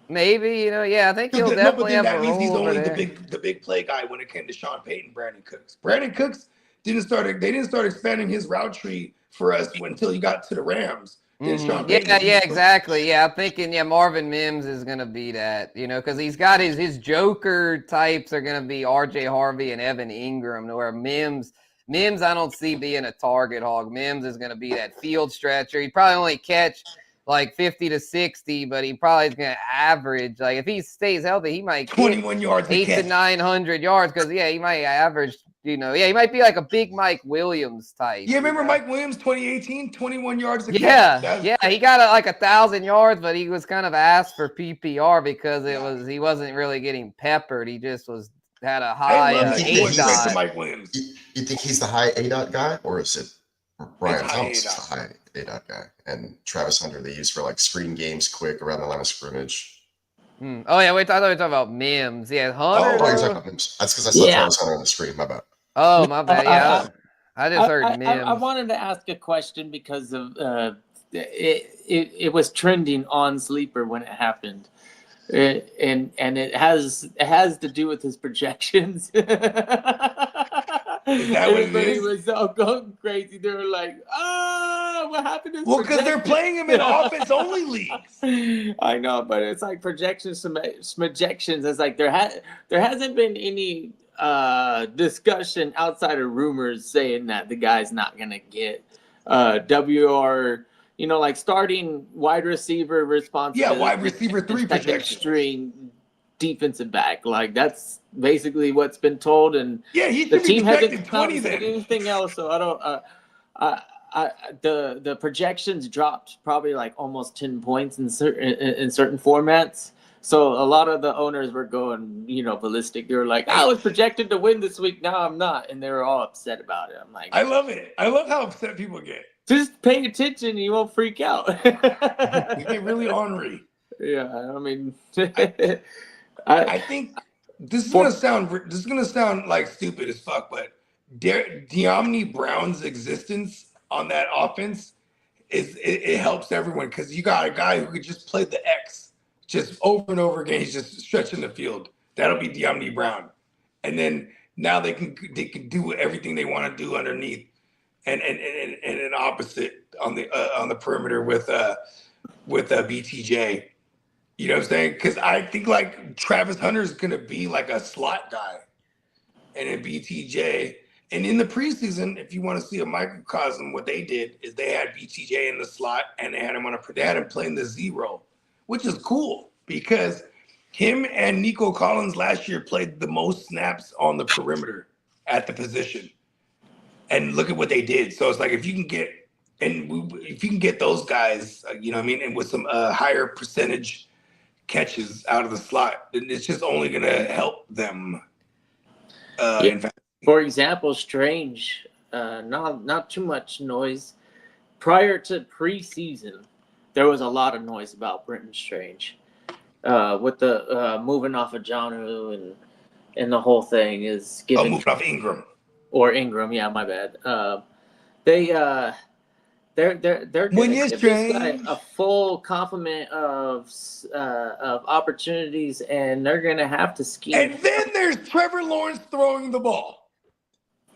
Maybe, you know, yeah. I think he'll definitely have a role. That means he's only the big play guy when it came to Sean Payton. Brandon Cooks. Brandon Cooks didn't start expanding his route tree for us until he got to the Rams. Yeah, exactly. Yeah, I'm thinking, Marvin Mims is going to be that, you know, because he's got his Joker types are going to be R.J. Harvey and Evan Ingram, where Mims, I don't see being a target hog. Mims is going to be that field stretcher. He probably only catch like 50 to 60, but he probably is going to average, like if he stays healthy, he might 21 yards, 800 to 900 yards, because he might average. He might be like a big Mike Williams type. Yeah, remember Mike Williams 2018, 21 yards a catch? Yeah, he got like 1,000 yards, but he was kind of asked for PPR because he wasn't really getting peppered. He just had a high ADOT. Mike Williams. You think he's the high ADOT guy, or is it Brian Thomas is the high ADOT guy, and Travis Hunter they use for like screen games quick around the line of scrimmage? Oh yeah, wait, I thought we were talking about Mims. Yeah, Hunter. Oh, you're talking about Mims. That's because I saw Travis Hunter on the screen. My bad. Oh, my bad. Yeah, I just heard Mims. I wanted to ask a question because of it was trending on Sleeper when it happened, and it has to do with his projections. Everybody was all going crazy. They were like, what happened to because they're playing him in offense-only leagues. I know, but it's like projections, projections. It's like there hasn't been any discussion outside of rumors saying that the guy's not going to get WR, like starting wide receiver responsibility. Yeah, wide receiver 3 projection. String defensive back. Like that's basically what's been told, and the team hasn't 20 said anything else. So I don't. The projections dropped probably like almost 10 points in certain formats. So a lot of the owners were going, ballistic. They were like, I was projected to win this week. Now I'm not. And they were all upset about it. I'm like, I love it. I love how upset people get. Just pay attention. You won't freak out. You get really ornery. Yeah. I mean, I think this is gonna sound like stupid as fuck, but De'Amon Brown's existence on that offense it helps everyone because you got a guy who could just play the X just over and over again. He's just stretching the field. That'll be De'Amon Brown, and then now they can do everything they want to do underneath, and an opposite on the perimeter with BTJ. You know what I'm saying? Because I think like Travis Hunter is gonna be like a slot guy, and then BTJ. And in the preseason, if you want to see a microcosm, what they did is they had BTJ in the slot and they had him they had him playing the zero, which is cool because him and Nico Collins last year played the most snaps on the perimeter at the position. And look at what they did. So it's like if you can get if you can get those guys, you know what I mean, and with some higher percentage catches out of the slot, then it's just only gonna help them. In fact, For example, Strange, not too much noise. Prior to preseason, there was a lot of noise about Brenton Strange, with the moving off of Jonnu and the whole thing is giving. moving off Ingram. Or Ingram, yeah, my bad. They're When gonna you're give this guy strange. a full complement of opportunities, and they're gonna have to scheme. And then there's Trevor Lawrence throwing the ball.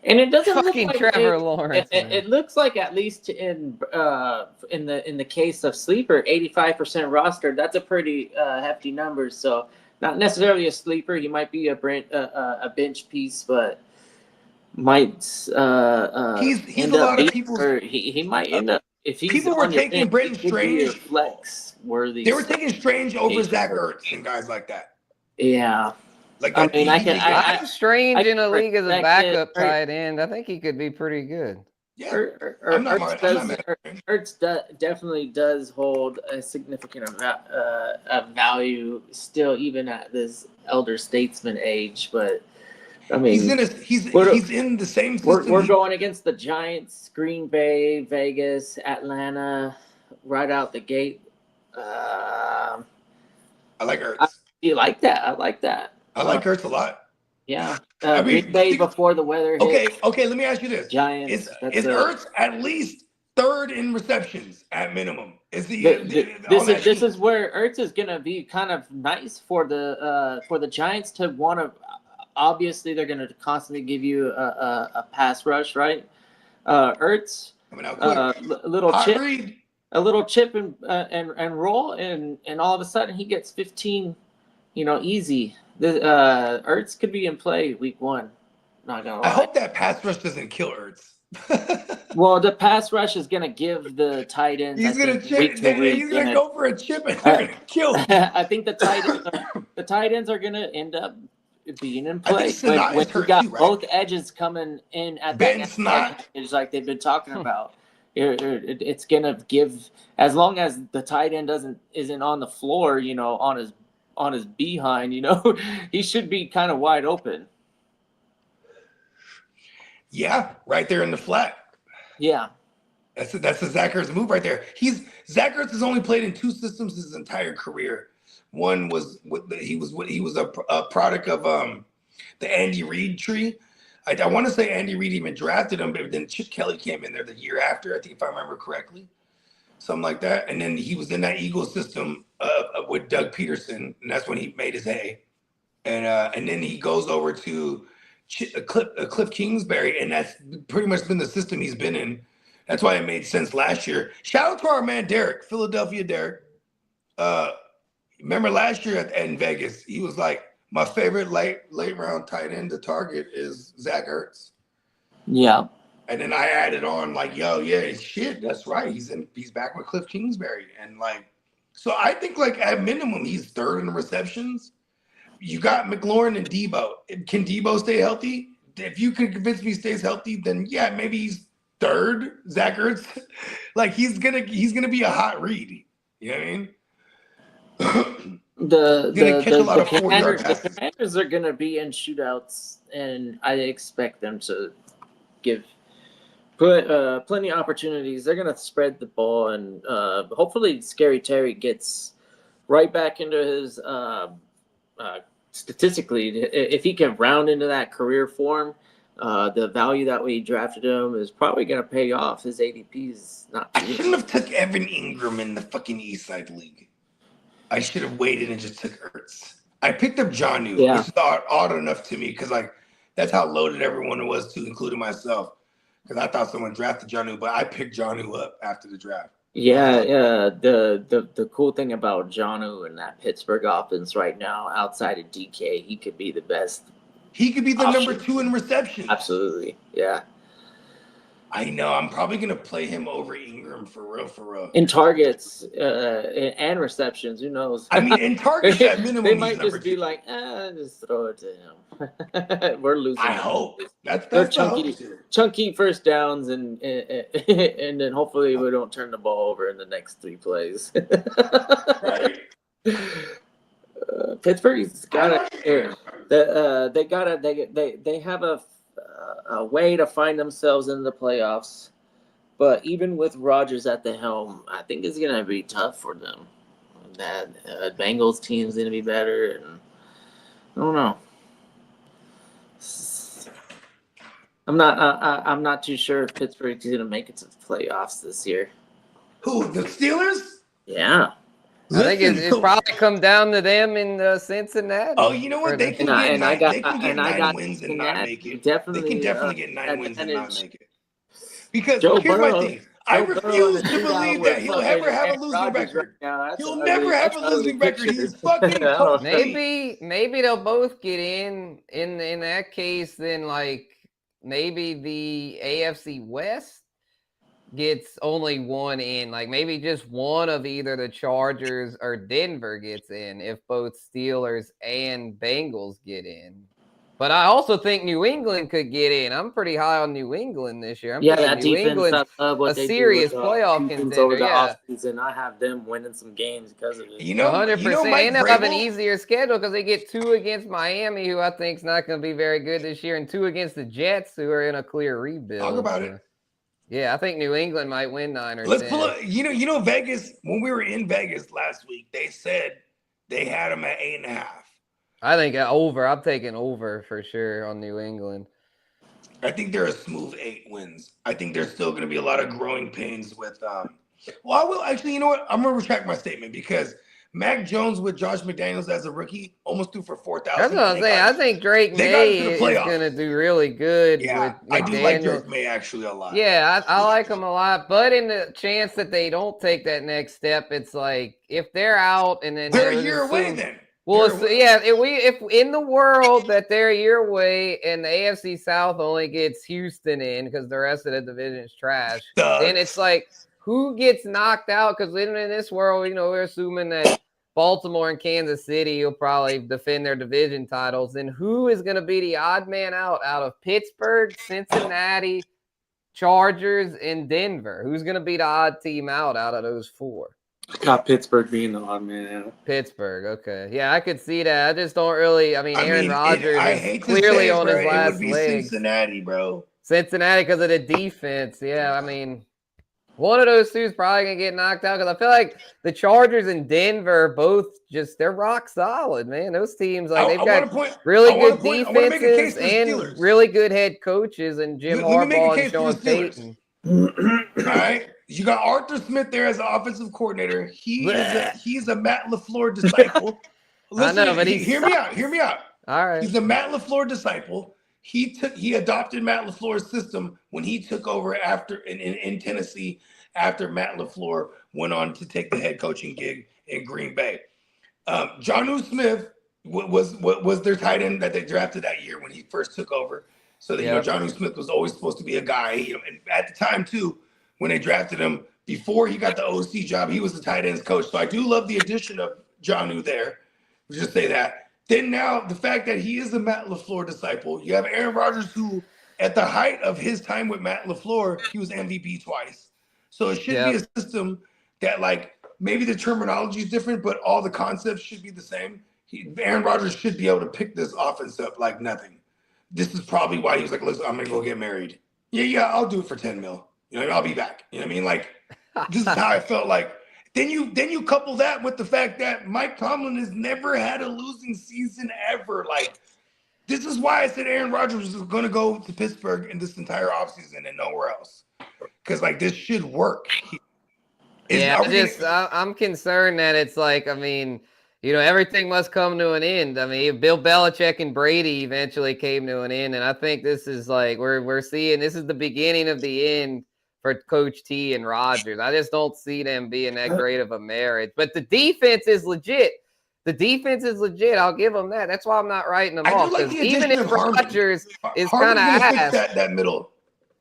And it doesn't Fucking look like Trevor Lawrence. It looks like, at least in the case of sleeper, 85% roster. That's a pretty hefty number. So not necessarily a sleeper. He might be a bench piece, but might He's a lot of people's. he might end up, if he's People were on your taking bench, Brenton he could be a Strange. flex worthy. They were taking Strange over Case Zach for- Ertz and guys like that. Yeah. Like I mean, I'm Strange in a league as a respect backup it. tight end. I think he could be pretty good. Yeah, I'm not mad at him. Ertz definitely does hold a significant amount of value still, even at this elder statesman age. But I mean, he's in the same system. We're going against the Giants, Green Bay, Vegas, Atlanta, right out the gate. I like Ertz. You like that? I like that. I like Ertz a lot. Yeah. I mean, Green Bay before the weather hit. Okay. Let me ask you this: Giants. Is Ertz at least third in receptions at minimum? Is he? This is where Ertz is gonna be kind of nice for the Giants to want to. Obviously, they're gonna constantly give you a pass rush, right? Ertz, a little chip and roll, and all of a sudden he gets 15, easy. Ertz could be in play week 1. Not gonna lie. I hope that pass rush doesn't kill Ertz. Well, the pass rush is gonna give the tight ends. He's gonna chip. He's gonna go for a chip and they're gonna kill him. I think the tight ends are gonna end up being in play when you got both edges coming in at that edge, like they've been talking about. It's gonna give, as long as the tight end isn't on the floor, on his behind, he should be kind of wide open. Yeah, right there in the flat. Yeah, that's a Zach Ertz move right there. Zach Ertz has only played in 2 systems his entire career. One was he was a product of the Andy Reid tree. I want to say Andy Reid even drafted him, but then Chip Kelly came in there the year after, I think, if I remember correctly, something like that. And then he was in that Eagles system with Doug Peterson, and that's when he made his hay. And then he goes over to Cliff Kingsbury, and that's pretty much been the system he's been in. That's why it made sense last year. Shout out to our man Derek, Philadelphia Derek. Remember last year in Vegas, he was like, my favorite late round tight end to target is Zach Ertz. Yeah. And then I added on like, shit, that's right. He's back with Cliff Kingsbury. And like, so I think like at minimum, he's third in the receptions. You got McLaurin and Debo. Can Debo stay healthy? If you can convince me he stays healthy, then yeah, maybe he's third. Zach Ertz, like he's gonna be a hot read. You know what I mean? The Commanders are gonna be in shootouts, and I expect them to put plenty of opportunities. They're gonna spread the ball, and hopefully, Scary Terry gets right back into his. Statistically, if he can round into that career form, the value that we drafted him is probably going to pay off. His ADP is not. I shouldn't have took Evan Ingram in the fucking East Side League. I should have waited and just took Ertz. I picked up Jonnu, which is odd enough to me because like that's how loaded everyone was too, including myself. Because I thought someone drafted Jonnu, but I picked Jonnu up after the draft. Yeah, yeah. The cool thing about Jonu and that Pittsburgh offense right now, outside of DK, he could be the best He could be the number option. 2 in receptions. Absolutely, yeah. I know. I'm probably gonna play him over Ingram for real, for real. In targets and receptions, who knows? I mean, in targets at They minimum, he's might number just be 2. like, just throw it to him. We're losing. I hope They're that's the hopes here. chunky first downs, and then hopefully we don't turn the ball over in the next 3 plays. Right. Pittsburgh's got they have a way to find themselves in the playoffs, but even with Rodgers at the helm, I think it's gonna be tough for them. That Bengals team's gonna be better, and I don't know. I'm not too sure if Pittsburgh's gonna make it to the playoffs this year. Who, the Steelers? Yeah. I think it probably come down to them in Cincinnati. Oh, you know what? They can get 9 wins and not make it. Definitely, They can definitely get 9 wins and not make it. Because Joe here's Burrow, my thing. I Joe Burrow refuse in a to shootout believe with that he'll fucking ever have a Aaron losing Rodgers record. right now. That's He'll an never ugly- have that's a an ugly losing record. picture. He's fucking I don't coach. know. Maybe they'll both get in that case. Then like maybe the AFC West gets only one in. Like maybe just one of either the Chargers or Denver gets in if both Steelers and Bengals get in. But I also think New England could get in. I'm pretty high on New England this year. I'm Yeah, thinking that New defense. England's I love what a they serious do with playoff defense contender. over the Yeah. offseason. I have them winning some games because of it. You know, 100%. Mike And they'll have an Vrabel? easier schedule because they get 2 against Miami, who I think is not going to be very good this year, and 2 against the Jets, who are in a clear rebuild. Talk about it. Yeah, I think New England might win 9 or Let's 10. pull up. You know, Vegas. When we were in Vegas last week, they said they had them at 8.5. I think over. I'm taking over for sure on New England. I think they're a smooth 8 wins. I think there's still going to be a lot of growing pains with. Well, I will actually. You know what? I'm going to retract my statement because Mac Jones with Josh McDaniels as a rookie almost threw for 4,000. That's what I'm saying. I think Drake May is going to do really good. Yeah, with I do like Drake May actually a lot. Yeah, I like him a lot. But in the chance that they don't take that next step, it's like if they're out and then they're a year away then. Well, yeah, if in the world that they're a year away and the AFC South only gets Houston in because the rest of the division is trash, then it's like who gets knocked out? Because in this world, you know, we're assuming that Baltimore and Kansas City will probably defend their division titles. Then who is going to be the odd man out of Pittsburgh, Cincinnati, Chargers, and Denver? Who's going to be the odd team out of those 4? Got Pittsburgh being the odd man out. Pittsburgh, okay. Yeah, I could see that. I just don't really. Aaron Rodgers is clearly on his last legs. Cincinnati, bro. Cincinnati because of the defense. Yeah, I mean, one of those two is probably going to get knocked out because I feel like the Chargers and Denver both they're rock solid, man. Those teams, like, they've got really good defenses and really good head coaches and Jim Harbaugh and Sean Payton. All right. You got Arthur Smith there as an offensive coordinator. He's a Matt LaFleur disciple. Listen, I know, but hear me out. All right. He's a Matt LaFleur disciple. He adopted Matt LaFleur's system when he took over in Tennessee after Matt LaFleur went on to take the head coaching gig in Green Bay. Jonnu Smith was their tight end that they drafted that year when he first took over. So that, Jonnu Smith was always supposed to be a guy. And at the time too, when they drafted him, before he got the OC job, he was the tight ends coach. So I do love the addition of Jonnu there. Let's just say that. Then now the fact that he is a Matt LaFleur disciple, you have Aaron Rodgers, who at the height of his time with Matt LaFleur, he was MVP twice. So it should be a system that, like, maybe the terminology is different, but all the concepts should be the same. Aaron Rodgers should be able to pick this offense up like nothing. This is probably why he was like, listen, I'm going to go get married. Yeah, I'll do it for 10 mil. I'll be back. You know what I mean? Like, this is how I felt like. Then you couple that with the fact that Mike Tomlin has never had a losing season ever. Like, this is why I said Aaron Rodgers is going to go to Pittsburgh in this entire offseason and nowhere else. Because, like, this should work. I'm concerned that it's like, I mean, everything must come to an end. I mean, Bill Belichick and Brady eventually came to an end. And I think this is like, we're seeing, this is the beginning of the end for Coach T and Rodgers. I just don't see them being that great of a marriage. But the defense is legit. The defense is legit. I'll give them that. That's why I'm not writing them I off. do like the Even addition if of Harmon. Rodgers is Harmon's kind of gonna fix ass, that middle.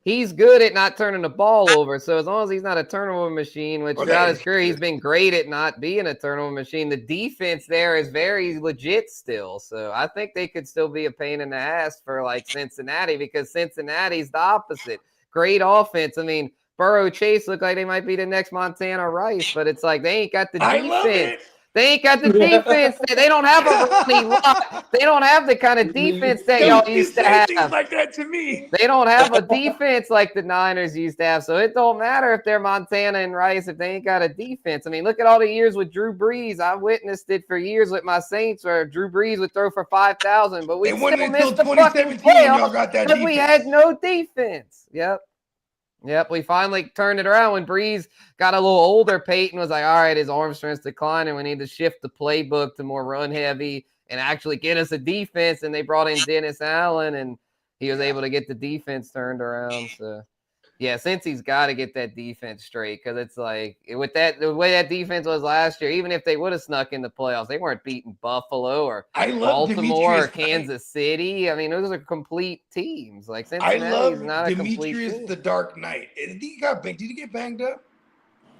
he's good at not turning the ball over. So as long as he's not a turnover machine, which Well, throughout that his is career he's good. been great at not being a turnover machine, the defense there is very legit still. So I think they could still be a pain in the ass for like Cincinnati, because Cincinnati's the opposite. Great offense. I mean, Burrow, Chase look like they might be the next Montana Rice, but it's like they ain't got the I defense. love it. They ain't got the defense. They don't have a running lot. They don't have the kind of defense that y'all Don't you used to say things have. like that to me. They don't have a defense like the Niners used to have. So it don't matter if they're Montana and Rice if they ain't got a defense. I mean, look at all the years with Drew Brees. I witnessed it for years with my Saints where Drew Brees would throw for 5,000, but It we'd wasn't still until miss the fucking 2017 when y'all playoffs got that because we defense. had no defense. Yep, we finally turned it around when Breeze got a little older. Peyton was like, all right, his arm strength's declining. We need to shift the playbook to more run heavy and actually get us a defense. And they brought in Dennis Allen, and he was able to get the defense turned around. So, yeah, since he's got to get that defense straight, because it's like with that the way that defense was last year, even if they would have snuck in the playoffs, they weren't beating Buffalo or I love Baltimore or Demetrius Kansas City. I mean, those are complete teams. Like I Cincinnati's love not a complete Demetrius team. the Dark Knight. Did he get banged up?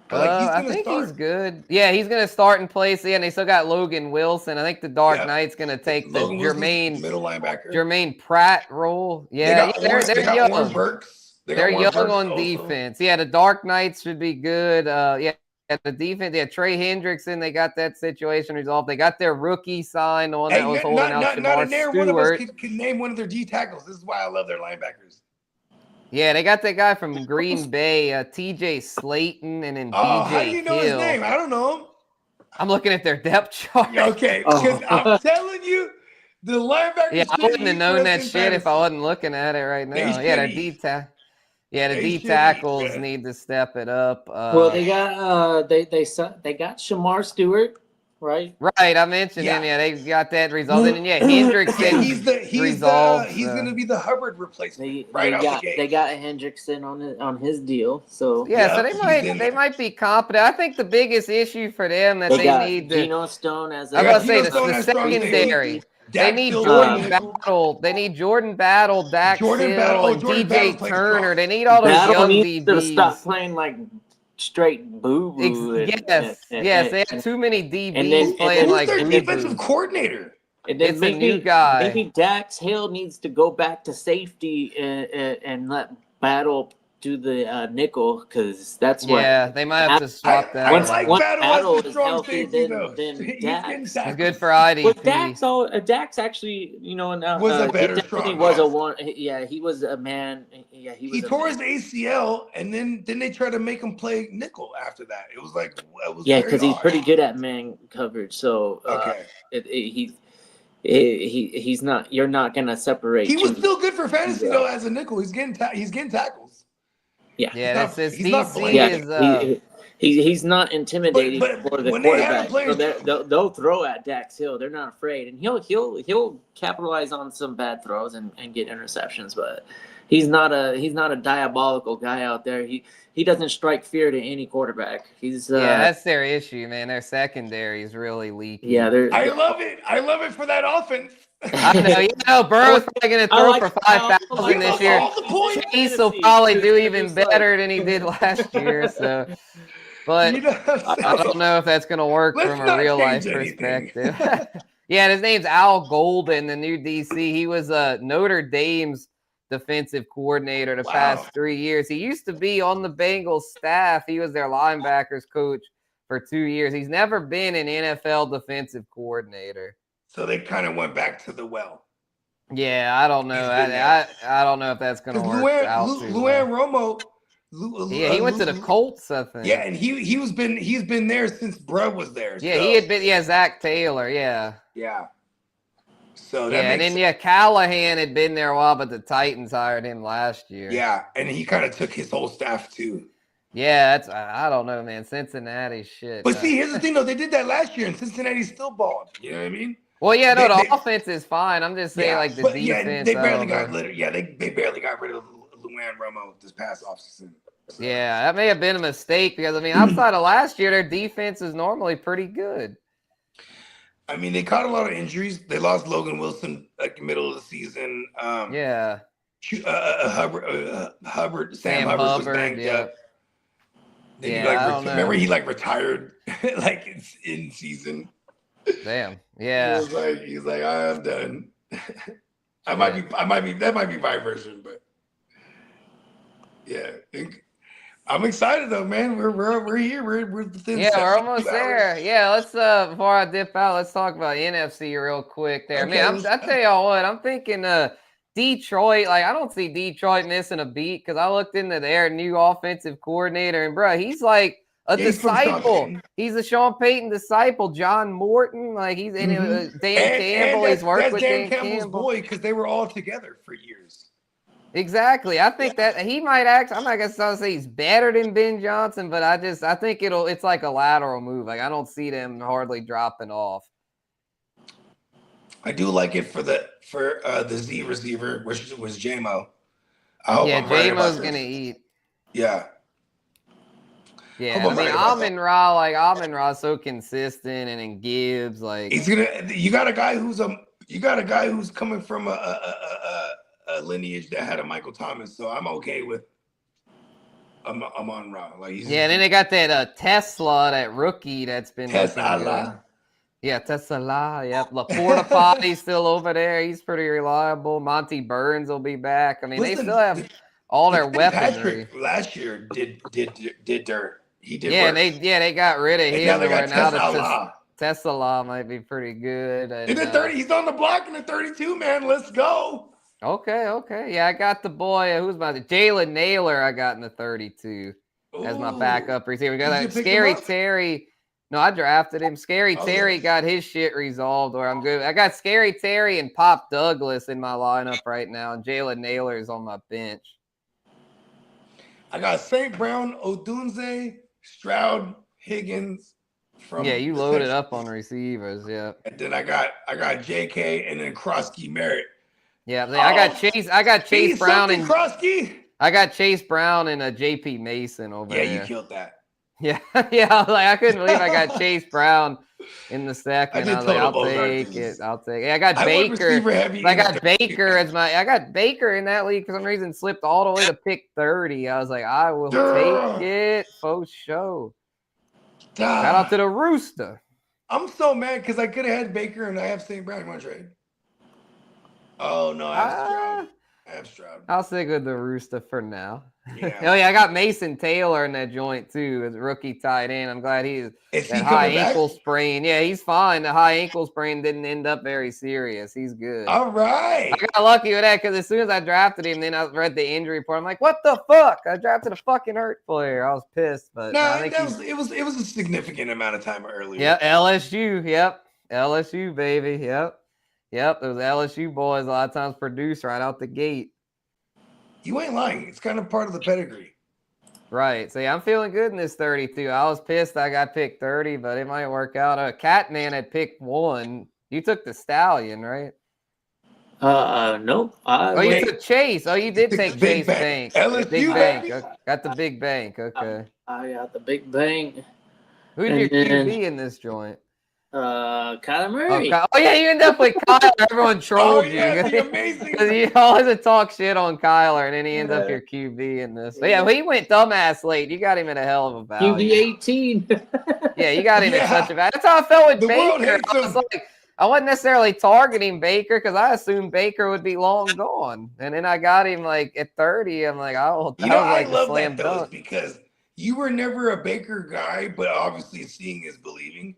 But like he's I gonna think start. he's good. Yeah, he's gonna start in place. Yeah, and they still got Logan Wilson. I think the Dark Yeah. Knight's gonna take the Logan Wilson's Jermaine middle linebacker. Jermaine Pratt role. They Yeah, got they're Warren young. Burks. They're Warren young Burks on also. defense. Yeah, the Dark Knights should be good. Yeah, the defense. Yeah, Trey Hendrickson. They got that situation resolved. They got their rookie signed, the one that was holding out not Shamar in there. One of us Stewart. can name one of their D tackles. This is why I love their linebackers. Yeah, they got that guy from Green Bay, T.J. Slayton, and then Oh, B.J. how do you know his Hill. name? I don't know him. I'm looking at their depth chart. Okay, because I'm telling you, the linebackers. Yeah, I couldn't wouldn't have use known that Preston shit if I Patterson. wasn't looking at it right now. They Yeah, their should D eat. the They D should eat, tackles man. need to step it up. Well, they got they got Shamar Stewart, right? Right, I mentioned him. Yeah. Yeah, they got that resolved. And then yeah, Hendrickson He's resolved. he's gonna be the Hubbard replacement They out the got gate. Hendrickson on his deal. So Yeah, so Yep, they he's in might there. be competent. I think the biggest issue for them that they got need to Geno Stone as I'm got about to say Geno Stone the as strong secondary. safety. They Dak need Silver, Jordan nickel. Battle. They need Jordan Battle, Dax Jordan Battle. Hill, Oh, and Jordan DJ Battle's playing Turner. strong. They need all those Battle young needs to stop DBs. playing like straight boo boo. Yes, they have too many DBs playing Who's like their boo-boo. defensive coordinator? And then It's a new guy. Maybe Dax Hill needs to go back to safety and let Battle do the nickel, because that's what. Yeah, they might have to swap that. I out. like Once Battle Battle as the is strong healthy, safety, then though. Dax. getting It's tackles. good for IDP. But Dax actually, now Was a he better definitely strong was a half. one. Yeah, he was a man. Yeah, he was. He tore his ACL, and then they tried to make him play nickel after that. It was like Yeah, because because he's pretty good at man coverage. So Okay. he's not. You're not gonna separate. He was two- still good for fantasy though as a nickel. He's getting tackles. Yeah. Yeah, that's his he's not DC blanking. is He's not intimidating But for the when they had him quarterback. playing- So they'll throw at Dax Hill. They're not afraid, and he'll capitalize on some bad throws and get interceptions. But he's not a diabolical guy out there. He doesn't strike fear to any quarterback. He's yeah, that's their issue, man. Their secondary is really leaky. yeah. I love it. I love it for that offense. I know. Burrow's probably going to I throw like- for 5,000 this year. All the points. Chase will probably do even better than he did last year. So, but You know what I'm I don't saying? know if that's going to work Let's from a not real life change anything. perspective. Yeah, and his name's Al Golden, the new DC. He was Notre Dame's defensive coordinator the past 3 years. He used to be on the Bengals staff. He was their linebackers coach for 2 years. He's never been an NFL defensive coordinator. So they kind of went back to the well. Yeah, I don't know. He's been there. I don't know if that's going to Because work out too Luan well. Romo. Yeah, he went to the Colts, I think. Yeah, and he's been there since Bruh was there. Yeah, so, he had been. Yeah, Zach Taylor. Yeah. Yeah. So that Yeah, and makes then Callahan had been there a while, but the Titans hired him last year. yeah, and he kind of took his whole staff too. Yeah, that's I don't know, man. Cincinnati shit. But see, here's the thing though, they did that last year, and Cincinnati still balled. You know what I mean? Well, yeah, no, they- the offense is fine. I'm just saying, like the but defense. they I barely don't know. got rid of. Yeah, they barely got rid of Luan Romo this past offseason. Yeah, that may have been a mistake because, I mean, outside of last year, their defense is normally pretty good. I mean, they caught a lot of injuries. They lost Logan Wilson like middle of the season. Yeah. Sam Hubbard was banged yeah. up. Then Yeah, I don't know. remember he like retired like in season. Damn. Yeah. He was like, I'm done. that might be my version, but yeah. I'm excited though, man. We're here. We're within. Yeah, we're 72 almost hours. there. Yeah, let's before I dip out, let's talk about NFC real quick there. Okay, Man, I tell y'all what, I'm thinking Detroit, like I don't see Detroit missing a beat because I looked into their new offensive coordinator, and bro, he's like a disciple. He's a Sean Payton disciple. John Morton, like he's in Dan Campbell. He's worked with Dan Campbell's Campbell. boy because they were all together for years. Exactly. I think that he might actually, I'm not gonna say he's better than Ben Johnson, but I think it's like a lateral move. Like I don't see them hardly dropping off. I do like it for the Z receiver, which was JMO. JMO's gonna eat. Yeah. Yeah, I mean Amon Ra is so consistent, and then Gibbs, like you got a guy who's coming from a lineage that had a Michael Thomas, so I'm okay with Amon Ra. Like and then they got that Tesla, that rookie that's been Tesla. Yeah, Tesla. Yep. Laporta Potty's still over there. He's pretty reliable. Monty Burns will be back. I mean, they still have all their weaponry. Patrick last year did dirt. He did. Yeah, work. they got rid of him. Now they got Tesla might be pretty good. In the 30, he's on the block in the 32, man. Let's go. Okay. Yeah, I got the boy. Who's my Jalen Naylor? I got in the 32 as my backup receiver. We got that Scary Terry. No, I drafted him. Scary Terry got his shit resolved, or I'm good. I got Scary Terry and Pop Douglas in my lineup right now, and Jalen Naylor is on my bench. I got St. Brown, Odunze, Stroud, Higgins. You loaded up on receivers, yeah. And then I got JK and then Krosky Merritt. Yeah, I got Chase Brown and Krosky. I got Chase Brown and JP Mason over there. Yeah, you killed that. Yeah, I couldn't believe I got Chase Brown in the second. I was like, I'll take it. Yeah, I got Baker. I got Baker in that league for some reason slipped all the way to pick 30. I was like, I will take it for sure. Shout out to the Rooster. I'm so mad because I could have had Baker and I have St. Brown. You want to trade? Oh no, I have Stroud. I'll stick with the Rooster for now. Yeah. I got Mason Taylor in that joint too as a rookie tight end. I'm glad Is that high ankle sprain. Yeah, he's fine. The high ankle sprain didn't end up very serious. He's good. All right. I got lucky with that because as soon as I drafted him, then I read the injury report. I'm like, what the fuck? I drafted a fucking hurt player. I was pissed, but it was a significant amount of time earlier. Yeah, LSU. Yep, LSU baby. Yep. Those LSU boys a lot of times produce right out the gate. You ain't lying. It's kind of part of the pedigree. Right. So, yeah, I'm feeling good in this 32. I was pissed I got picked 30, but it might work out. Catman had picked 1. You took the Stallion, right? Nope. You took Chase. Oh, you did take Chase Bank. LSU big bank. Got the big bank. Okay. I got the big bank. Who's your QB in this joint? Kyler Murray. Oh, yeah, you ended up with Kyler. Everyone trolled you. Amazing. Because you always talk shit on Kyler, and then he ends up your QB in this. But yeah, he went dumbass late. You got him at a hell of a value. QB 18. Yeah, you got him at such a value. That's how I felt with Baker. I wasn't necessarily targeting Baker because I assumed Baker would be long gone. And then I got him like at 30. I'm like, oh, that was like a slam dunk. Because you were never a Baker guy, but obviously seeing is believing.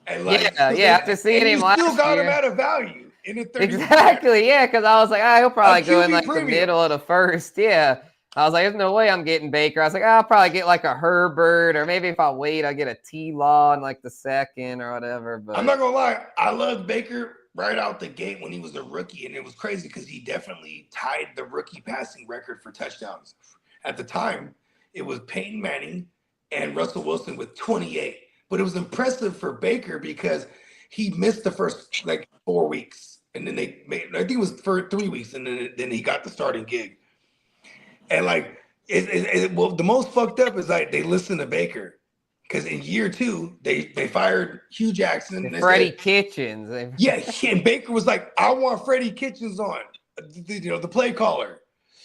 And after seeing him last year. You still got him at a value in the 30. Exactly, yeah, because I was like, he'll probably go in like the middle of the first. Yeah. I was like, there's no way I'm getting Baker. I was like, I'll probably get like a Herbert, or maybe if I wait, I'll get a T-Law in like the second or whatever. But I'm not going to lie. I loved Baker right out the gate when he was a rookie, and it was crazy because he definitely tied the rookie passing record for touchdowns. At the time, it was Peyton Manning and Russell Wilson with 28. But it was impressive for Baker because he missed the first like 4 weeks. And then I think it was for 3 weeks. And then he got the starting gig. And like, Well, the most fucked up is like they listen to Baker. Because in year 2, they fired Hugh Jackson. And Freddie Kitchens. Yeah, and Baker was like, I want Freddie Kitchens on, the play caller.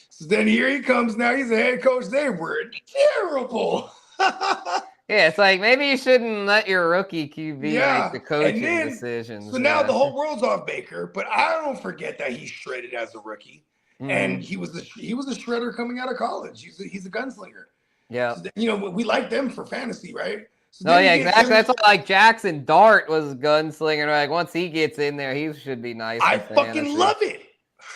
So then here he comes. Now he's a head coach. They were terrible. Yeah, it's like maybe you shouldn't let your rookie QB make the coaching decisions. So now the whole world's off Baker, but I don't forget that he shredded as a rookie, and he was a shredder coming out of college. He's a gunslinger. Yeah, so, we like them for fantasy, right? So yeah, exactly. That's what, like Jackson Dart was a gunslinger. Like once he gets in there, he should be nice. I fucking love it.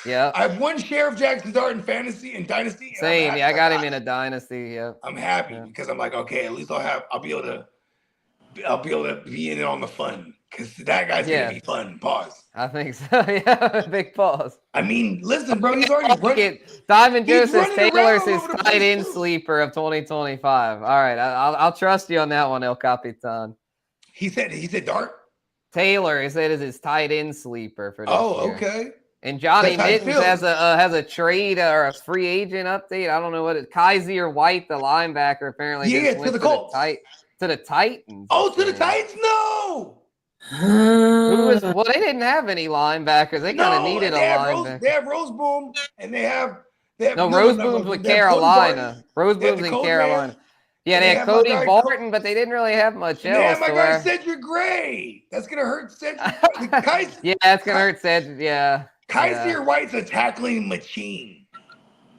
Yeah, I have one share of Jackson Dart in fantasy and dynasty. Same. Yeah, I got him in a dynasty. Yeah, I'm happy because I'm like, okay, at least I'll be able to be in it on the fun because that guy's gonna be fun. Pause. I think so. Yeah, big pause. I mean, listen, bro, he's already running. Diamond Joseph Taylor's his tight end sleeper of 2025. All right, I'll trust you on that one, El Capitan. He said Dart. Taylor, he said, is his tight end sleeper for this year. Okay. And Johnny Mittens has a trade or a free agent update. I don't know what it. Kaiser White, the linebacker, apparently just went to the Colts. To the Titans. Oh, to the Titans? No. Well, they didn't have any linebackers. They kind of needed a linebacker. They have Roseboom, and they have Roseboom's with Carolina. Roseboom's in Carolina. Yeah, they had Cody Barton, but they didn't really have much else. Yeah, my guy Cedric Gray. That's gonna hurt Cedric. Yeah, that's gonna hurt Cedric. Yeah. Kaiser White's a tackling machine.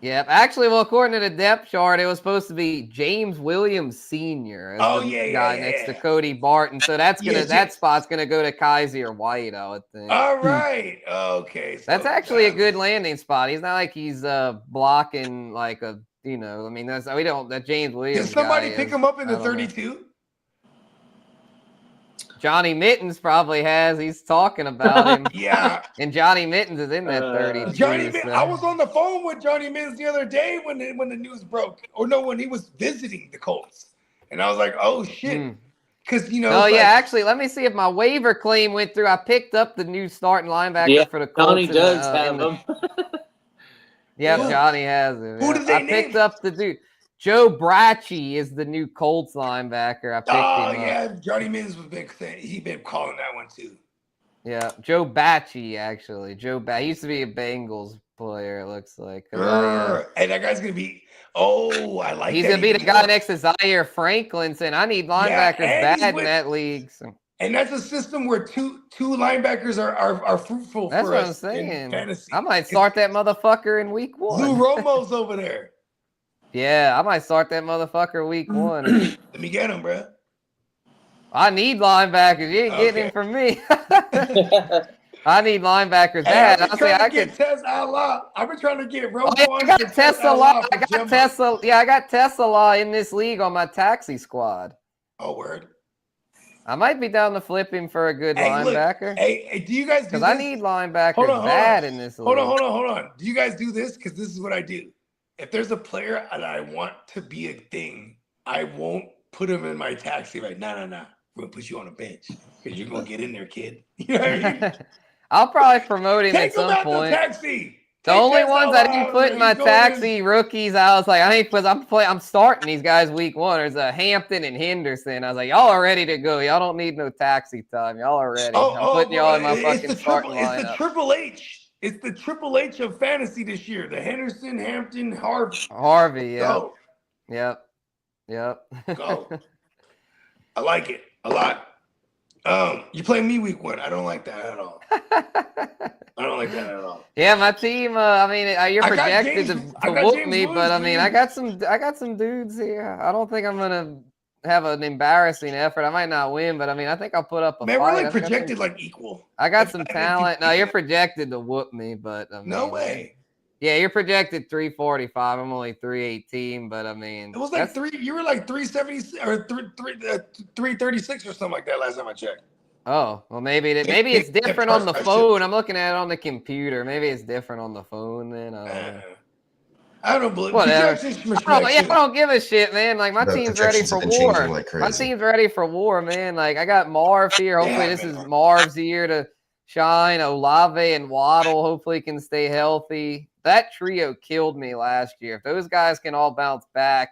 Yep. Actually, well, according to the depth chart, it was supposed to be James Williams Sr. Guy next to Cody Barton. So that spot's gonna go to Kaiser White, I would think. All right. Okay. So that's actually a good landing spot. He's not like he's blocking like a that James Williams. Did somebody pick him up in the 32? Johnny Mittens probably has. He's talking about him. Yeah. And Johnny Mittens is in that 32. I was on the phone with Johnny Mittens the other day when the news broke. Or no, when he was visiting the Colts. And I was like, oh, shit. Because, actually, let me see if my waiver claim went through. I picked up the new starting linebacker for the Colts. Johnny does have him. Yeah, Johnny has him. Who did they name? I picked up the dude. Joe Bracci is the new Colts linebacker. I picked him up. Johnny Mittens was been calling that one too. Yeah, Joe Bacci actually. He used to be a Bengals player. It looks like. Hey, that guy's gonna be. Oh, I like. He's gonna be the guy next to Zaire Franklin saying, "I need linebackers bad in that league." So. And that's a system where two linebackers are fruitful. That's for what I'm us saying. in fantasy. I might start that motherfucker in week 1. Lou Romo's over there. Yeah, I might start that motherfucker week 1. Let me get him, bro. I need linebackers. You ain't getting him from me. I need linebackers bad. I've been trying to get Tess Allah. I've been trying to get Romo. I got Tesla. I got Tesla in this league on my taxi squad. Oh, word. I might be down to flip him for a good linebacker. Look, hey, do you guys do this? Because I need linebackers bad in this league. Hold on. Do you guys do this? Because this is what I do. If there's a player that I want to be a thing, I won't put him in my taxi. Right? No. We're going to put you on a bench because you're going to get in there, kid. You know what I mean? I'll probably promote him at some point. The taxi. The only ones I didn't put in my taxi rookies, I was like, I'm starting these guys week 1. There's a Hampton and Henderson. I was like, y'all are ready to go. Y'all don't need no taxi time. Y'all are ready. I'm putting y'all in my fucking starting lineup. It's the Triple H. It's the Triple H of fantasy this year. The Henderson, Hampton, Harvey. Yeah. Yep. Go. I like it a lot. You play me week 1. I don't like that at all. Yeah, my team. You're projected to whoop me, but I got some dudes here. I don't think I'm gonna have an embarrassing effort. I might not win, but I think I'll put up a fight. We're like projected like equal. I got some talent. No, you're projected to whoop me, but no way. Yeah, you're projected 345. I'm only 318, but it was like you were like 370 or 336 or something like that last time I checked. Oh, well, maybe it's different on the phone. I'm looking at it on the computer. Maybe it's different on the phone then. I don't believe. Whatever. I don't give a shit, man. Like my team's ready for war. My team's ready for war, man. Like I got Marv here. Hopefully this is Marv's year to shine. Olave and Waddle hopefully can stay healthy. that trio killed me last year. If those guys can all bounce back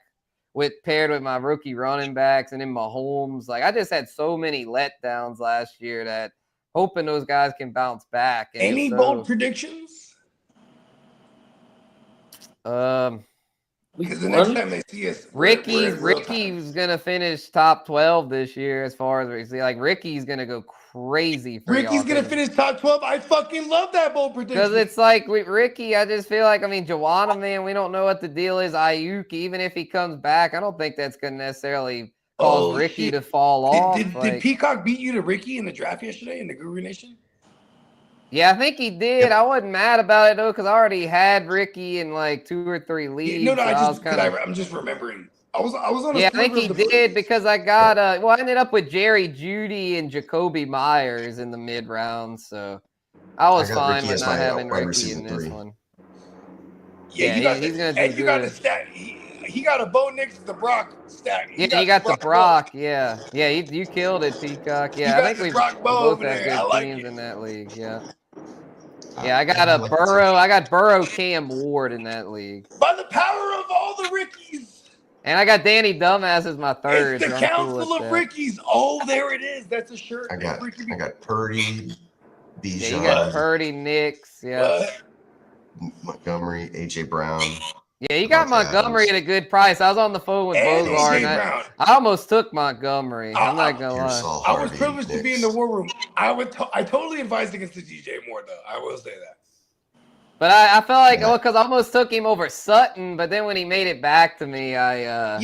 paired with my rookie running backs and then Mahomes, like I just had so many letdowns last year that hoping those guys can bounce back. And Any bold predictions? Because the next time they see us, Ricky's gonna finish top 12 this year as far as we see. Like Ricky's gonna go crazy for Ricky's gonna finish top 12. I fucking love that bold prediction. Because it's like with Ricky, I just feel like, I mean, Joanna, man, we don't know what the deal is. Ayuk, even if he comes back, I don't think that's gonna necessarily cause Ricky to fall off. Did Peacock beat you to Ricky in the draft yesterday in the Guru Nation? Yeah, I think he did. Yep. I wasn't mad about it though, because I already had Ricky in like 2 or 3 leagues. Yeah, I'm just remembering. I was on. I think he did because I got I ended up with Jerry Jeudy and Jacoby Myers in the mid rounds, so I was fine with not having Ricky in this one. Yeah, he's gonna do good. You got a stack. He got a Bo Nix the Brock stack. He got the Brock. Yeah, you killed it, Peacock. Yeah, I think we both have good teams in that league. Yeah. Yeah, I got a Burrow. I got Burrow Cam Ward in that league. By the power of all the Rickies. And I got Danny Dumbass as my third. It's the Council of Rickies. Oh, there it is. That's a shirt. I got Purdy, Bijan. Yeah, you got Purdy, Nix. Yeah. Montgomery, AJ Brown. Yeah, you got Montgomery at a good price. I was on the phone with Bogart. I almost took Montgomery. I'm not gonna lie. I was privileged to be in the war room. I totally advised against the DJ Moore, though. I will say that. But I felt like, because I almost took him over Sutton, but then when he made it back to me, I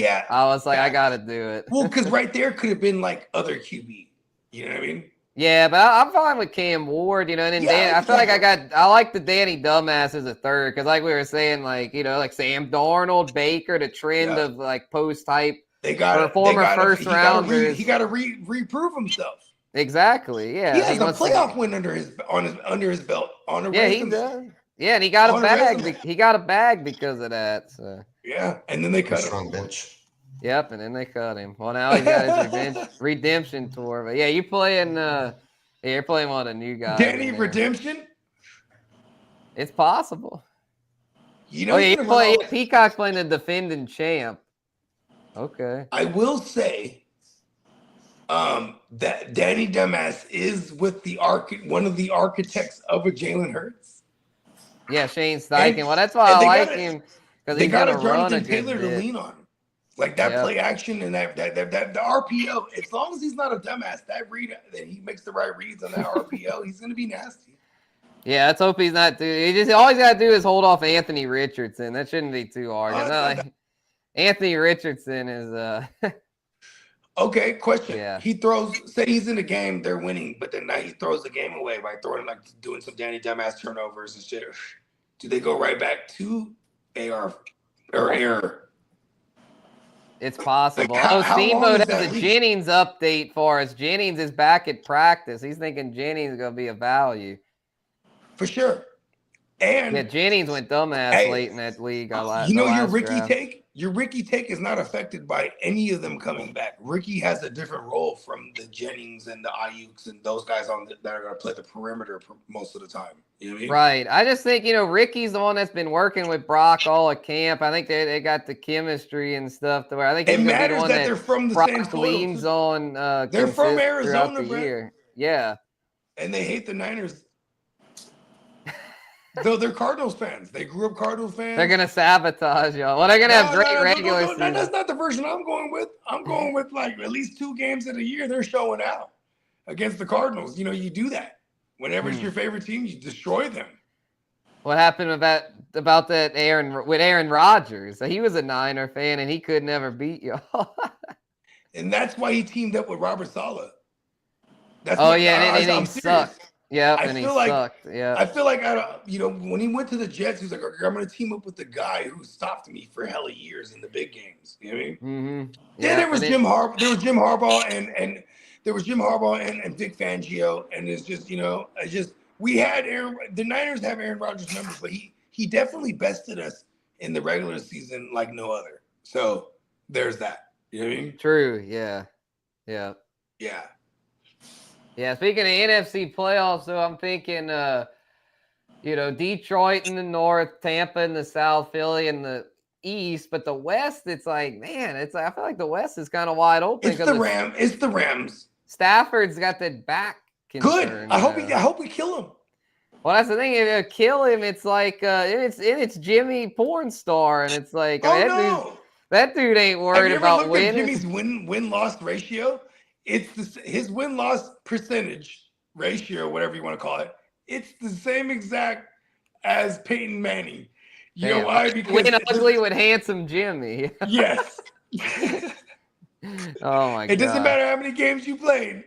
was like, I gotta do it. Well, because right there could have been like other QB. You know what I mean? Yeah, but I'm fine with Cam Ward, and then I feel like I like the Danny Dumbass as a third, because like we were saying, like, like Sam Darnold, Baker, the trend of like post-hype former first rounders. He got to reprove himself. Exactly, yeah. He has a playoff win under his belt. He does. Yeah, and he got a bag. He got a bag because of that. So. Yeah, and then they cut him. Strong bench. Yep, and then they cut him. Well, now he's got his redemption tour. But yeah, you're playing one of the new guys. Danny Redemption? It's possible. Peacock's playing the defending champ. Okay. I will say that Danny Dumbass is with one of the architects of a Jalen Hurts. Yeah, Shane Steichen. Well, that's why I like him, because he's got a Jonathan Taylor to lean on. Like that play action and that the RPO, as long as he's not a dumbass, that he makes the right reads on that RPO, he's gonna be nasty. Yeah, let's hope he's not too. All he's gotta do is hold off Anthony Richardson. That shouldn't be too hard. Anthony Richardson is Okay, question. Yeah. He throws, say he's in a game, they're winning, but then now he throws the game away by doing some Danny Dumbass turnovers and shit. Do they go right back to AR or error? It's possible. Steamboat has a Jennings update for us. Jennings is back at practice. He's thinking Jennings is going to be a value. For sure. And Jennings went dumbass late in that league. Your Ricky take? Your Ricky take is not affected by any of them coming back. Ricky has a different role from the Jennings and the Ayuks and those guys that are going to play the perimeter most of the time. You know what I mean? Right. I just think, Ricky's the one that's been working with Brock all at camp. I think they got the chemistry and stuff to where I think it matters that they're from the Brock same soil. leans on. They're from Arizona, the year. Yeah. And they hate the Niners. Though they're Cardinals fans. They grew up Cardinals fans. They're going to sabotage y'all. Well, they're going to have great regular season. That's not the version I'm going with. I'm going with like at least 2 games in a year they're showing out against the Cardinals. You do that. Whenever it's your favorite team, you destroy them. What happened about that Aaron Rodgers? He was a Niner fan, and he could never beat y'all. And that's why he teamed up with Robert Saleh. And he sucked. Yeah, and he sucked. Yeah, I feel like when he went to the Jets, he was like, "I'm going to team up with the guy who stopped me for hella years in the big games." You know what I mean? Mm-hmm. Yeah, there was Jim Harbaugh, and there was Jim Harbaugh and Vic Fangio, and it's just we had the Niners have Aaron Rodgers' numbers, but he definitely bested us in the regular season like no other. So there's that. You know what I mean? True. Yeah. Yeah. Yeah, speaking of NFC playoffs, though, I'm thinking, Detroit in the north, Tampa in the south, Philly in the east, but the west, it's like, man, I feel like the west is kind of wide open It's the Rams. Stafford's got that back Good. concern. I hope we kill him. Well, that's the thing. If you kill him, it's like it's Jimmy porn star, and it's like, that dude ain't worried about winning. Have you ever looked at Jimmy's win-loss ratio? It's his win-loss percentage ratio, whatever you want to call it. It's the same exact as Peyton Manning. You know why? Because win ugly with handsome Jimmy. Yes. Oh my God. It doesn't matter how many games you played,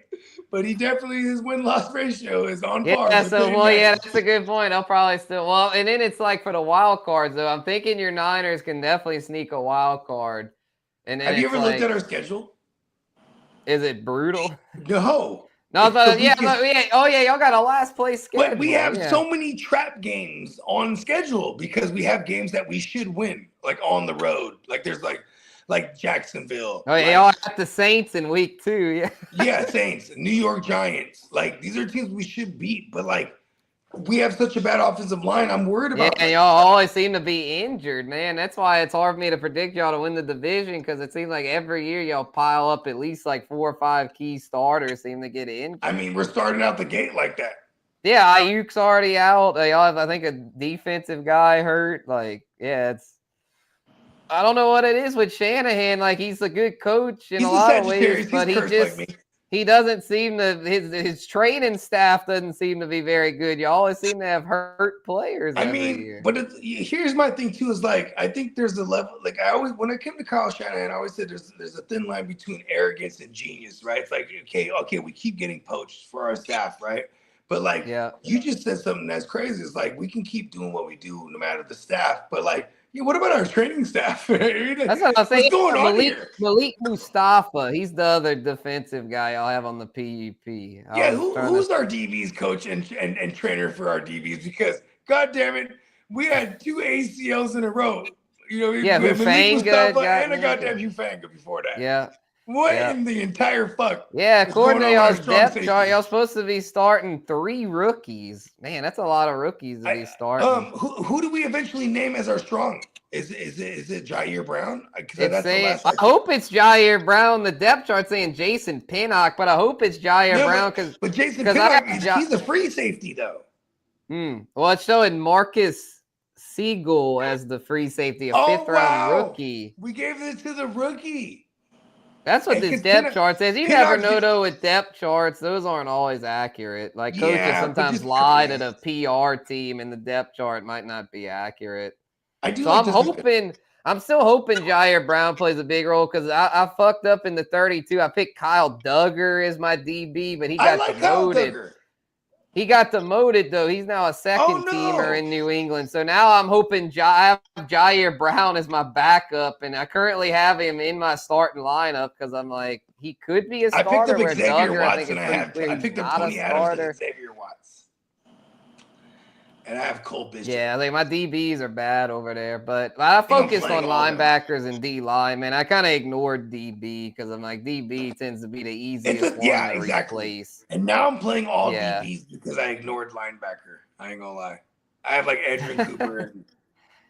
but his win-loss ratio is on par. Yeah, that's a good point. I'll probably still and then it's like for the wild cards though. I'm thinking your Niners can definitely sneak a wild card. And then have you ever looked at our schedule? Is it brutal? No. Y'all got a last place schedule. But we have so many trap games on schedule because we have games that we should win, like on the road. Like there's like Jacksonville. Oh yeah, y'all got the Saints in week 2. Yeah. Yeah, Saints, New York Giants. Like these are teams we should beat, but like we have such a bad offensive line. I'm worried about. Yeah, and y'all always seem to be injured, man. That's why it's hard for me to predict y'all to win the division because it seems like every year y'all pile up at least like 4 or 5 key starters seem to get injured. I mean, we're starting out the gate like that. Yeah, Ayuk's already out. Y'all have, I think, a defensive guy hurt. Like, yeah, I don't know what it is with Shanahan. Like, he's a good coach in a lot of ways, but he doesn't seem to his training staff doesn't seem to be very good. You always seem to have hurt players. Every year. But here's my thing too: is like I think there's a level. Like I always, when it came to Kyle Shanahan, I always said there's a thin line between arrogance and genius, right? It's like okay, we keep getting poached for our staff, right? But like, you just said something that's crazy. It's like we can keep doing what we do no matter the staff, but like. Yeah, what about our training staff? That's what I was saying. What's going on here? Malik Mustafa, he's the other defensive guy I'll have on the PUP. Yeah, who's our DBs coach and trainer for our DBs? Because God damn it, we had 2 ACLs in a row. Hufanga and a goddamn Hufanga before that. Yeah. What in the entire fuck? Yeah, according to y'all's depth chart, y'all supposed to be starting 3 rookies. Man, that's a lot of rookies to be starting. Who do we eventually name as our strong? Is it Jair Brown? I hope it's Jair Brown. The depth chart saying Jason Pinnock, but I hope it's Jair Brown but Jason Pinnock, he's a free safety though. Well, it's showing Marcus Siegel as the free safety, a 5th round rookie. We gave it to the rookie. That's what this depth chart says. You never know, though, with depth charts. Those aren't always accurate. Like, coaches sometimes lie to the PR team, and the depth chart might not be accurate. I'm still hoping Jair Brown plays a big role because I fucked up in the 32. I picked Kyle Duggar as my DB, but he got demoted. He got demoted, though. He's now a second teamer in New England. So now I'm hoping I have Jair Brown as my backup, and I currently have him in my starting lineup because I'm like, he could be a starter. I picked up Xavier Watts, and I picked up Tony Adams and Xavier Watts. And I have Cole Bishop. Yeah, like my DBs are bad over there, but I focused on linebackers and D line, man. I kind of ignored DB because I'm like, DB tends to be the easiest one to replace. And now I'm playing all DBs because I ignored linebacker. I ain't gonna lie. I have like Edrin Cooper.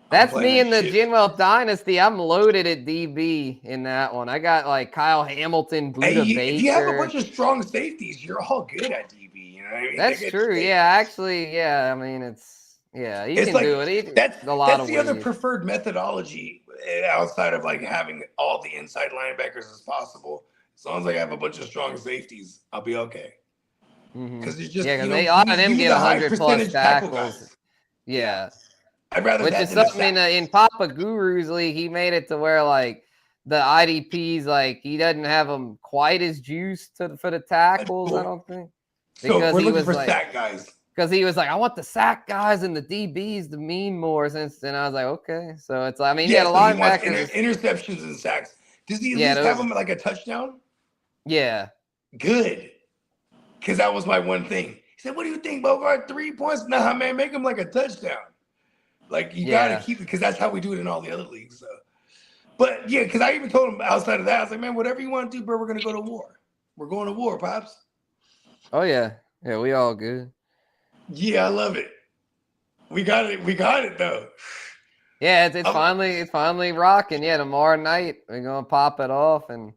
That's me in the Genwell Dynasty. I'm loaded at DB in that one. I got like Kyle Hamilton, Buda Baker. If you have a bunch of strong safeties, you're all good at DB. You know what I mean? That's true. Yeah, actually, I mean, you can do it. That's the other preferred methodology outside of like having all the inside linebackers as possible. As long as I have a bunch of strong safeties, I'll be okay. Because there's just a lot of them get 100+ tackles. Yeah. I'd rather which is something in Papa Guru's league. He made it to where like the IDPs, like he doesn't have them quite as juiced for the tackles. I don't think. So we're looking for sack guys. Because he was like, I want the sack guys and the DBs to mean more. And I was like, okay. So it's like, I mean, he had a linebacker. Interceptions and sacks. Does he at least have them like a touchdown? Yeah. Good. Because that was my one thing. He said, what do you think, Bogart? 3 points? Nah, man, make him like a touchdown. Like, you got to keep it because that's how we do it in all the other leagues. So. But, yeah, because I even told him outside of that, I was like, man, whatever you want to do, bro, we're going to go to war. We're going to war, Pops. Oh, yeah. Yeah, we all good. Yeah, I love it. We got it though. Yeah, it's finally rocking. Yeah, tomorrow night we're gonna pop it off, and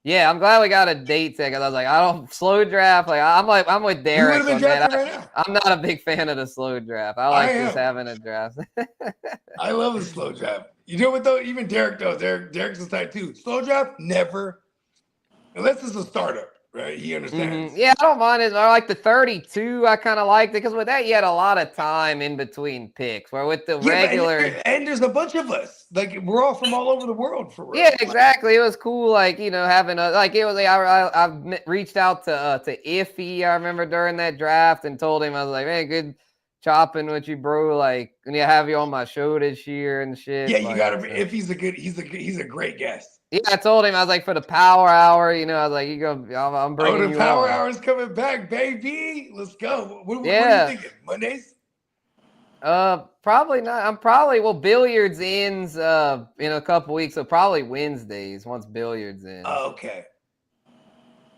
yeah, I'm glad we got a date set because I was like, I don't slow draft. I'm with Derek on that. Right now. I'm not a big fan of the slow draft. I like just having a draft. I love a slow draft. You know what though? Even Derek does. Derek's the type too. Slow draft, never. Unless it's a startup, right? He understands. Yeah, I don't mind it. I like the 32. I kind of liked it because with that you had a lot of time in between picks. Where with the regular, and there's a bunch of us. Like we're all from all over the world for real. Yeah, exactly. It was cool. Like having a it was. I reached out to Iffy. I remember during that draft and told him I was like, man, good chopping with you, bro. Like, and have you on my show this year and shit. Yeah, you gotta. If he's a great guest. Yeah, I told him I was like for the power hour. I was like, I'm bringing you. Oh, the power hour is coming back, baby. Let's go. What are you thinking? Mondays? Probably not. Billiards ends in a couple weeks, so probably Wednesdays once billiards ends. Oh, okay.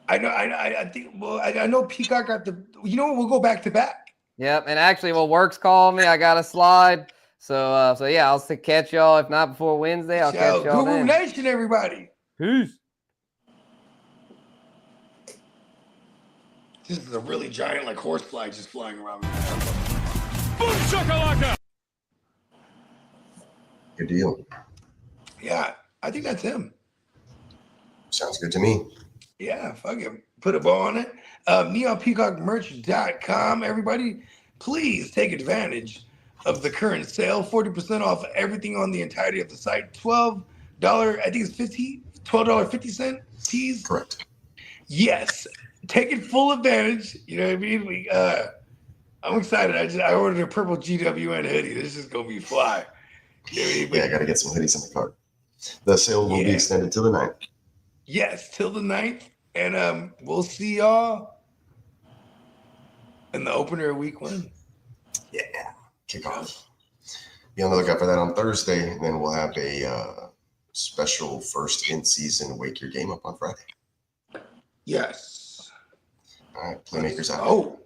I think. Well, I know Peacock got the. You know what? We'll go back to back. Yep, and actually, work's calling me. I got a slide. So yeah, I'll catch y'all. If not before Wednesday, I'll catch y'all Guru then. Nation, everybody. Peace. This is a really giant, like horsefly just flying around. Boom shakalaka! Good deal. Yeah, I think that's him. Sounds good to me. Yeah, fuck him. Put a ball on it. NeonPeacockMerch.com. Everybody, please take advantage of the current sale. 40% off everything on the entirety of the site. $12, I think it's $12.50 tees. Correct. Yes. Take it full advantage. You know what I mean? I'm excited. I ordered a purple GWN hoodie. This is gonna be fly. I gotta get some hoodies in the cart. The sale will be extended till the 9th. Yes, till the 9th. And we'll see y'all in the opener of week 1. Yeah. Kickoff. Be on the lookout for that on Thursday. And then we'll have a special first in-season Wake Your Game up on Friday. Yes. All right, Playmakers out. Oh.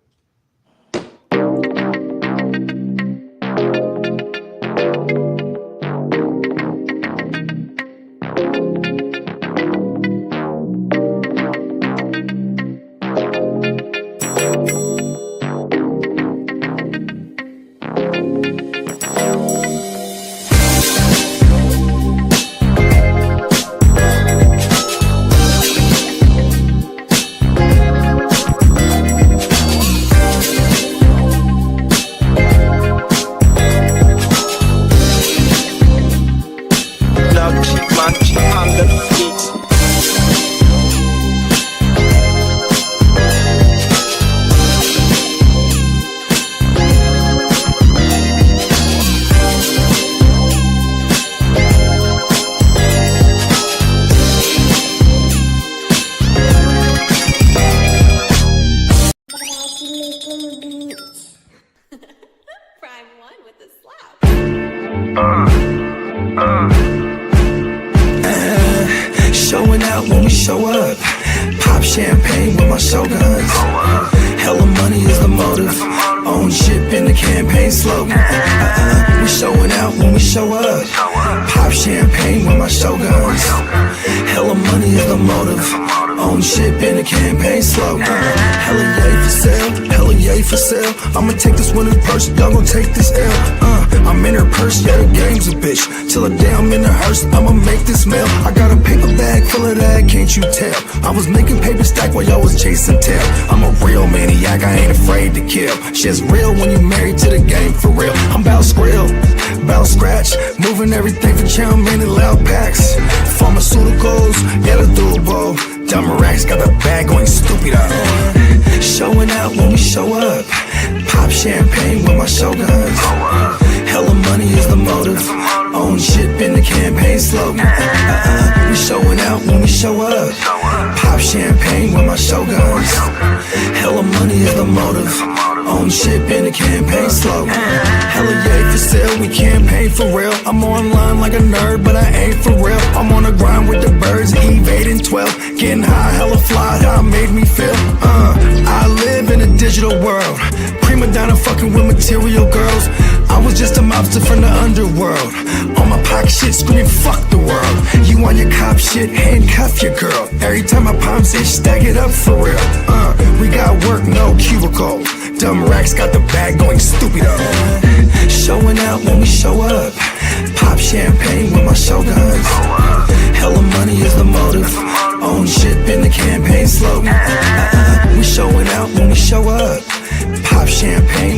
Showing out when we show up. Pop champagne with my shoguns. Hella money is the motive. Own ship in the campaign slogan. We showing out when we show up. Pop champagne with my shoguns. Hella money is the motive. Own ship in the campaign slogan. Hella yay for sale. Hella yay for sale. I'ma take this winner's purse. Y'all gon' take this L. I'm in her purse. Yeah, the game's a bitch. Till the day I'm in the hearse. I'ma make this mail. I got a paper bag full of that. Can't you tell? I was making paper stack while y'all was chasing tail. I'm a real maniac. I ain't afraid to kill. Shit's real when you married to the game for real. I'm bout skrill, bout scratch, moving everything for chow mein and loud packs. Pharmaceuticals, yeah, the doable. Dumb racks got the bag going stupid out. Showing out when we show up. Pop champagne with my shoguns. Hella money is the motive. Own ship in the campaign slogan. We showing out when we show up. Pop champagne with my shoguns. Hella money is the motive. Own ship in the campaign slogan. Hella yay for sale, we campaign for real. I'm online like a nerd, but I ain't for real. I'm on a grind with the birds, Eve 8 and 12. Getting high, hella fly, how it made me feel. I live in a digital world. Prima donna fucking with material girls. I Chosen from the underworld. On my pocket shit, screaming fuck the world. You on your cop shit, handcuff your girl. Every time my palms itch, stack it up for real. We got work, no cubicle. Dumb racks got the bag going stupid up. Showing out when we show up. Pop champagne with my shoguns. Hella money is the motive. Own shit been the campaign slogan. We showing out when we show up. Pop champagne